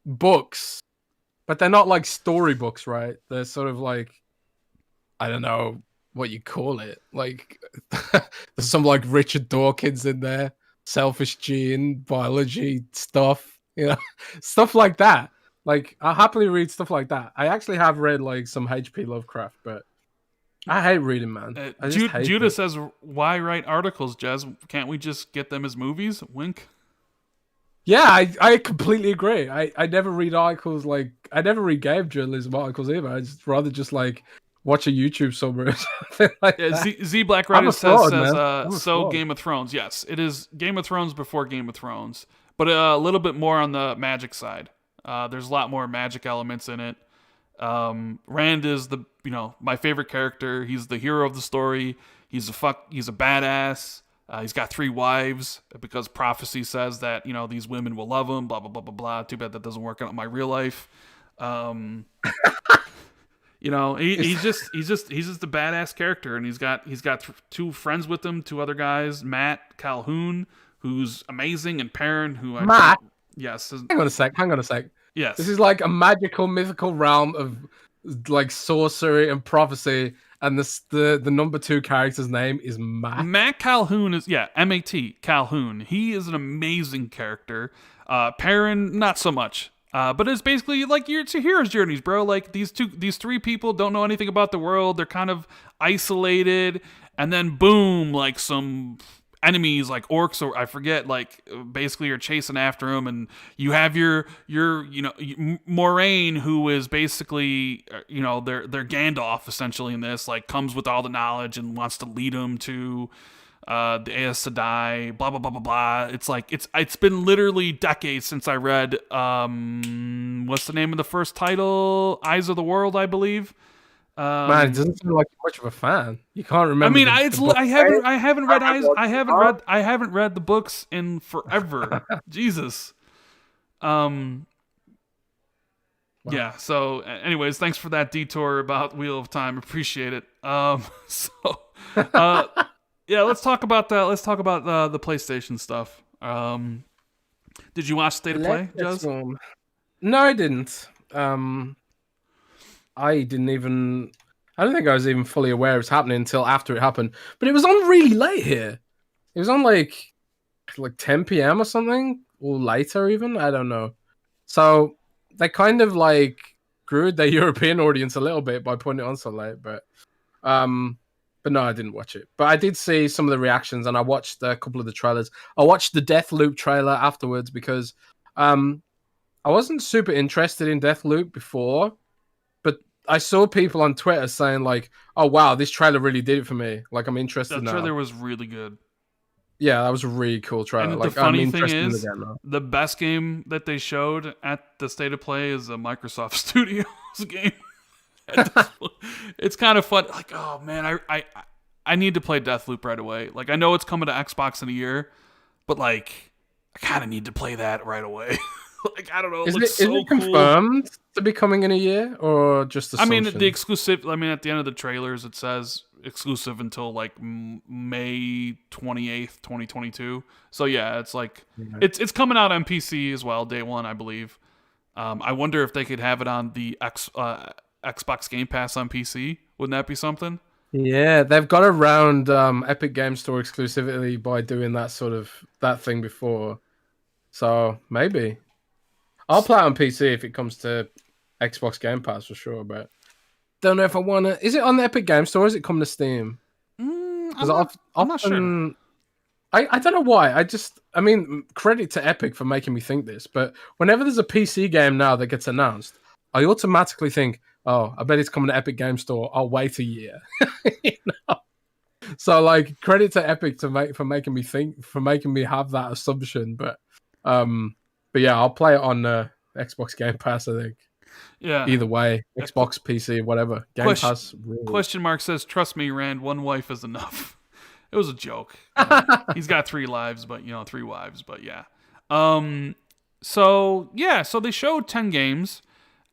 books but they're not like storybooks, right? They're sort of like, I don't know what you call it. Like there's some like Richard Dawkins in there, selfish gene, biology stuff, stuff like that. Like I happily read stuff like that. I actually have read like some HP Lovecraft, but I hate reading, man. I just hate Judah it. says, "Why write articles, Jez? Can't we just get them as movies?" Wink. Yeah, I completely agree. I never read articles like I never read game journalism articles either. I just rather just like watch a YouTube somewhere or something like Yeah, that. Z Black I'm Rider a fraud, man. so Game of Thrones. Yes, it is Game of Thrones before Game of Thrones, but a little bit more on the magic side. There's a lot more magic elements in it. Rand is my favorite character. He's the hero of the story. He's a badass. He's got 3 wives because prophecy says that these women will love him. Blah blah blah blah blah. Too bad that doesn't work out in my real life. He's just a badass character, and he's got 2 friends with him, 2 other guys, Matt Calhoun, who's amazing, and Perrin, who Matt? Yes. Hang on a sec. Yes. This is like a magical, mythical realm of like sorcery and prophecy, and the number 2 character's name is Matt. Matt Calhoun is M-A-T Calhoun. He is an amazing character. Perrin, not so much. But it's basically like it's your hero's journeys, bro. Like these 3 people don't know anything about the world. They're kind of isolated, and then boom, like some enemies like orcs or I forget, like basically are chasing after them, and you have your Moraine, who is basically their Gandalf essentially in this, like comes with all the knowledge and wants to lead them to the Aes Sedai, blah blah blah blah blah. It's like it's been literally decades since I read what's the name of the first title? Eyes of the World, I believe. Man, it doesn't seem like you're much of a fan. You can't remember. I mean, I I haven't read the books in forever. Jesus. Wow. Yeah. So, anyways, thanks for that detour about Wheel of Time. Appreciate it. Yeah, let's talk about that. Let's talk about the PlayStation stuff. Did you watch State of Play, Jez? No, I didn't. I don't think I was even fully aware it was happening until after it happened. But it was on really late here. It was on like 10 p.m. or something, or later even. I don't know. So they kind of like grew their European audience a little bit by putting it on so late. But no, I didn't watch it. But I did see some of the reactions, and I watched a couple of the trailers. I watched the Deathloop trailer afterwards because I wasn't super interested in Deathloop before, but I saw people on Twitter saying like, "Oh wow, this trailer really did it for me. Like I'm interested now." The trailer was really good. Yeah, that was a really cool trailer. And like, the funny thing is, the best game that they showed at the State of Play is a Microsoft Studios game. It's kind of fun. Like, oh man, I need to play Deathloop right away. Like, I know it's coming to Xbox in a year, but like, I kind of need to play that right away. Like, I don't know. Is it confirmed to be coming in a year or just assumption? I mean, the exclusive. I mean, at the end of the trailers, it says exclusive until like May 28th, 2022. So yeah, it's like it's coming out on PC as well, day one, I believe. I wonder if they could have it on the Xbox Game Pass on PC. Wouldn't that be something? Yeah, they've got around Epic Game Store exclusivity by doing that thing before. So maybe I'll play it on PC if it comes to Xbox Game Pass for sure. But don't know if I want to. Is it on the Epic Game Store? Or is it come to Steam? I'm not sure. I don't know why. I mean, credit to Epic for making me think this. But whenever there's a PC game now that gets announced, I automatically think, oh, I bet it's coming to Epic Game Store. I'll wait a year. So like, credit to Epic for making me have that assumption. But yeah, I'll play it on Xbox Game Pass, I think. Yeah. Either way, Xbox, PC, whatever. Game Pass. Really. Question mark says, "Trust me, Rand. One wife is enough." It was a joke. He's got 3 lives, but 3 wives. But yeah. So they showed 10 games.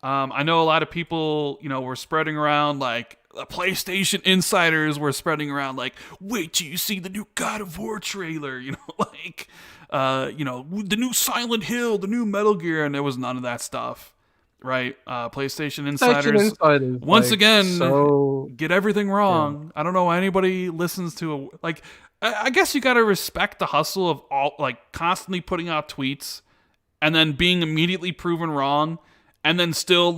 I know a lot of people, were spreading around like PlayStation insiders were spreading around like, wait till you see the new God of War trailer, the new Silent Hill, the new Metal Gear, and there was none of that stuff. right? PlayStation PlayStation Insiders once like, again so get everything wrong. I don't know why anybody listens to I guess you got to respect the hustle of all constantly putting out tweets and then being immediately proven wrong, and then still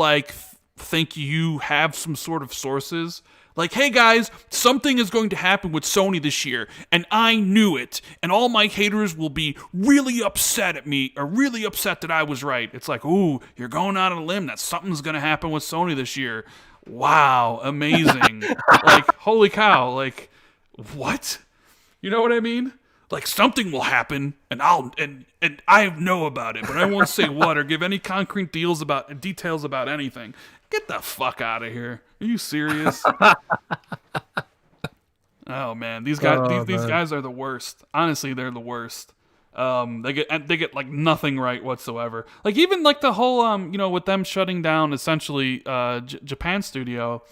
think you have some sort of sources. Like, hey guys, something is going to happen with Sony this year, and I knew it, and all my haters will be really upset at me, or really upset that I was right. It's like, ooh, you're going out on a limb that something's going to happen with Sony this year. Wow, amazing. Holy cow, what? You know what I mean? Something will happen, and I know about it, but I won't say what or give any concrete details about anything. Get the fuck out of here. Are you serious? Oh man, these guys are the worst. Honestly, they're the worst. They get nothing right whatsoever. Even the whole with them shutting down essentially Japan studio,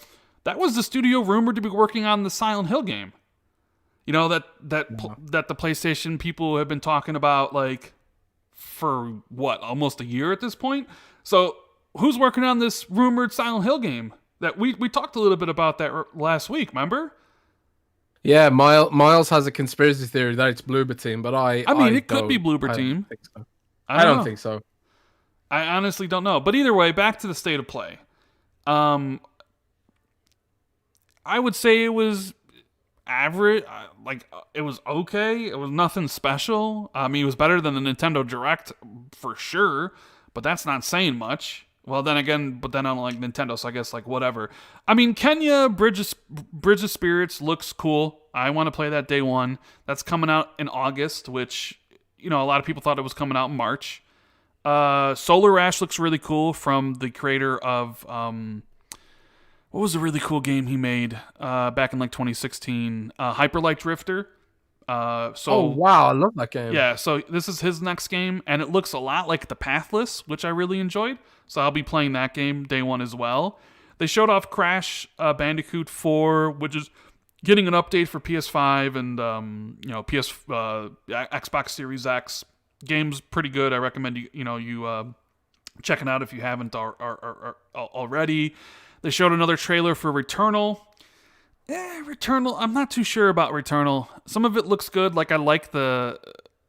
that was the studio rumored to be working on the Silent Hill game. That the PlayStation people have been talking about for what, almost a year at this point. So who's working on this rumored Silent Hill game? That we talked a little bit about that last week, remember? Yeah, Miles has a conspiracy theory that it's Bloober Team, but I mean, it could be Bloober Team. Think so. I don't think so. I honestly don't know. But either way, back to the state of play. I would say it was average. It was okay. It was nothing special. I mean, it was better than the Nintendo Direct for sure, but that's not saying much. Well, then again, I don't like Nintendo, so I guess whatever. I mean, Kenya Bridge of Spirits looks cool. I want to play that day one. That's coming out in August, which a lot of people thought it was coming out in March. Solar Ash looks really cool from the creator of what was a really cool game he made back in 2016? Hyper Light Drifter. Oh wow, I love that game. Yeah, so this is his next game, and it looks a lot like The Pathless, which I really enjoyed. So I'll be playing that game day one as well. They showed off Crash Bandicoot 4, which is getting an update for PS5 and Xbox Series X. Game's pretty good. I recommend you check it out if you haven't already. They showed another trailer for Returnal. Returnal, I'm not too sure about Returnal. Some of it looks good. I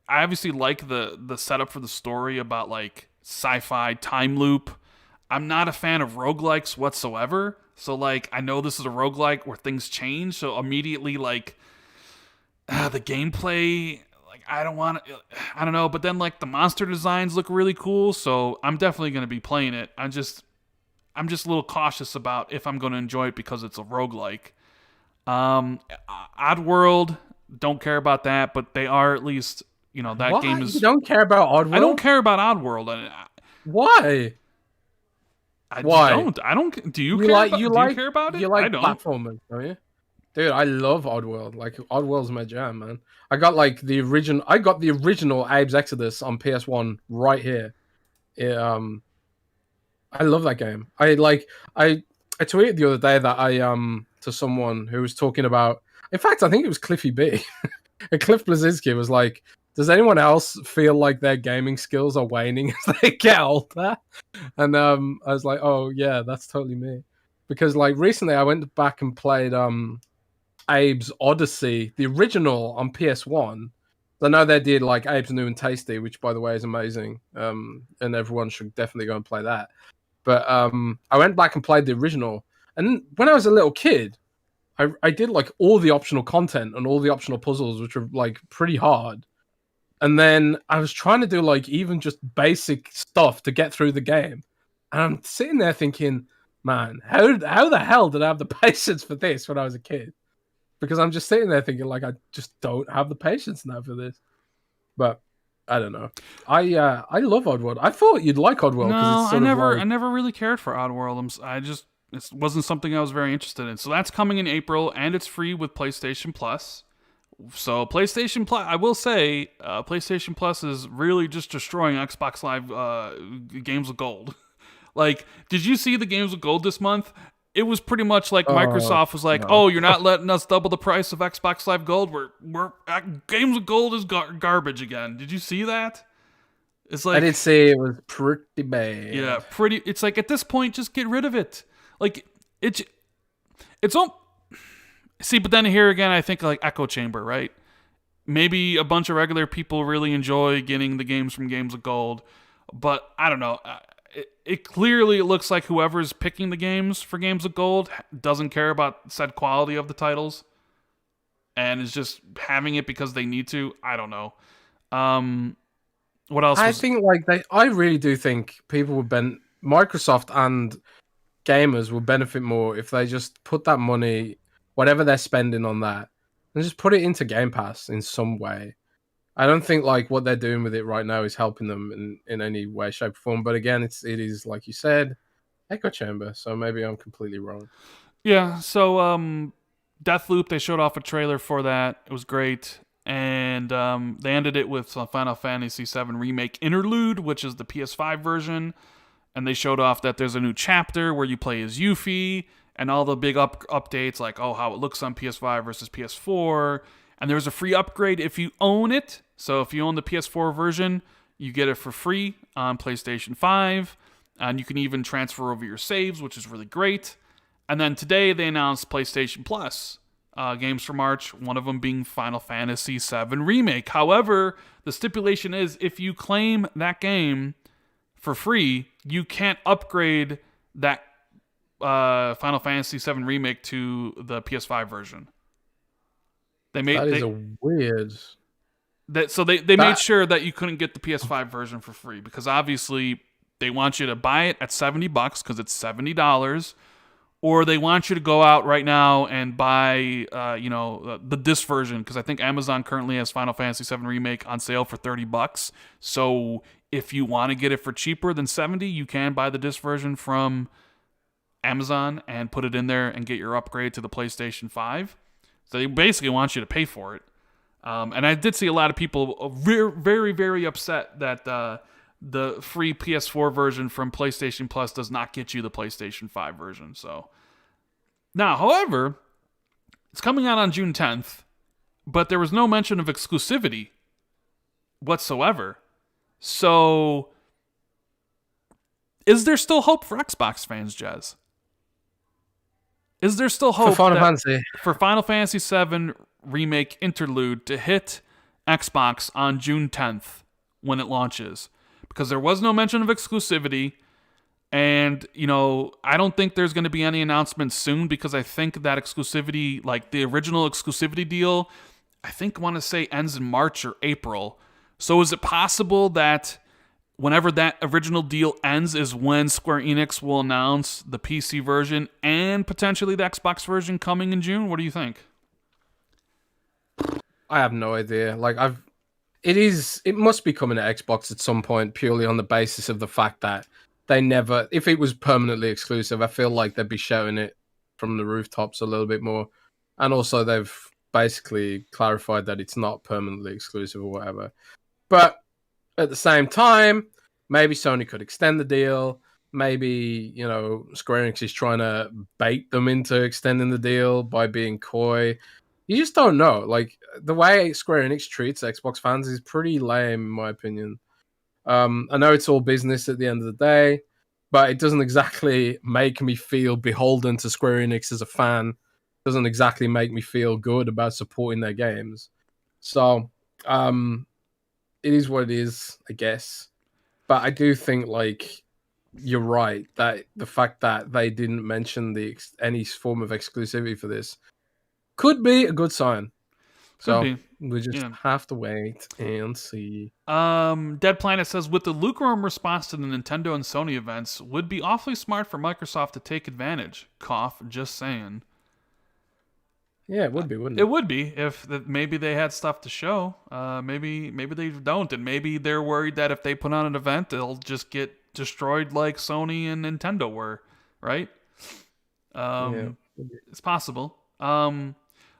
obviously like the setup for the story about sci-fi time loop. I'm not a fan of roguelikes whatsoever. So I know this is a roguelike where things change. So immediately the gameplay, I don't know. But then the monster designs look really cool. So I'm definitely going to be playing it. I'm just a little cautious about if I'm going to enjoy it because it's a roguelike. Oddworld, don't care about that, but they are at least, that What? game is... You don't care about Oddworld? I don't care about Oddworld. Why? Why? I don't. Do you care? Do you care about it? You like I don't. platformers, don't you? Dude, I love Oddworld. Oddworld's my jam, man. I got the original. I got the original Abe's Exodus on PS1 right here. I love that game. I tweeted the other day that to someone who was talking about. In fact, I think it was Cliffy B. And Cliff Blazinski was like, "Does anyone else feel like their gaming skills are waning as they get older?" And I was like, "Oh yeah, that's totally me." Because recently I went back and played Abe's Odyssey, the original on PS1. I know they did Abe's New and Tasty, which by the way is amazing, and everyone should definitely go and play that. But I went back and played the original, and when I was a little kid, I did all the optional content and all the optional puzzles, which were pretty hard. And then I was trying to do even just basic stuff to get through the game, and I'm sitting there thinking, man, how the hell did I have the patience for this when I was a kid? Because I'm just sitting there thinking I just don't have the patience now for this. But I don't know. I love Oddworld. I thought you'd like Oddworld. No, I never really cared for Oddworld. It wasn't something I was very interested in. So that's coming in April, and it's free with PlayStation Plus. So PlayStation Plus, I will say, PlayStation Plus is really just destroying Xbox Live Games with Gold. Did you see the Games with Gold this month? It was pretty much Microsoft was like, no. "Oh, you're not letting us double the price of Xbox Live Gold. We're Games with Gold is garbage again." Did you see that? It's I did like, say it was pretty yeah, bad. pretty. It's like at this point, just get rid of it. Like it, it's all. See, but then here again, I think like Echo Chamber, right? Maybe a bunch of regular people really enjoy getting the games from Games of Gold, but I don't know. It clearly looks like whoever's picking the games for Games of Gold doesn't care about said quality of the titles and is just having it because they need to. I don't know. Um, what else I was? think I really do think people would Microsoft and gamers would benefit more if they just put that money, whatever they're spending on that, and just put it into Game Pass in some way. I don't think like what they're doing with it right now is helping them in any way, shape, or form. But again, it is like you said, echo chamber. So maybe I'm completely wrong. Yeah. So Deathloop, they showed off a trailer for that. It was great. And they ended it with Final Fantasy VII Remake Interlude, which is the PS5 version. And they showed off that there's a new chapter where you play as Yuffie and all the big updates like, oh, how it looks on PS5 versus PS4. And there's a free upgrade if you own it. So if you own the PS4 version, you get it for free on PlayStation 5. And you can even transfer over your saves, which is really great. And then today they announced PlayStation Plus games for March, one of them being Final Fantasy VII Remake. However, the stipulation is if you claim that game for free, you can't upgrade that Final Fantasy VII Remake to the PS5 version. That is a weird. They made That sure that you couldn't get the PS5 version for free because obviously they want you to buy it at $70 because it's $70, or they want you to go out right now and buy the disc version because I think Amazon currently has Final Fantasy VII Remake on sale for $30. So if you want to get it for cheaper than 70, you can buy the disc version from Amazon and put it in there and get your upgrade to the PlayStation 5. So they basically want you to pay for it. And I did see a lot of people very, very, very upset that the free PS4 version from PlayStation Plus does not get you the PlayStation 5 version. So now, however, it's coming out on June 10th, but there was no mention of exclusivity whatsoever. So is there still hope for Xbox fans, Jez? Is there still hope for Final Fantasy VII Remake Interlude to hit Xbox on June 10th when it launches? Because there was no mention of exclusivity, and I don't think there's going to be any announcements soon because I think that exclusivity, like the original exclusivity deal, I want to say ends in March or April. So is it possible that whenever that original deal ends is when Square Enix will announce the PC version and potentially the Xbox version coming in June? What do you think? I have no idea. It must be coming to Xbox at some point purely on the basis of the fact that they never, if it was permanently exclusive, I feel like they'd be shouting it from the rooftops a little bit more. And also they've basically clarified that it's not permanently exclusive or whatever. But at the same time, maybe Sony could extend the deal. Maybe, Square Enix is trying to bait them into extending the deal by being coy. You just don't know. Like, the way Square Enix treats Xbox fans is pretty lame, in my opinion. I know it's all business at the end of the day, but it doesn't exactly make me feel beholden to Square Enix as a fan. It doesn't exactly make me feel good about supporting their games. So, it is what it is, I guess. But I do think, you're right, that the fact that they didn't mention any form of exclusivity for this could be a good sign. Could be. We just have to wait and see. Dead Planet says, with the lukewarm response to the Nintendo and Sony events, would be awfully smart for Microsoft to take advantage. Cough, just saying. Yeah, it would be, wouldn't it? It would be if maybe they had stuff to show. Maybe they don't, and maybe they're worried that if they put on an event, they'll just get destroyed like Sony and Nintendo were, right? It's possible.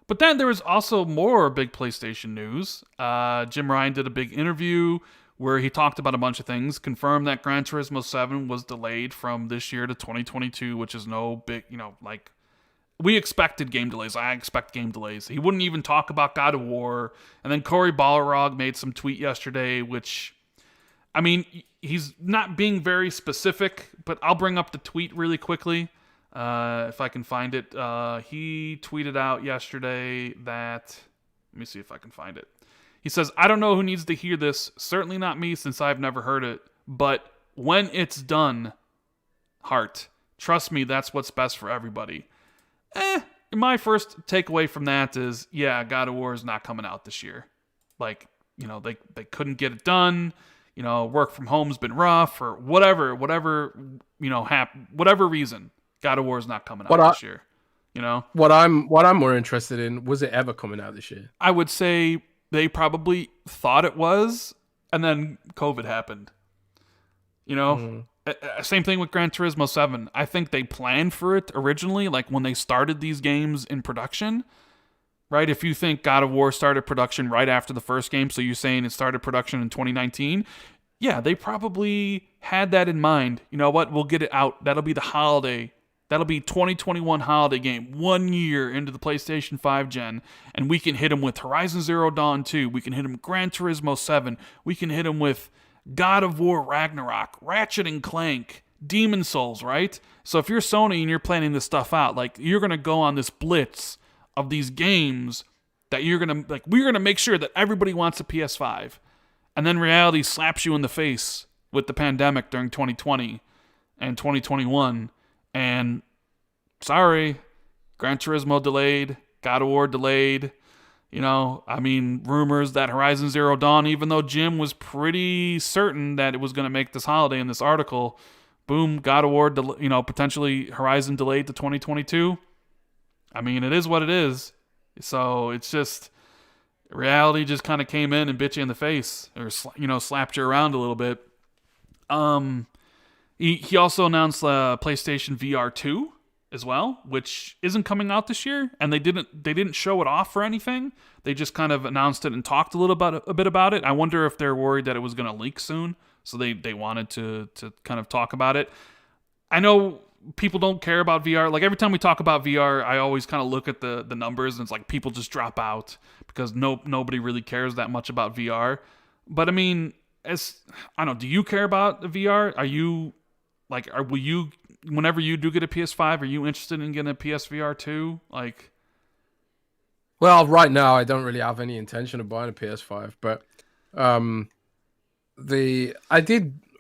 But then there was also more big PlayStation news. Jim Ryan did a big interview where he talked about a bunch of things, confirmed that Gran Turismo 7 was delayed from this year to 2022, which is no big, we expected game delays. I expect game delays. He wouldn't even talk about God of War. And then Cory Balrog made some tweet yesterday, which I mean, he's not being very specific, but I'll bring up the tweet really quickly if I can find it. He tweeted out yesterday that. Let me see if I can find it. He says, I don't know who needs to hear this. Certainly not me, since I've never heard it. But when it's done, heart, trust me, that's what's best for everybody. My first takeaway from that is, yeah, God of War is not coming out this year. Like, they couldn't get it done. Work from home's been rough, or whatever reason. God of War is not coming out this year. What I'm more interested in, was it ever coming out this year? I would say they probably thought it was, and then COVID happened. Same thing with Gran Turismo 7. I think they planned for it originally, like when they started these games in production. Right? If you think God of War started production right after the first game, so you're saying it started production in 2019, yeah, they probably had that in mind. You know what? We'll get it out. That'll be the holiday. That'll be 2021 holiday game, 1 year into the PlayStation 5 gen, and we can hit them with Horizon Zero Dawn 2. We can hit them with Gran Turismo 7. We can hit them with God of War Ragnarok, Ratchet and Clank, Demon Souls, right? So if you're Sony and you're planning this stuff out, like, you're going to go on this blitz of these games that we're gonna make sure that everybody wants a PS5, and then reality slaps you in the face with the pandemic during 2020 and 2021, and sorry, Gran Turismo delayed, God of War delayed. Rumors that Horizon Zero Dawn, even though Jim was pretty certain that it was going to make this holiday in this article, boom, God of War, potentially Horizon delayed to 2022. It is what it is. So it's just, reality just kind of came in and bit you in the face, or slapped you around a little bit. He also announced PlayStation VR 2 as well, which isn't coming out this year, and they didn't show it off or anything. They just kind of announced it and talked a bit about it. I wonder if they're worried that it was going to leak soon, so they wanted to kind of talk about it. I know people don't care about VR. Like, every time we talk about VR, I always kind of look at the numbers, and it's like people just drop out because nobody really cares that much about VR. But I don't know, do you care about the VR? Are you will you, whenever you do get a PS5, are you interested in getting a PSVR 2? Well, right now I don't really have any intention of buying a PS5, but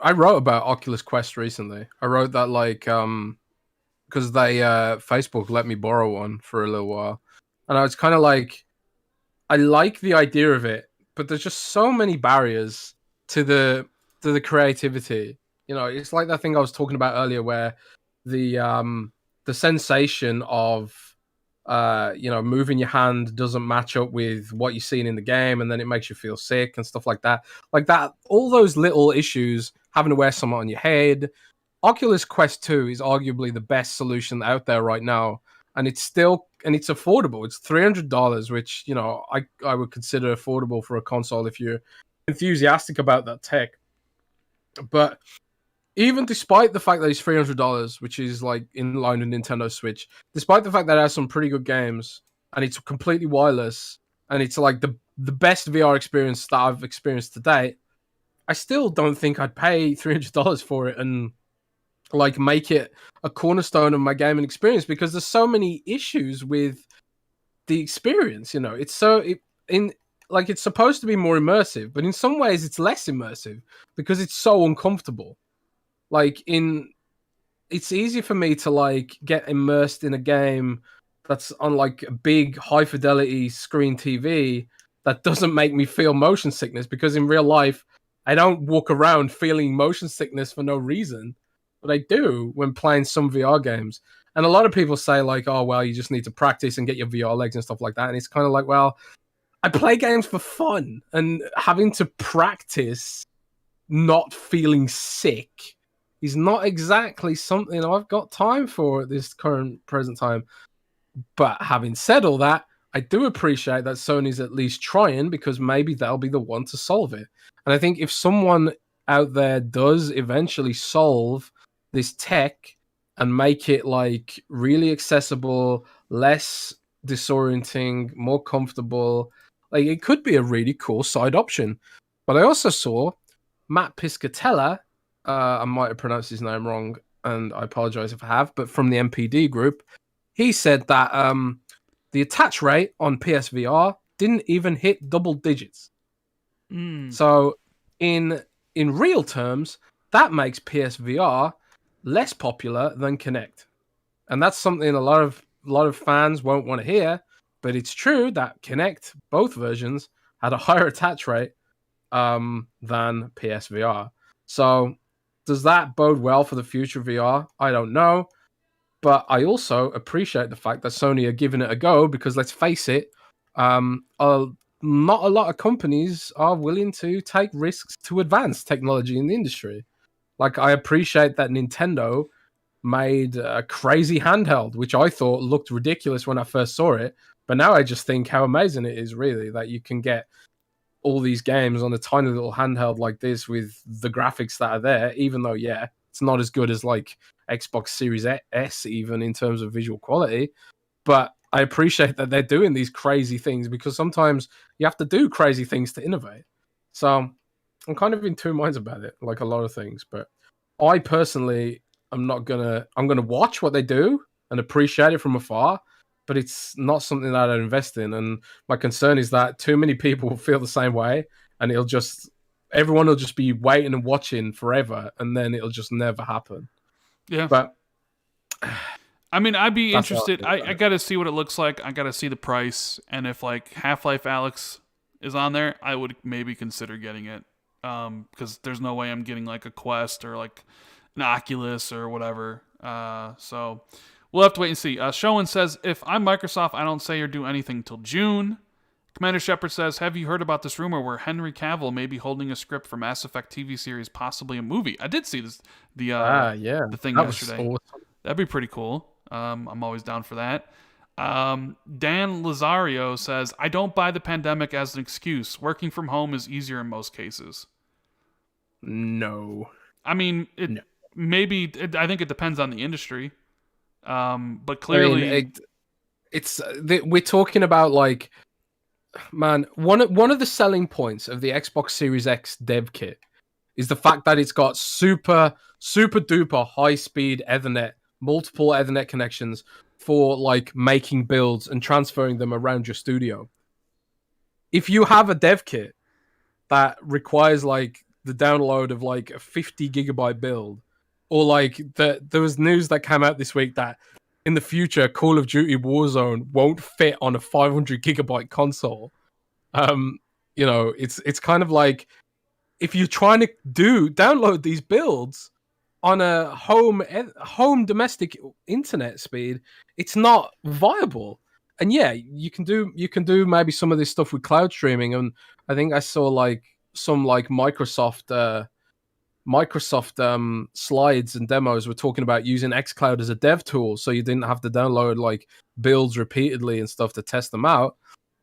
I wrote about Oculus Quest recently. I wrote that because they Facebook let me borrow one for a little while, and I was kind of like, I like the idea of it, but there's just so many barriers to the creativity. It's like that thing I was talking about earlier, where the sensation of moving your hand doesn't match up with what you're seeing in the game, and then it makes you feel sick and stuff like that. All those little issues, having to wear something on your head. Oculus Quest 2 is arguably the best solution out there right now, and it's affordable. It's $300, which I would consider affordable for a console if you're enthusiastic about that tech. But even despite the fact that it's $300, which is like in line with Nintendo Switch, despite the fact that it has some pretty good games and it's completely wireless and it's like the best VR experience that I've experienced to date, I still don't think I'd pay $300 for it and make it a cornerstone of my gaming experience, because there's so many issues with the experience. It's it's supposed to be more immersive, but in some ways it's less immersive because it's so uncomfortable. It's easy for me to get immersed in a game that's on a big high fidelity screen TV that doesn't make me feel motion sickness, because in real life I don't walk around feeling motion sickness for no reason, but I do when playing some VR games. And a lot of people say oh well, you just need to practice and get your VR legs and stuff like that, and it's kind of well, I play games for fun, and having to practice not feeling sick is not exactly something I've got time for at this present time. But having said all that, I do appreciate that Sony's at least trying, because maybe they'll be the one to solve it. And I think if someone out there does eventually solve this tech and make it really accessible, less disorienting, more comfortable, it could be a really cool side option. But I also saw Matt Piscatella, I might have pronounced his name wrong, and I apologize if I have, but from the MPD group, he said that the attach rate on PSVR didn't even hit double digits. Mm. So in real terms, that makes PSVR less popular than Kinect. And that's something a lot of fans won't want to hear, but it's true that Kinect, both versions, had a higher attach rate than PSVR. So does that bode well for the future of VR? I don't know. But I also appreciate the fact that Sony are giving it a go because let's face it, not a lot of companies are willing to take risks to advance technology in the industry. Like I appreciate that Nintendo made a crazy handheld, which I thought looked ridiculous when I first saw it. But now I just think how amazing it is, really, that you can get all these games on a tiny little handheld like this with the graphics that are there, even though, yeah, it's not as good as like Xbox Series S, even in terms of visual quality. But I appreciate that they're doing these crazy things because sometimes you have to do crazy things to innovate. So I'm kind of in two minds about it, like a lot of things. But I personally I'm gonna watch what they do and appreciate it from afar, but it's not something that I invest in. And my concern is that too many people will feel the same way, and everyone will just be waiting and watching forever, and then it'll just never happen. Yeah. But I mean, I'd be that's how interested. I feel about I it. got to see what it looks like. I got to see the price. And if like Half-Life Alex is on there, I would maybe consider getting it. Because there's no way I'm getting like a Quest or like an Oculus or whatever. So we'll have to wait and see. Showen says, if I'm Microsoft, I don't say or do anything till June. Commander Shepard says, have you heard about this rumor where Henry Cavill may be holding a script for Mass Effect TV series, possibly a movie? I did see this Yeah, the thing that was yesterday. awesome. That'd be pretty cool. I'm always down for that. Dan Lazario says, I don't buy the pandemic as an excuse. Working from home is easier in most cases. No, I mean, no. I think it depends on the industry. But I mean, clearly, we're talking about like, man, one of the selling points of the Xbox Series X dev kit is the fact that it's got super duper high speed Ethernet, multiple Ethernet connections for like making builds and transferring them around your studio. If you have a dev kit that requires like the download of like a 50 gigabyte build, or like there was news that came out this week that in the future Call of Duty Warzone won't fit on a 500 gigabyte console. Um, it's kind of like if you're trying to download these builds on a home domestic internet speed, it's not viable. And yeah, you can do maybe some of this stuff with cloud streaming. And I think I saw like some like Microsoft slides and demos were talking about using xCloud as a dev tool, so you didn't have to download like builds repeatedly and stuff to test them out.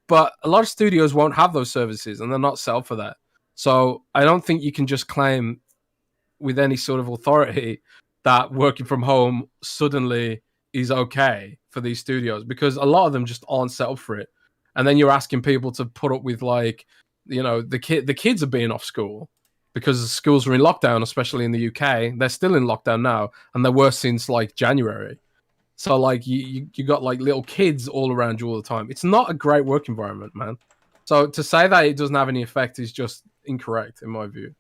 But a lot of studios won't have those services, and they're not set up for that. So I don't think you can just claim with any sort of authority that working from home suddenly is okay for these studios because a lot of them just aren't set up for it. And then you're asking people to put up with like, the kids are being off school because the schools are in lockdown, especially in the UK. They're still in lockdown now, and they're worse since like January. So like you got like little kids all around you all the time. It's not a great work environment, man. So to say that it doesn't have any effect is just incorrect in my view.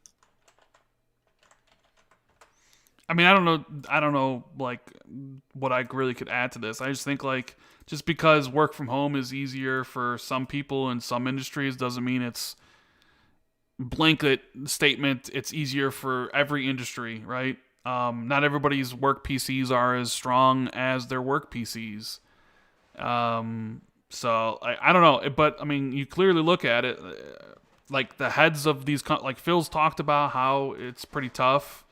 I mean, I don't know, like what I really could add to this. I just think like just because work from home is easier for some people in some industries doesn't mean it's blanket statement. It's easier for every industry, right? Not everybody's work PCs are as strong as their work PCs. So I don't know, but I mean, you clearly look at it, like the heads of these, like Phil's talked about how it's pretty tough,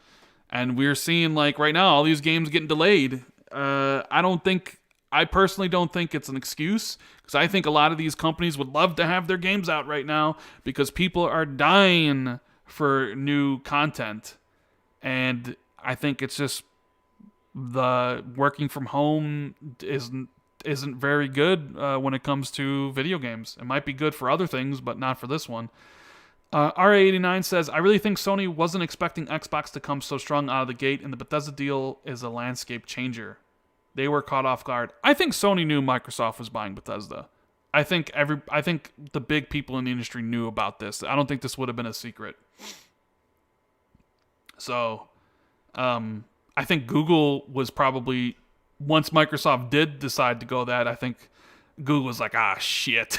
and we're seeing like right now all these games getting delayed. I personally don't think it's an excuse because I think a lot of these companies would love to have their games out right now because people are dying for new content, and I think it's just the working from home isn't very good when it comes to video games. It might be good for other things, but not for this one. RA89 says, I really think Sony wasn't expecting Xbox to come so strong out of the gate, and the Bethesda deal is a landscape changer. They were caught off guard. I think Sony knew Microsoft was buying Bethesda. I think the big people in the industry knew about this. I don't think this would have been a secret. So, I think Google was probably, once Microsoft did decide to go that, I think Google was like, shit.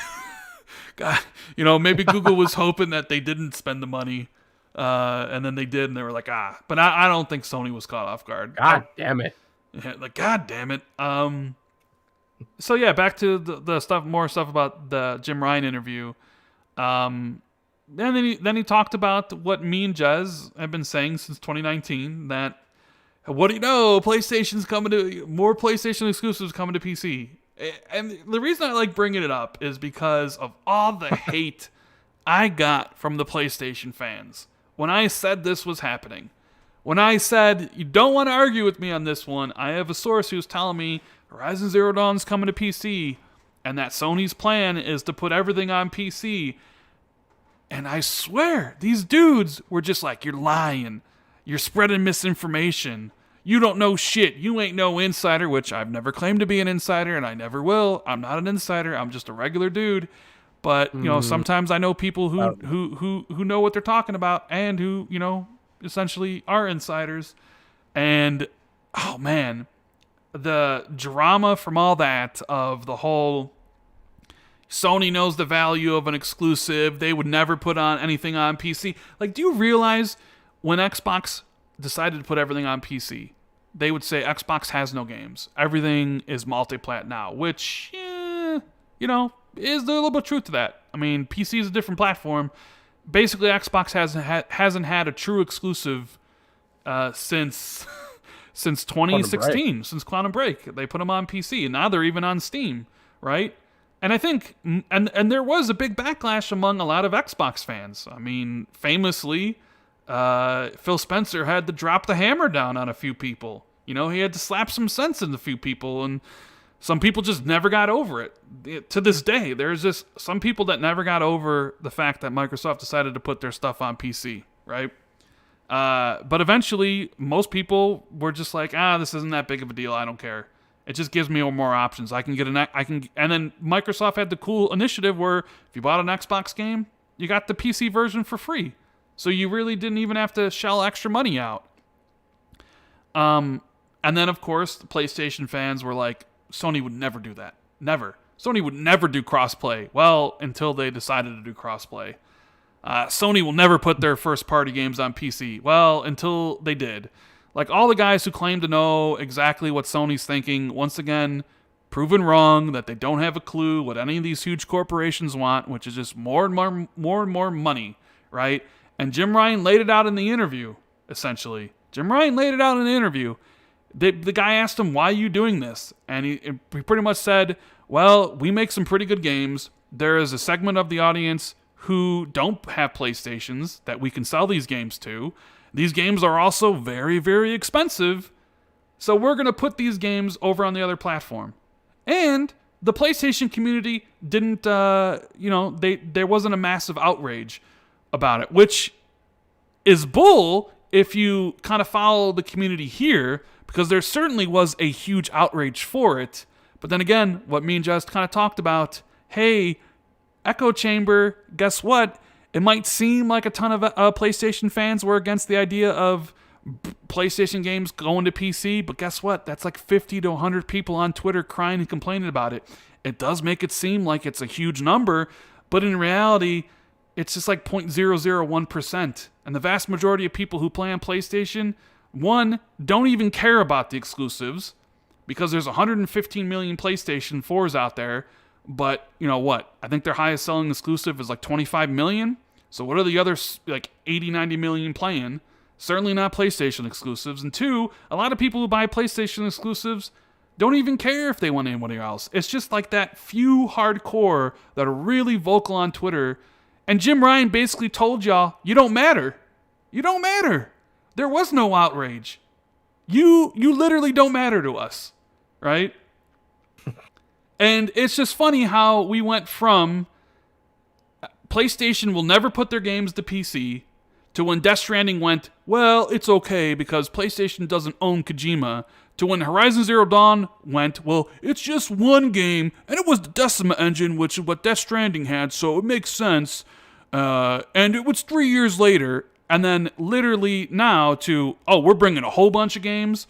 God, maybe Google was hoping that they didn't spend the money, and then they did, and they were like, But I don't think Sony was caught off guard. God damn it. Yeah, like, God damn it. So yeah, back to the stuff, more stuff about the Jim Ryan interview. Then he talked about what me and Jez have been saying since 2019, that, what do you know, PlayStation's coming to, more PlayStation exclusives coming to PC. And the reason I like bringing it up is because of all the hate I got from the PlayStation fans when I said this was happening. When I said, you don't want to argue with me on this one, I have a source who's telling me Horizon Zero Dawn's coming to PC, and that Sony's plan is to put everything on PC. And I swear, these dudes were just like, you're lying. You're spreading misinformation. You don't know shit. You ain't no insider, which I've never claimed to be an insider, and I never will. I'm not an insider. I'm just a regular dude. But, sometimes I know people who know what they're talking about, and who, essentially are insiders. And, oh man, the drama from all that, of the whole Sony knows the value of an exclusive, they would never put on anything on PC. Like, do you realize when Xbox decided to put everything on PC, they would say Xbox has no games, everything is multi-plat now, which, is there a little bit of truth to that. I mean, PC is a different platform. Basically, Xbox hasn't had a true exclusive since 2016, since Quantum Break. They put them on PC, and now they're even on Steam, right? And I think, and there was a big backlash among a lot of Xbox fans. I mean, famously, Phil Spencer had to drop the hammer down on a few people. He had to slap some sense into a few people, and some people just never got over it. To this day, there's just some people that never got over the fact that Microsoft decided to put their stuff on PC, right? But eventually, most people were just like, this isn't that big of a deal. I don't care. It just gives me more options. And then Microsoft had the cool initiative where if you bought an Xbox game, you got the PC version for free. So you really didn't even have to shell extra money out. And then, of course, the PlayStation fans were like, Sony would never do that. Never. Sony would never do crossplay. Well, until they decided to do crossplay. Sony will never put their first-party games on PC. Well, until they did. Like, all the guys who claim to know exactly what Sony's thinking, once again, proven wrong, that they don't have a clue what any of these huge corporations want, which is just more and more money, right? And Jim Ryan laid it out in the interview, essentially. Jim Ryan laid it out in the interview. The guy asked him, why are you doing this? And he pretty much said, well, we make some pretty good games. There is a segment of the audience who don't have PlayStations that we can sell these games to. These games are also very, very expensive. So we're going to put these games over on the other platform. And the PlayStation community didn't, there wasn't a massive outrage about it, which is bull if you kind of follow the community here, because there certainly was a huge outrage for it. But then again, what me and Jess kind of talked about, hey, Echo Chamber, guess what? It might seem like a ton of PlayStation fans were against the idea of PlayStation games going to PC, but guess what? That's like 50 to 100 people on Twitter crying and complaining about it. It does make it seem like it's a huge number, but in reality, it's just like 0.001%. And the vast majority of people who play on PlayStation, one, don't even care about the exclusives, because there's 115 million PlayStation 4s out there. But, you know what? I think their highest selling exclusive is like 25 million. So what are the other like 80, 90 million playing? Certainly not PlayStation exclusives. And two, a lot of people who buy PlayStation exclusives don't even care if they want anybody else. It's just like that few hardcore that are really vocal on Twitter. And Jim Ryan basically told y'all, you don't matter. You don't matter. There was no outrage. You literally don't matter to us. Right? And it's just funny how we went from PlayStation will never put their games to PC, to when Death Stranding went, well, it's okay because PlayStation doesn't own Kojima, to when Horizon Zero Dawn went, well, it's just one game, and it was the Decima engine, which is what Death Stranding had, so it makes sense, and it was 3 years later, and then literally now to, oh, we're bringing a whole bunch of games,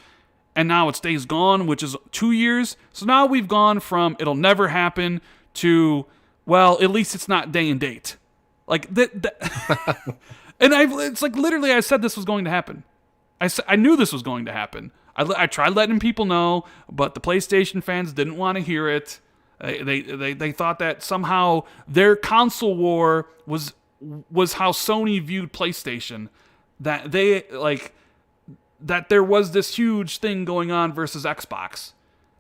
and now it's Days Gone, which is 2 years, so now we've gone from it'll never happen to, well, at least it's not day and date. Like, that and it's like literally I said this was going to happen. I knew this was going to happen. I tried letting people know, but the PlayStation fans didn't want to hear it. They thought that somehow their console war was how Sony viewed PlayStation. That they that there was this huge thing going on versus Xbox.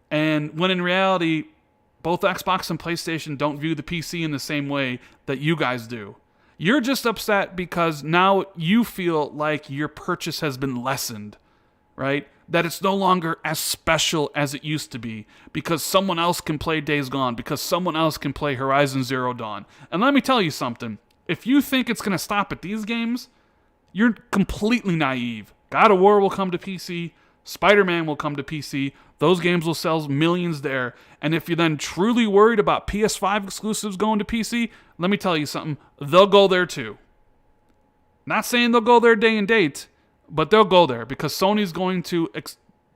And when in reality, both Xbox and PlayStation don't view the PC in the same way that you guys do. You're just upset because now you feel like your purchase has been lessened, right? That it's no longer as special as it used to be because someone else can play Days Gone, because someone else can play Horizon Zero Dawn. And let me tell you something. If you think it's going to stop at these games, you're completely naive. God of War will come to PC. Spider-Man will come to PC. Those games will sell millions there. And if you're then truly worried about PS5 exclusives going to PC, let me tell you something. They'll go there too. Not saying they'll go there day and date, but they'll go there because Sony's going to...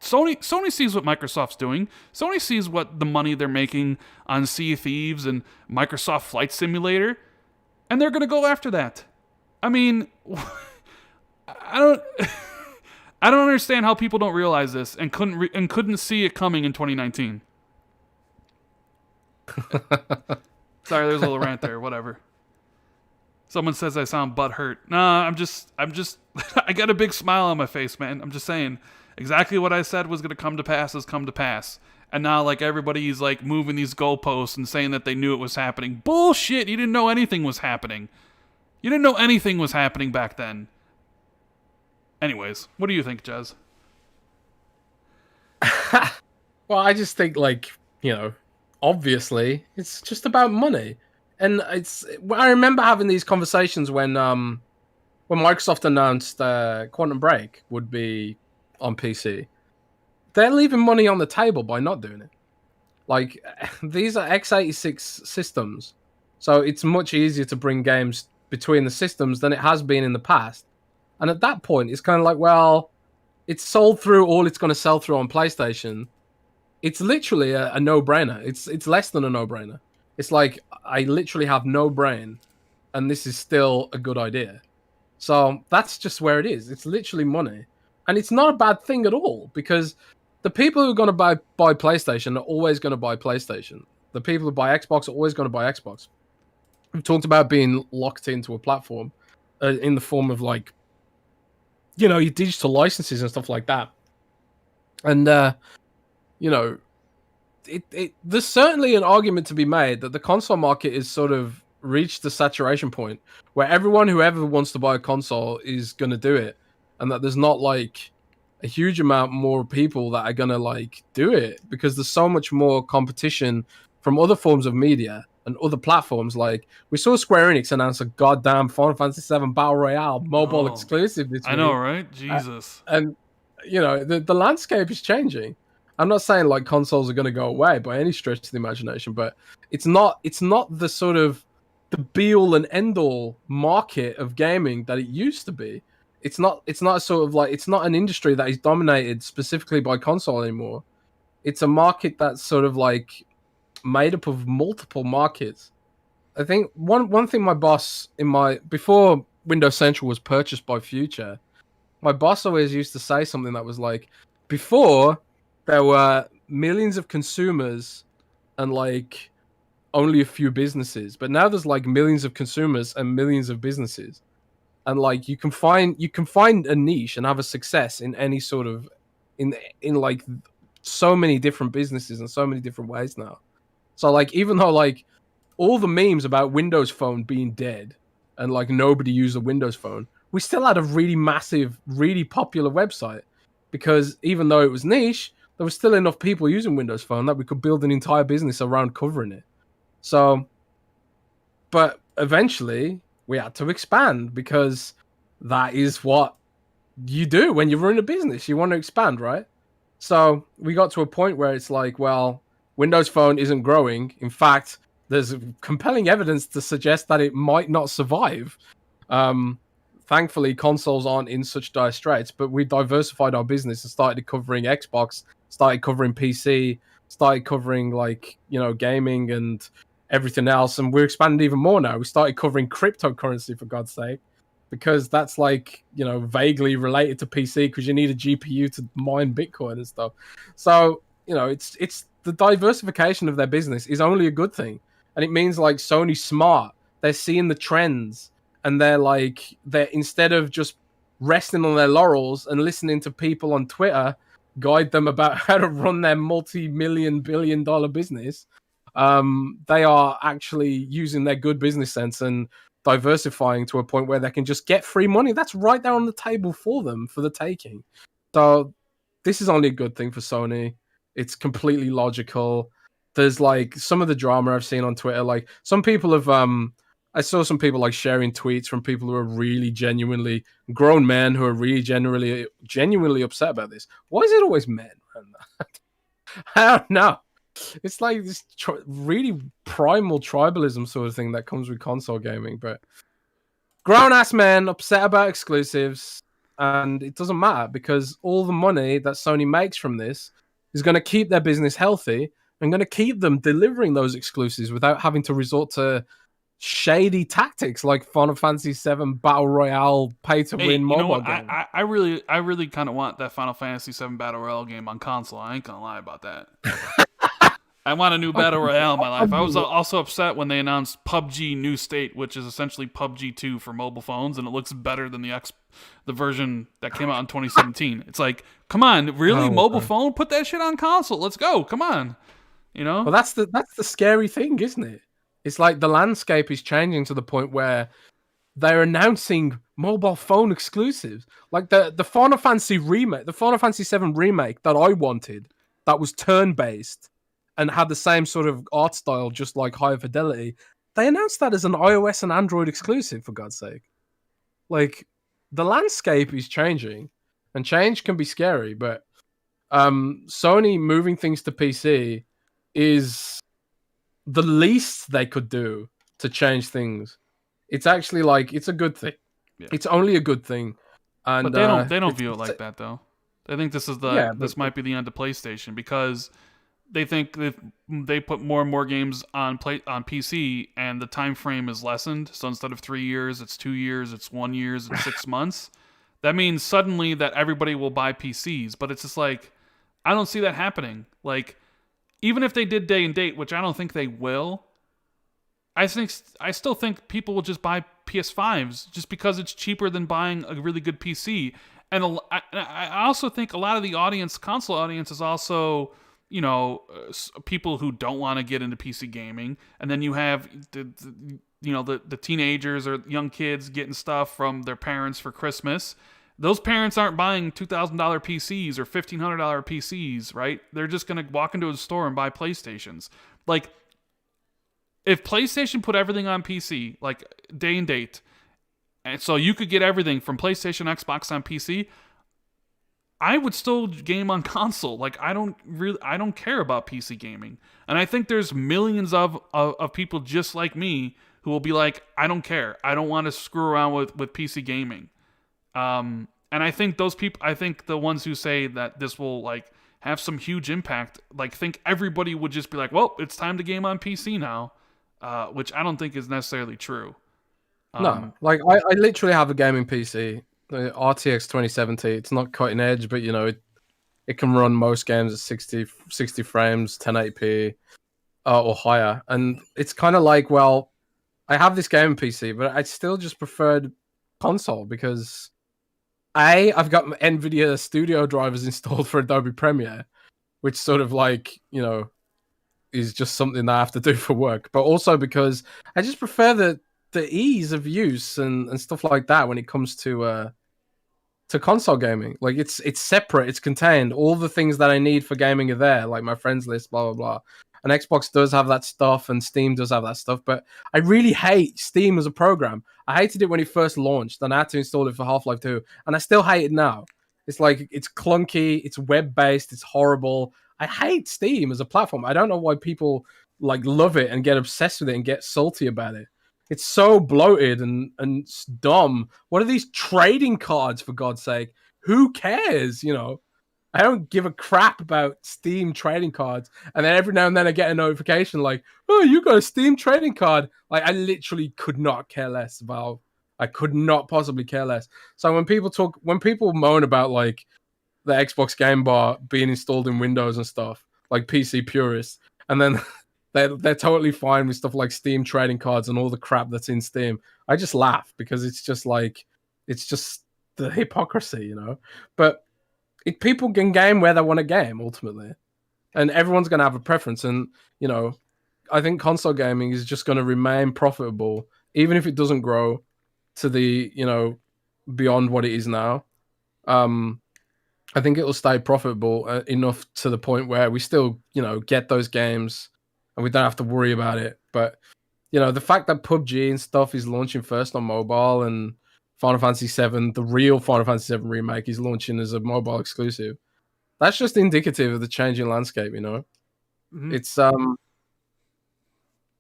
Sony sees what Microsoft's doing. Sony sees what the money they're making on Sea of Thieves and Microsoft Flight Simulator, and they're going to go after that. I mean, I don't understand how people don't realize this and couldn't see it coming in 2019. Sorry, there's a little rant there. Whatever. Someone says I sound butthurt. Nah, I'm just. I got a big smile on my face, man. I'm just saying, exactly what I said was gonna come to pass has come to pass, and now like everybody's like moving these goalposts and saying that they knew it was happening. Bullshit! You didn't know anything was happening. You didn't know anything was happening back then. Anyways, what do you think, Jez? Well, I just think, obviously, it's just about money. And I remember having these conversations when Microsoft announced Quantum Break would be on PC. They're leaving money on the table by not doing it. Like, these are x86 systems, so it's much easier to bring games between the systems than it has been in the past. And at that point, it's kind of like, well, it's sold through all it's going to sell through on PlayStation. It's literally a no-brainer. It's less than a no-brainer. It's like, I literally have no brain, and this is still a good idea. So that's just where it is. It's literally money. And it's not a bad thing at all, because the people who are going to buy PlayStation are always going to buy PlayStation. The people who buy Xbox are always going to buy Xbox. We've talked about being locked into a platform in the form of, your digital licenses and stuff like that. And, there's certainly an argument to be made that the console market is sort of reached the saturation point where everyone who ever wants to buy a console is going to do it. And that there's not, a huge amount more people that are going to, do it because there's so much more competition from other forms of media and other platforms. Like, we saw Square Enix announce a goddamn Final Fantasy VII Battle Royale mobile exclusive this week. I know, right? Jesus. And, the landscape is changing. I'm not saying, consoles are going to go away by any stretch of the imagination, but it's not the sort of the be-all and end-all market of gaming that it used to be. It's not sort of it's not an industry that is dominated specifically by console anymore. It's a market that's sort of made up of multiple markets. I think one thing my boss before Windows Central was purchased by Future, my boss always used to say something that was before there were millions of consumers and only a few businesses, but now there's millions of consumers and millions of businesses, and you can find a niche and have a success in any sort of in so many different businesses and so many different ways now. So even though all the memes about Windows Phone being dead and nobody used a Windows Phone, we still had a really massive, really popular website because even though it was niche, there was still enough people using Windows Phone that we could build an entire business around covering it. So, but eventually we had to expand because that is what you do when you run a business. You want to expand, right? So we got to a point where it's like, well, Windows Phone isn't growing. In fact, there's compelling evidence to suggest that it might not survive. Thankfully, consoles aren't in such dire straits, but we diversified our business and started covering Xbox, started covering PC, started covering gaming and everything else, and we're expanding even more now. We started covering cryptocurrency, for God's sake, because that's vaguely related to PC because you need a GPU to mine Bitcoin and stuff. So it's the diversification of their business is only a good thing, and it means Sony's smart. They're seeing the trends, and they're instead of just resting on their laurels and listening to people on Twitter guide them about how to run their multi-million billion-dollar business. They are actually using their good business sense and diversifying to a point where they can just get free money. That's right there on the table for them for the taking. So this is only a good thing for Sony. It's completely logical. There's some of the drama I've seen on Twitter. Some people have I saw some people sharing tweets from people who are really genuinely grown men who are really genuinely upset about this. Why is it always men? I don't know. It's this really primal tribalism sort of thing that comes with console gaming. But grown-ass men upset about exclusives, and it doesn't matter because all the money that Sony makes from this is going to keep their business healthy and going to keep them delivering those exclusives without having to resort to shady tactics like Final Fantasy VII Battle Royale pay-to-win mobile game. I really kind of want that Final Fantasy VII Battle Royale game on console. I ain't gonna lie about that. I want a new Battle Royale in my life. I was also upset when they announced PUBG New State, which is essentially PUBG 2 for mobile phones, and it looks better than the version that came out in 2017. It's like, come on, really? Mobile phone? Put that shit on console. Let's go. Come on. Well, that's the scary thing, isn't it? It's the landscape is changing to the point where they're announcing mobile phone exclusives. The Final Fantasy remake, the Final Fantasy VII remake that I wanted, that was turn-based and had the same sort of art style, just like High Fidelity. They announced that as an iOS and Android exclusive, for God's sake. The landscape is changing, and change can be scary, but Sony moving things to PC is the least they could do to change things. It's actually it's a good thing. Yeah. It's only a good thing. And but they don't view it like that though. They think this is this might be the end of PlayStation because they think that they put more and more games on PC and the time frame is lessened. So instead of 3 years, it's 2 years, it's 1 year, it's 6 months. That means suddenly that everybody will buy PCs, but it's just I don't see that happening. Even if they did day and date, which I don't think they will, I still think people will just buy PS5s just because it's cheaper than buying a really good PC. And I also think a lot of the console audience is also, people who don't want to get into PC gaming. And then you have the teenagers or young kids getting stuff from their parents for Christmas. Those parents aren't buying $2,000 PCs or $1,500 PCs, right? They're just going to walk into a store and buy PlayStations. If PlayStation put everything on PC, day and date, and so you could get everything from PlayStation, Xbox on PC, I would still game on console. I don't care about PC gaming. And I think there's millions of people just like me who will be I don't care. I don't want to screw around with PC gaming. And I think those people, the ones who say that this will have some huge impact, think everybody would just be well, it's time to game on PC now, which I don't think is necessarily true. No, I literally have a gaming PC, the RTX 2070. It's not cutting edge, but it can run most games at 60 frames, 1080p or higher, and it's kind of well, I have this gaming PC, but I still just preferred console because I've got NVIDIA Studio drivers installed for Adobe Premiere, which sort of is just something that I have to do for work. But also because I just prefer the ease of use and stuff like that when it comes to console gaming. It's separate, it's contained. All the things that I need for gaming are there, like my friends list, blah blah blah. and Xbox does have that stuff, and Steam does have that stuff. But I really hate Steam as a program. I hated it when it first launched, and I had to install it for Half-Life 2, and I still hate it now. It's like it's clunky, it's web-based, it's horrible. I hate Steam as a platform. I don't know why people like love it and get obsessed with it and get salty about it. It's so bloated and dumb. What are these trading cards, for God's sake? Who cares? You know, I don't give a crap about Steam trading cards. And then every now and then I get a notification like, "Oh, you got a Steam trading card." Like, I literally could not care less, Valve. I could not possibly care less. So when people moan about like the Xbox Game Bar being installed in Windows and stuff, like PC purists, and then they're totally fine with stuff like Steam trading cards and all the crap that's in Steam, I just laugh because it's just the hypocrisy, you know. But people can game where they want to game ultimately, and everyone's going to have a preference. And you know, I think console gaming is just going to remain profitable, even if it doesn't grow to the, you know, beyond what it is now. I think it will stay profitable enough to the point where we still, you know, get those games and we don't have to worry about it. But, you know, the fact that PUBG and stuff is launching first on mobile, and Final Fantasy VII, the real Final Fantasy VII remake, is launching as a mobile exclusive, that's just indicative of the changing landscape, you know? Mm-hmm.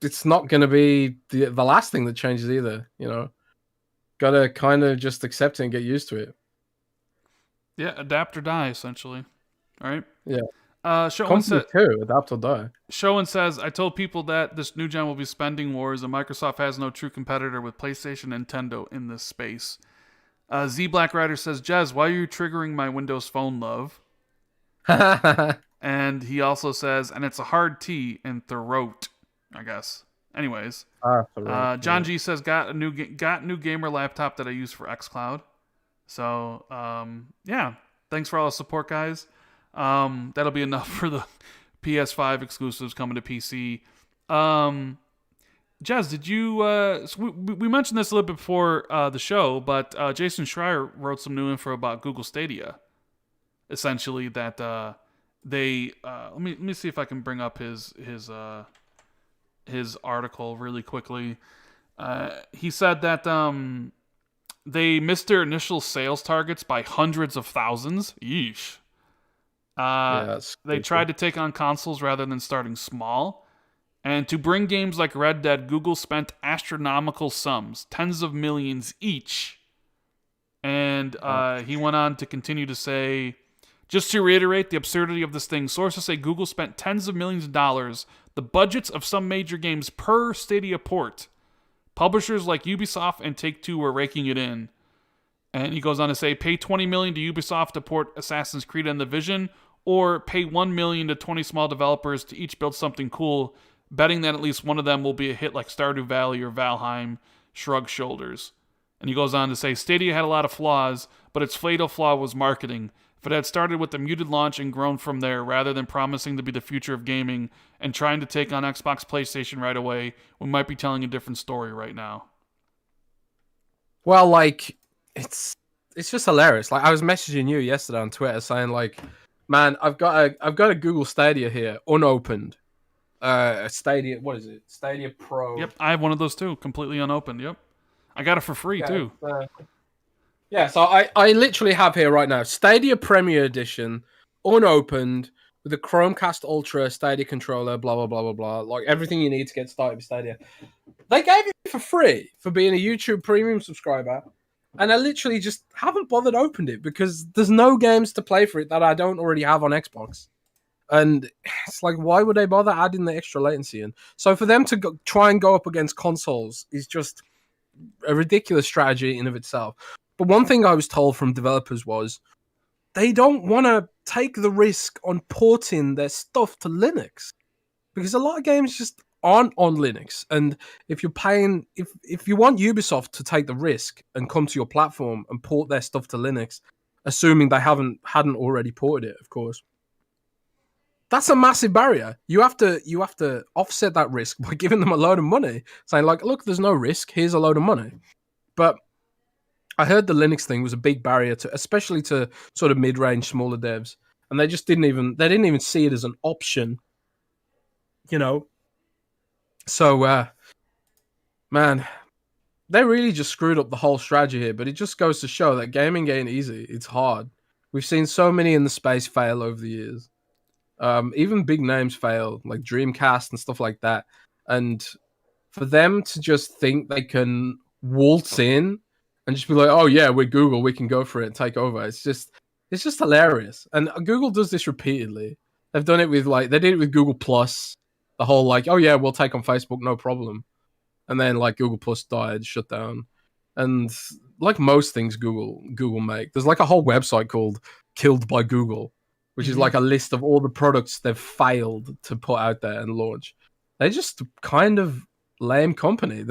It's not going to be the last thing that changes either, you know? Got to kind of just accept it and get used to it. Yeah, adapt or die, essentially. All right? Yeah. Showen too, adapt or die. Showen says, I told people that this new gen will be spending wars, and Microsoft has no true competitor with PlayStation and Nintendo in this space. Z Black Rider says, Jez, why are you triggering my Windows Phone love? And he also says, and it's a hard T in throat, I guess. Anyways. John G says, got new gamer laptop that I use for xCloud. So, yeah. Thanks for all the support, guys. That'll be enough for the PS5 exclusives coming to PC. Jez, did you... so we mentioned this a little bit before the show, but Jason Schreier wrote some new info about Google Stadia. Essentially, that they... let me see if I can bring up his article really quickly. He said that they missed their initial sales targets by hundreds of thousands. Yeesh. They tried to take on consoles rather than starting small. And to bring games like Red Dead, Google spent astronomical sums, tens of millions each. And he went on to continue to say, just to reiterate the absurdity of this thing, sources say Google spent tens of millions of dollars, the budgets of some major games per Stadia port. Publishers like Ubisoft and Take-Two were raking it in. And he goes on to say, pay $20 million to Ubisoft to port Assassin's Creed and The Division, or pay $1 million to 20 small developers to each build something cool, betting that at least one of them will be a hit like Stardew Valley or Valheim. Shrugs shoulders. And he goes on to say, Stadia had a lot of flaws, but its fatal flaw was marketing. If it had started with a muted launch and grown from there, rather than promising to be the future of gaming and trying to take on Xbox, PlayStation right away, we might be telling a different story right now. Well, like, it's just hilarious. Like, I was messaging you yesterday on Twitter saying, like, man, I've got a Google Stadia here, unopened. A Stadia, what is it? Stadia Pro. Yep, I have one of those too, completely unopened. Yep, I got it for free too. Yeah, so I literally have here right now Stadia Premier Edition, unopened, with a Chromecast Ultra, Stadia controller, blah blah blah blah blah, like everything you need to get started with Stadia. They gave it for free for being a YouTube Premium subscriber, and I literally just haven't bothered opened it because there's no games to play for it that I don't already have on Xbox. And it's like, why would they bother adding the extra latency in? So for them to try and go up against consoles is just a ridiculous strategy in of itself. But one thing I was told from developers was they don't want to take the risk on porting their stuff to Linux because a lot of games just aren't on Linux. And if you're paying, if you want Ubisoft to take the risk and come to your platform and port their stuff to Linux, assuming they hadn't already ported it, of course, that's a massive barrier. You have to offset that risk by giving them a load of money, saying like, look, there's no risk. Here's a load of money. But I heard the Linux thing was a big barrier to, especially to sort of mid-range smaller devs, and they just didn't even see it as an option. you know. So, man, they really just screwed up the whole strategy here. But it just goes to show that gaming ain't easy. It's hard. We've seen so many in the space fail over the years. Even big names fail, like Dreamcast and stuff like that. And for them to just think they can waltz in and just be like, "Oh yeah, we're Google, we can go for it and take over." It's just hilarious. And Google does this repeatedly. They've done it with like they did it with Google Plus, the whole like, "Oh yeah, we'll take on Facebook, no problem." And then like Google Plus died, shut down. And like most things Google make, there's like a whole website called Killed by Google, which is like a list of all the products they've failed to put out there and launch. They're just kind of lame company.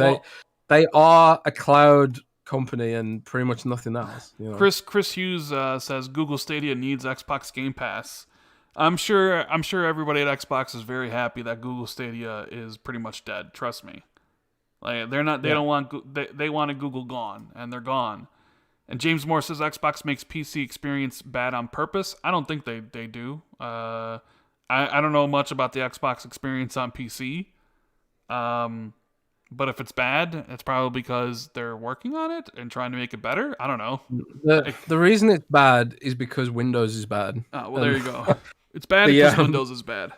They are a cloud company and pretty much nothing else. You know? Chris Hughes says Google Stadia needs Xbox Game Pass. I'm sure everybody at Xbox is very happy that Google Stadia is pretty much dead. Trust me. Like don't want they wanted Google gone, and they're gone. And James Moore says Xbox makes PC experience bad on purpose. I don't think they do. I don't know much about the Xbox experience on PC. But if it's bad, it's probably because they're working on it and trying to make it better. I don't know. The reason it's bad is because Windows is bad. Oh, well, there you go. It's bad because Windows is bad.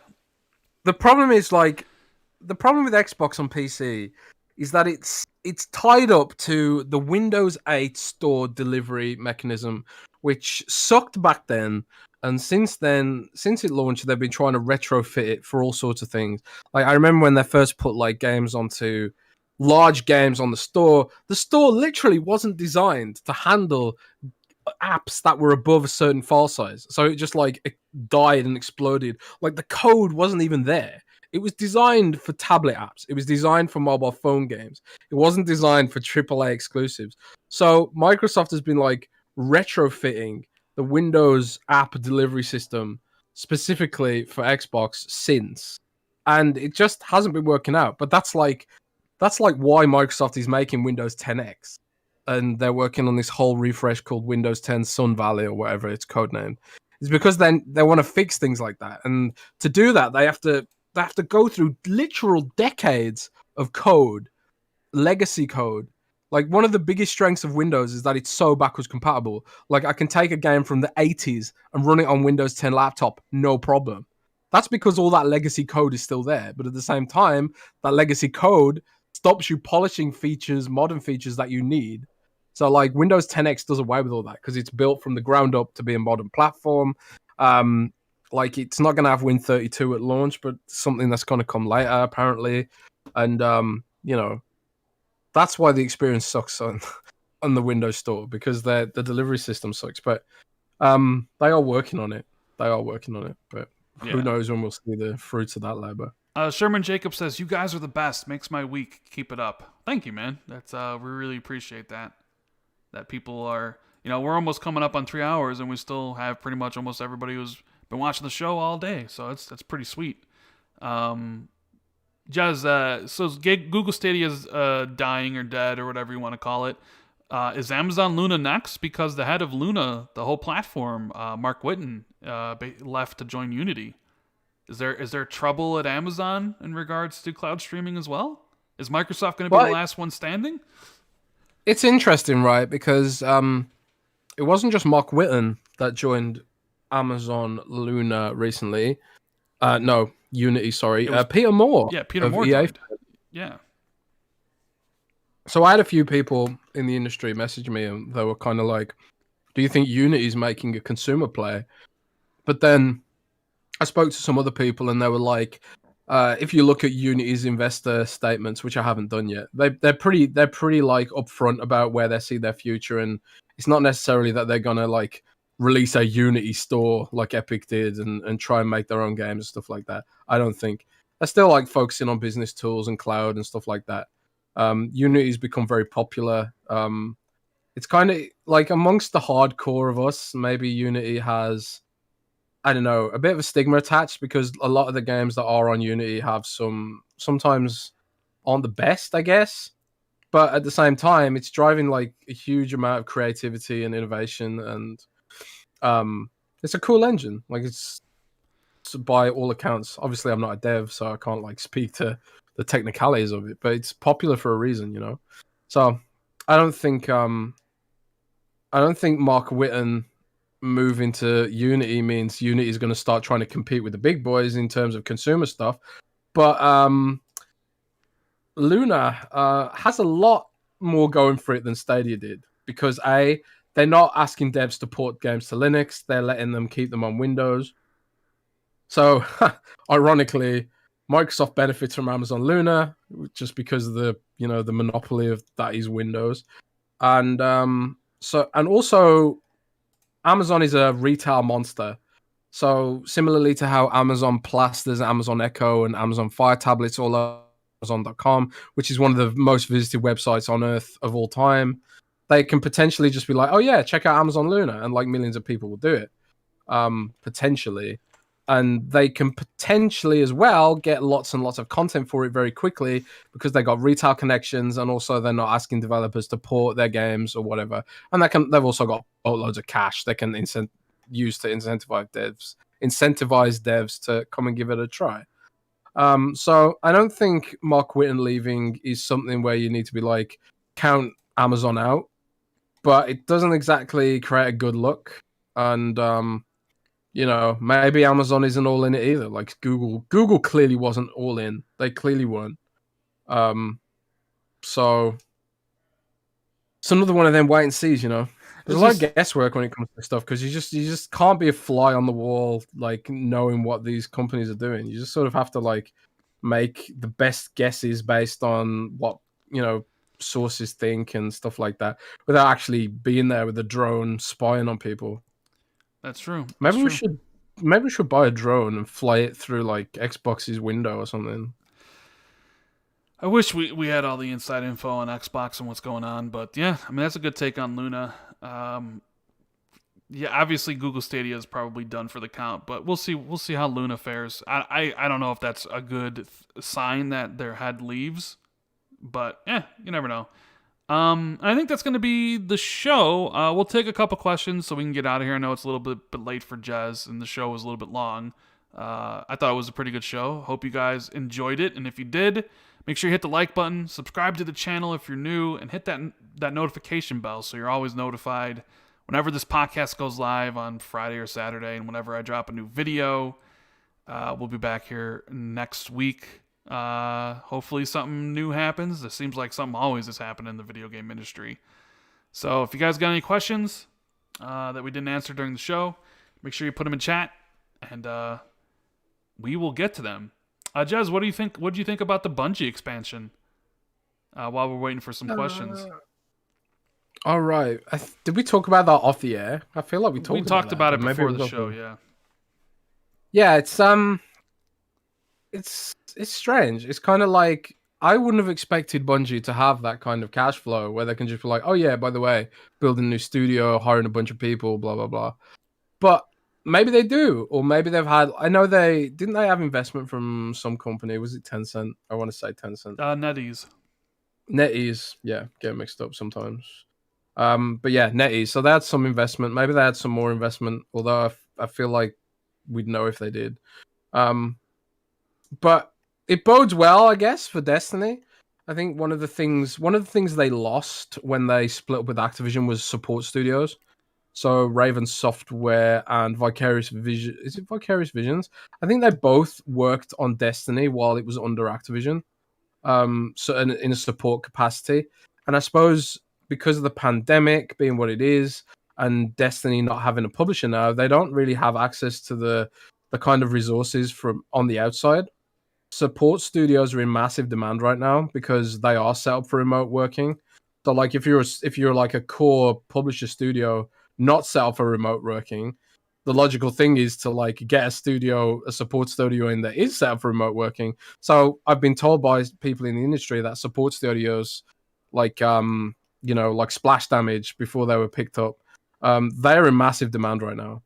The problem is the problem with Xbox on PC is that it's tied up to the Windows 8 store delivery mechanism, which sucked back then. And since it launched, they've been trying to retrofit it for all sorts of things. Like I remember when they first put like games onto large games on the store literally wasn't designed to handle apps that were above a certain file size. So it just like it died and exploded. Like the code wasn't even there. It was designed for tablet apps. It was designed for mobile phone games. It wasn't designed for AAA exclusives. So Microsoft has been like retrofitting the Windows app delivery system specifically for Xbox since, and it just hasn't been working out. But that's like why Microsoft is making Windows 10X, and they're working on this whole refresh called Windows 10 Sun Valley or whatever it's codenamed. It's because then they want to fix things like that, and to do that they have to go through literal decades of code, legacy code. Like one of the biggest strengths of Windows is that it's so backwards compatible. Like I can take a game from the 80s and run it on Windows 10 laptop, no problem. That's because all that legacy code is still there. But at the same time, that legacy code stops you polishing features, modern features that you need. So like Windows 10X does away with all that because it's built from the ground up to be a modern platform. Like it's not going to have Win32 at launch, but something that's going to come later apparently. And that's why the experience sucks on the Windows Store, because the delivery system sucks. But they are working on it. But who knows when we'll see the fruits of that labor. Sherman Jacob says, "You guys are the best. Makes my week. Keep it up." Thank you, man. That's we really appreciate that. That people are, we're almost coming up on 3 hours, and we still have pretty much almost everybody who's been watching the show all day. So that's pretty sweet. Jazz, so Google Stadia is dying or dead or whatever you want to call it. Is Amazon Luna next? Because the head of Luna, the whole platform, Mark Whitten, left to join Unity. Is there trouble at Amazon in regards to cloud streaming as well? Is Microsoft going to be the last one standing? It's interesting, right? Because it wasn't just Mark Whitten that joined Amazon Luna recently. No, Unity, sorry. Peter Moore. Yeah, Peter Moore joined. Yeah. So I had a few people in the industry message me, and they were kind of like, do you think Unity's making a consumer play? But then I spoke to some other people, and they were like, if you look at Unity's investor statements, which I haven't done yet, they're pretty like upfront about where they see their future, and it's not necessarily that they're gonna like release a Unity store like Epic did and try and make their own games and stuff like that. I don't think. They're still like focusing on business tools and cloud and stuff like that. Unity's become very popular. It's kind of like amongst the hardcore of us, maybe Unity has, I don't know, a bit of a stigma attached, because a lot of the games that are on Unity have sometimes aren't the best, I guess. But at the same time, it's driving like a huge amount of creativity and innovation, and it's a cool engine. Like it's by all accounts. Obviously, I'm not a dev, so I can't like speak to the technicalities of it. But it's popular for a reason, you know. So I don't think Mark Whitten moving to Unity means Unity is going to start trying to compete with the big boys in terms of consumer stuff. But Luna has a lot more going for it than Stadia did because they're not asking devs to port games to Linux; they're letting them keep them on Windows. So, ironically, Microsoft benefits from Amazon Luna just because of the the monopoly of that is Windows, and also Amazon is a retail monster. So similarly to how Amazon plasters Amazon Echo and Amazon Fire tablets all over Amazon.com, which is one of the most visited websites on earth of all time, they can potentially just be like, oh yeah, check out Amazon Luna, and like millions of people will do it. Potentially. And they can potentially as well get lots and lots of content for it very quickly because they got retail connections, and also they're not asking developers to port their games or whatever. And they've also got boatloads of cash they can use to incentivize devs to come and give it a try. So I don't think Mark Whitten leaving is something where you need to be like count Amazon out, but it doesn't exactly create a good look. And maybe Amazon isn't all in it either. Like Google clearly wasn't all in. They clearly weren't. So it's another one of them wait and sees. There's a lot of guesswork when it comes to stuff because you just can't be a fly on the wall, like knowing what these companies are doing. You just sort of have to like make the best guesses based on what sources think and stuff like that, without actually being there with a drone spying on people. That's true. Maybe we should buy a drone and fly it through like Xbox's window or something. I wish we had all the inside info on Xbox and what's going on, but yeah, I mean that's a good take on Luna. Yeah, obviously Google Stadia is probably done for the count, but we'll see how Luna fares. I don't know if that's a good sign that their head leaves, but you never know. I think that's going to be the show. We'll take a couple questions so we can get out of here. I know it's a little bit late for Jez, and the show was a little bit long. I thought it was a pretty good show. Hope you guys enjoyed it, and if you did, make sure you hit the like button, subscribe to the channel if you're new, and hit that notification bell so you're always notified whenever this podcast goes live on Friday or Saturday, and whenever I drop a new video. We'll be back here next week. Hopefully something new happens. It seems like something always is happening in the video game industry. So if you guys got any questions that we didn't answer during the show, make sure you put them in chat, and we will get to them. Jez, what do you think? What do you think about the Bungie expansion? While we're waiting for some questions. All right. Did we talk about that off the air? I feel like we talked about it before the show. Yeah. Yeah, it's strange. It's kind of like I wouldn't have expected Bungie to have that kind of cash flow where they can just be like, oh yeah, by the way, building a new studio, hiring a bunch of people, blah blah blah. But maybe they do, or maybe they've had. I know they have investment from some company. Was it Tencent? I want to say Tencent. NetEase. Yeah, get mixed up sometimes. But yeah, NetEase. So they had some investment. Maybe they had some more investment. Although I feel like we'd know if they did. But it bodes well, I guess, for Destiny. I think one of the things they lost when they split up with Activision was support studios. So Raven Software and Vicarious Vision. Is it Vicarious Visions? I think they both worked on Destiny while it was under Activision. So in a support capacity. And I suppose because of the pandemic being what it is, and Destiny not having a publisher now, they don't really have access to the kind of resources from on the outside. Support studios are in massive demand right now because they are set up for remote working. So like if you're like a core publisher studio not set up for remote working, the logical thing is to like get a support studio in that is set up for remote working. So I've been told by people in the industry that support studios like like Splash Damage before they were picked up, they're in massive demand right now.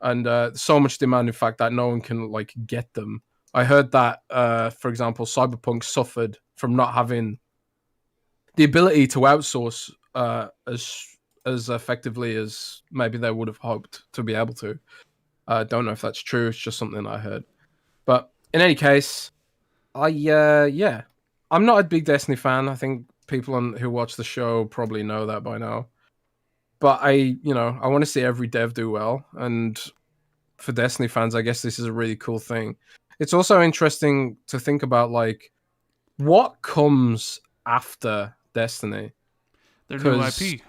And so much demand, in fact, that no one can like get them. I heard that, for example, Cyberpunk suffered from not having the ability to outsource as effectively as maybe they would have hoped to be able to. Don't know if that's true. It's just something I heard. But in any case, yeah, I'm not a big Destiny fan. I think people who watch the show probably know that by now. But I want to see every dev do well, and for Destiny fans, I guess this is a really cool thing. It's also interesting to think about, like, what comes after Destiny. Their new IP.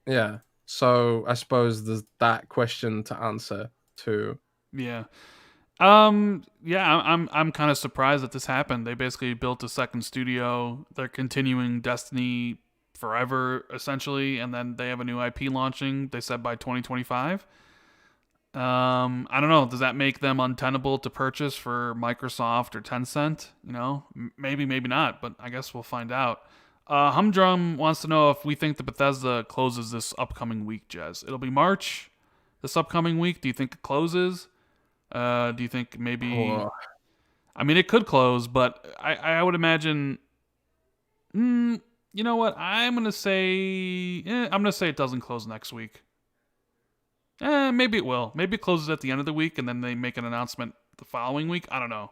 Yeah. So I suppose there's that question to answer too. Yeah. Yeah, I'm kind of surprised that this happened. They basically built a second studio. They're continuing Destiny forever, essentially, and then they have a new IP launching. They said by 2025. I don't know. Does that make them untenable to purchase for Microsoft or Tencent? You know, maybe, maybe not. But I guess we'll find out. Humdrum wants to know if we think the Bethesda closes this upcoming week, Jez. It'll be March this upcoming week. Do you think it closes? Do you think maybe? Oh. I mean, it could close, but I would imagine. You know what? I'm gonna say it doesn't close next week. Maybe it will. Maybe it closes at the end of the week, and then they make an announcement the following week. I don't know.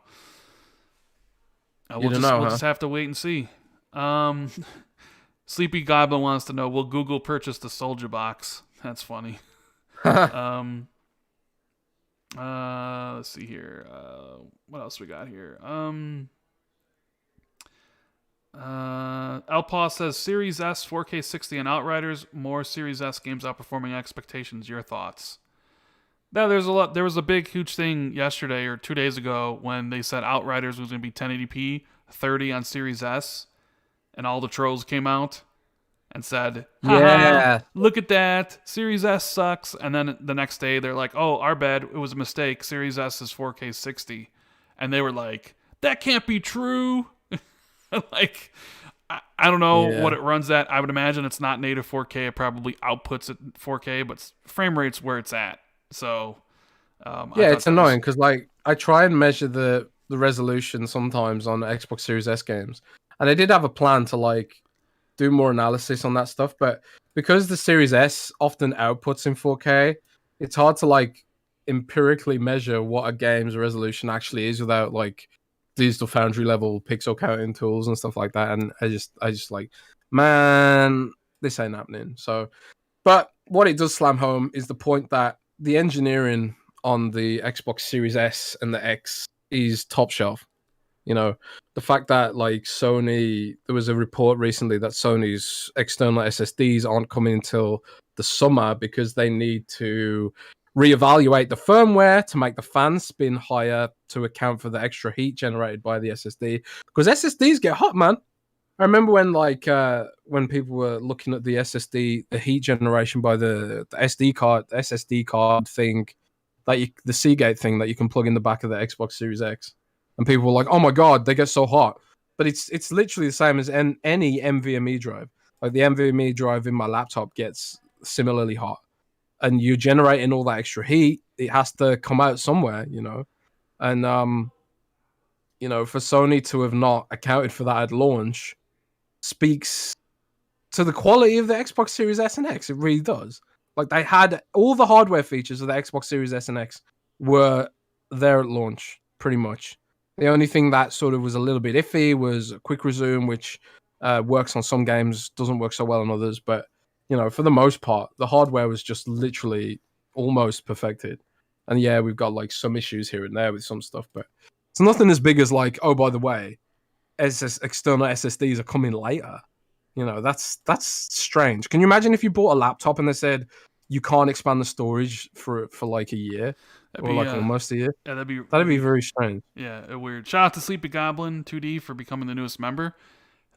We'll just have to wait and see. Sleepy Goblin wants to know: will Google purchase the Soldier Box? That's funny. Let's see here. What else we got here? Elpaw says Series S 4K 60 and Outriders. More Series S games outperforming expectations. Your thoughts? Now, there was a big, huge thing yesterday or 2 days ago when they said Outriders was going to be 1080p 30 on Series S, and all the trolls came out and said, yeah, look at that, Series S sucks. And then the next day they're like, oh, our bad, it was a mistake, Series S is 4K 60. And they were like, that can't be true. Like, I don't know what it runs at. I would imagine it's not native 4K. It probably outputs at 4K, but frame rate's where it's at. So it's annoying because, like, I try and measure the resolution sometimes on Xbox Series S games, and I did have a plan to, like, do more analysis on that stuff, but because the Series S often outputs in 4K, it's hard to, like, empirically measure what a game's resolution actually is without, like, Digital Foundry level pixel counting tools and stuff like that. And I just like, man, this ain't happening. So, but what it does slam home is the point that the engineering on the Xbox Series S and the X is top shelf. You know, the fact that, like, Sony, there was a report recently that Sony's external SSDs aren't coming until the summer because they need to reevaluate the firmware to make the fan spin higher to account for the extra heat generated by the SSD. Because SSDs get hot, man. I remember when, like, when people were looking at the SSD, the heat generation by the SSD card thing, the Seagate thing that you can plug in the back of the Xbox Series X, and people were like, "Oh my god, they get so hot." But it's literally the same as any NVMe drive. Like, the NVMe drive in my laptop gets similarly hot. And you're generating all that extra heat, it has to come out somewhere, you know. And for Sony to have not accounted for that at launch speaks to the quality of the Xbox Series S and X. It really does. Like, they had all the hardware features of the Xbox Series S and X were there at launch, pretty much. The only thing that sort of was a little bit iffy was quick resume, which works on some games, doesn't work so well on others, but for the most part, the hardware was just literally almost perfected. And yeah, we've got, like, some issues here and there with some stuff, but it's nothing as big as, like, oh, by the way, external SSDs are coming later. That's strange. Can you imagine if you bought a laptop and they said you can't expand the storage for like a year almost a year? Yeah, that'd be very strange. Yeah, weird. Shout out to Sleepy Goblin 2D for becoming the newest member.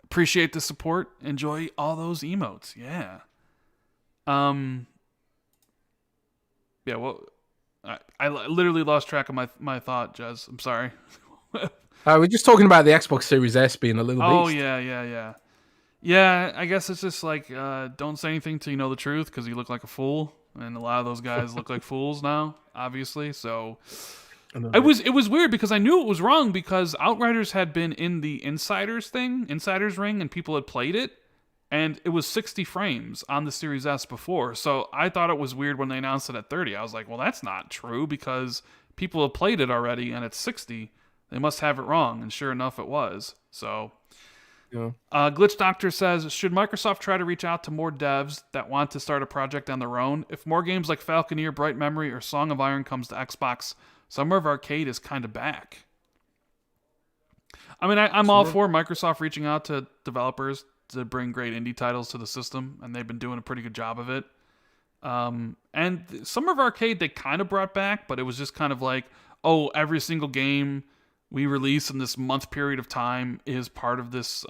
Appreciate the support. Enjoy all those emotes. Yeah. Yeah, well, I literally lost track of my thought, Jez. I'm sorry. We're just talking about the Xbox Series S being a little beast. Oh, yeah. Yeah, I guess it's just like, don't say anything till you know the truth because you look like a fool. And a lot of those guys look like fools now, obviously. So it was weird because I knew it was wrong because Outriders had been in the Insiders ring, and people had played it. and it was 60 frames on the Series S before. So I thought it was weird when they announced it at 30. I was like, well, that's not true because people have played it already and it's 60. They must have it wrong, and sure enough, it was. So, Yeah. Glitch Doctor says, should Microsoft try to reach out to more devs that want to start a project on their own? If more games like Falconeer, Bright Memory, or Song of Iron comes to Xbox, Summer of Arcade is kind of back. I mean, I'm all for Microsoft reaching out to developers to bring great indie titles to the system, and they've been doing a pretty good job of it. And Summer of Arcade they kind of brought back, but it was just kind of like, oh, every single game we release in this month period of time is part of this,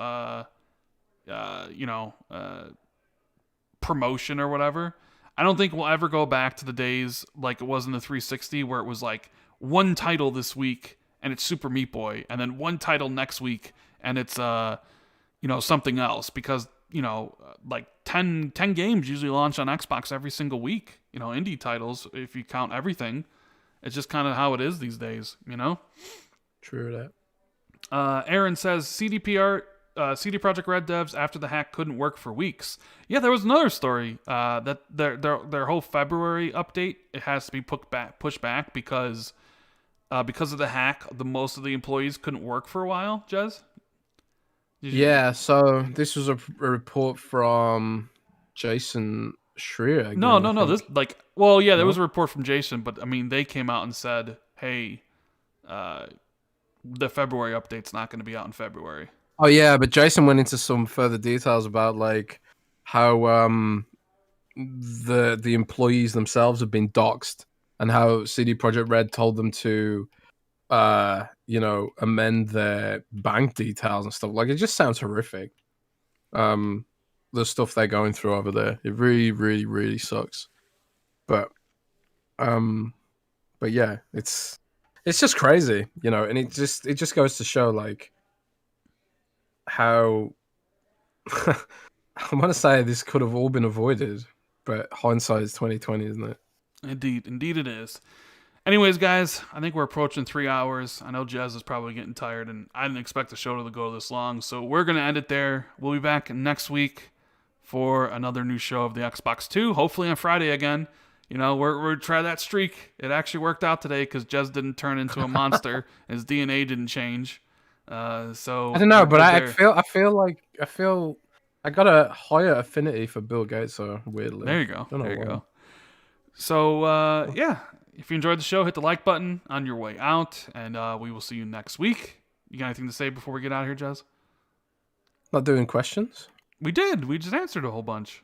promotion or whatever. I don't think we'll ever go back to the days like it was in the 360 where it was like one title this week and it's Super Meat Boy, and then one title next week and it's something else, because like 10 games usually launch on Xbox every single week, indie titles if you count everything. It's just kind of how it is these days, True that. Aaron says CD Projekt Red devs after the hack couldn't work for weeks. Yeah, there was another story that their whole February update, it has to be pushed back because of the hack. Most of the employees couldn't work for a while. Jez? Yeah, so this was a report from Jason Schreier. Again, No. This there was a report from Jason, but I mean they came out and said, "Hey, the February update's not going to be out in February." Oh yeah, but Jason went into some further details about like how the employees themselves have been doxxed, and how CD Projekt Red told them to amend their bank details and stuff. Like, it just sounds horrific. The stuff they're going through over there, it really, really, really sucks. But yeah, it's just crazy, and it just goes to show like how I want to say this could have all been avoided, but hindsight is 2020, isn't it? Indeed it is. Anyways, guys, I think we're approaching 3 hours. I know Jez is probably getting tired, and I didn't expect the show to go this long, so we're going to end it there. We'll be back next week for another new show of the Xbox 2, hopefully on Friday again. We're try that streak. It actually worked out today because Jez didn't turn into a monster. His DNA didn't change. So I don't know, but I feel I got a higher affinity for Bill Gates, so weirdly. There you go. So yeah. If you enjoyed the show, hit the like button on your way out, and we will see you next week. You got anything to say before we get out of here, Jez? Not doing questions? We did. We just answered a whole bunch.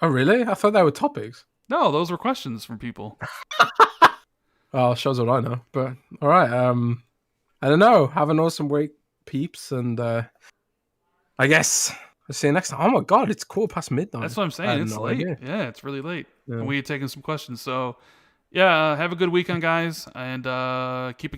Oh, really? I thought they were topics. No, those were questions from people. Oh, shows what I know. But all right. I don't know. Have an awesome week, peeps, and I guess I'll see you next time. Oh my God, it's midnight. That's what I'm saying. It's late. Idea. Yeah, it's really late. Yeah. And we had taken some questions. So yeah, have a good weekend, guys, and keep it.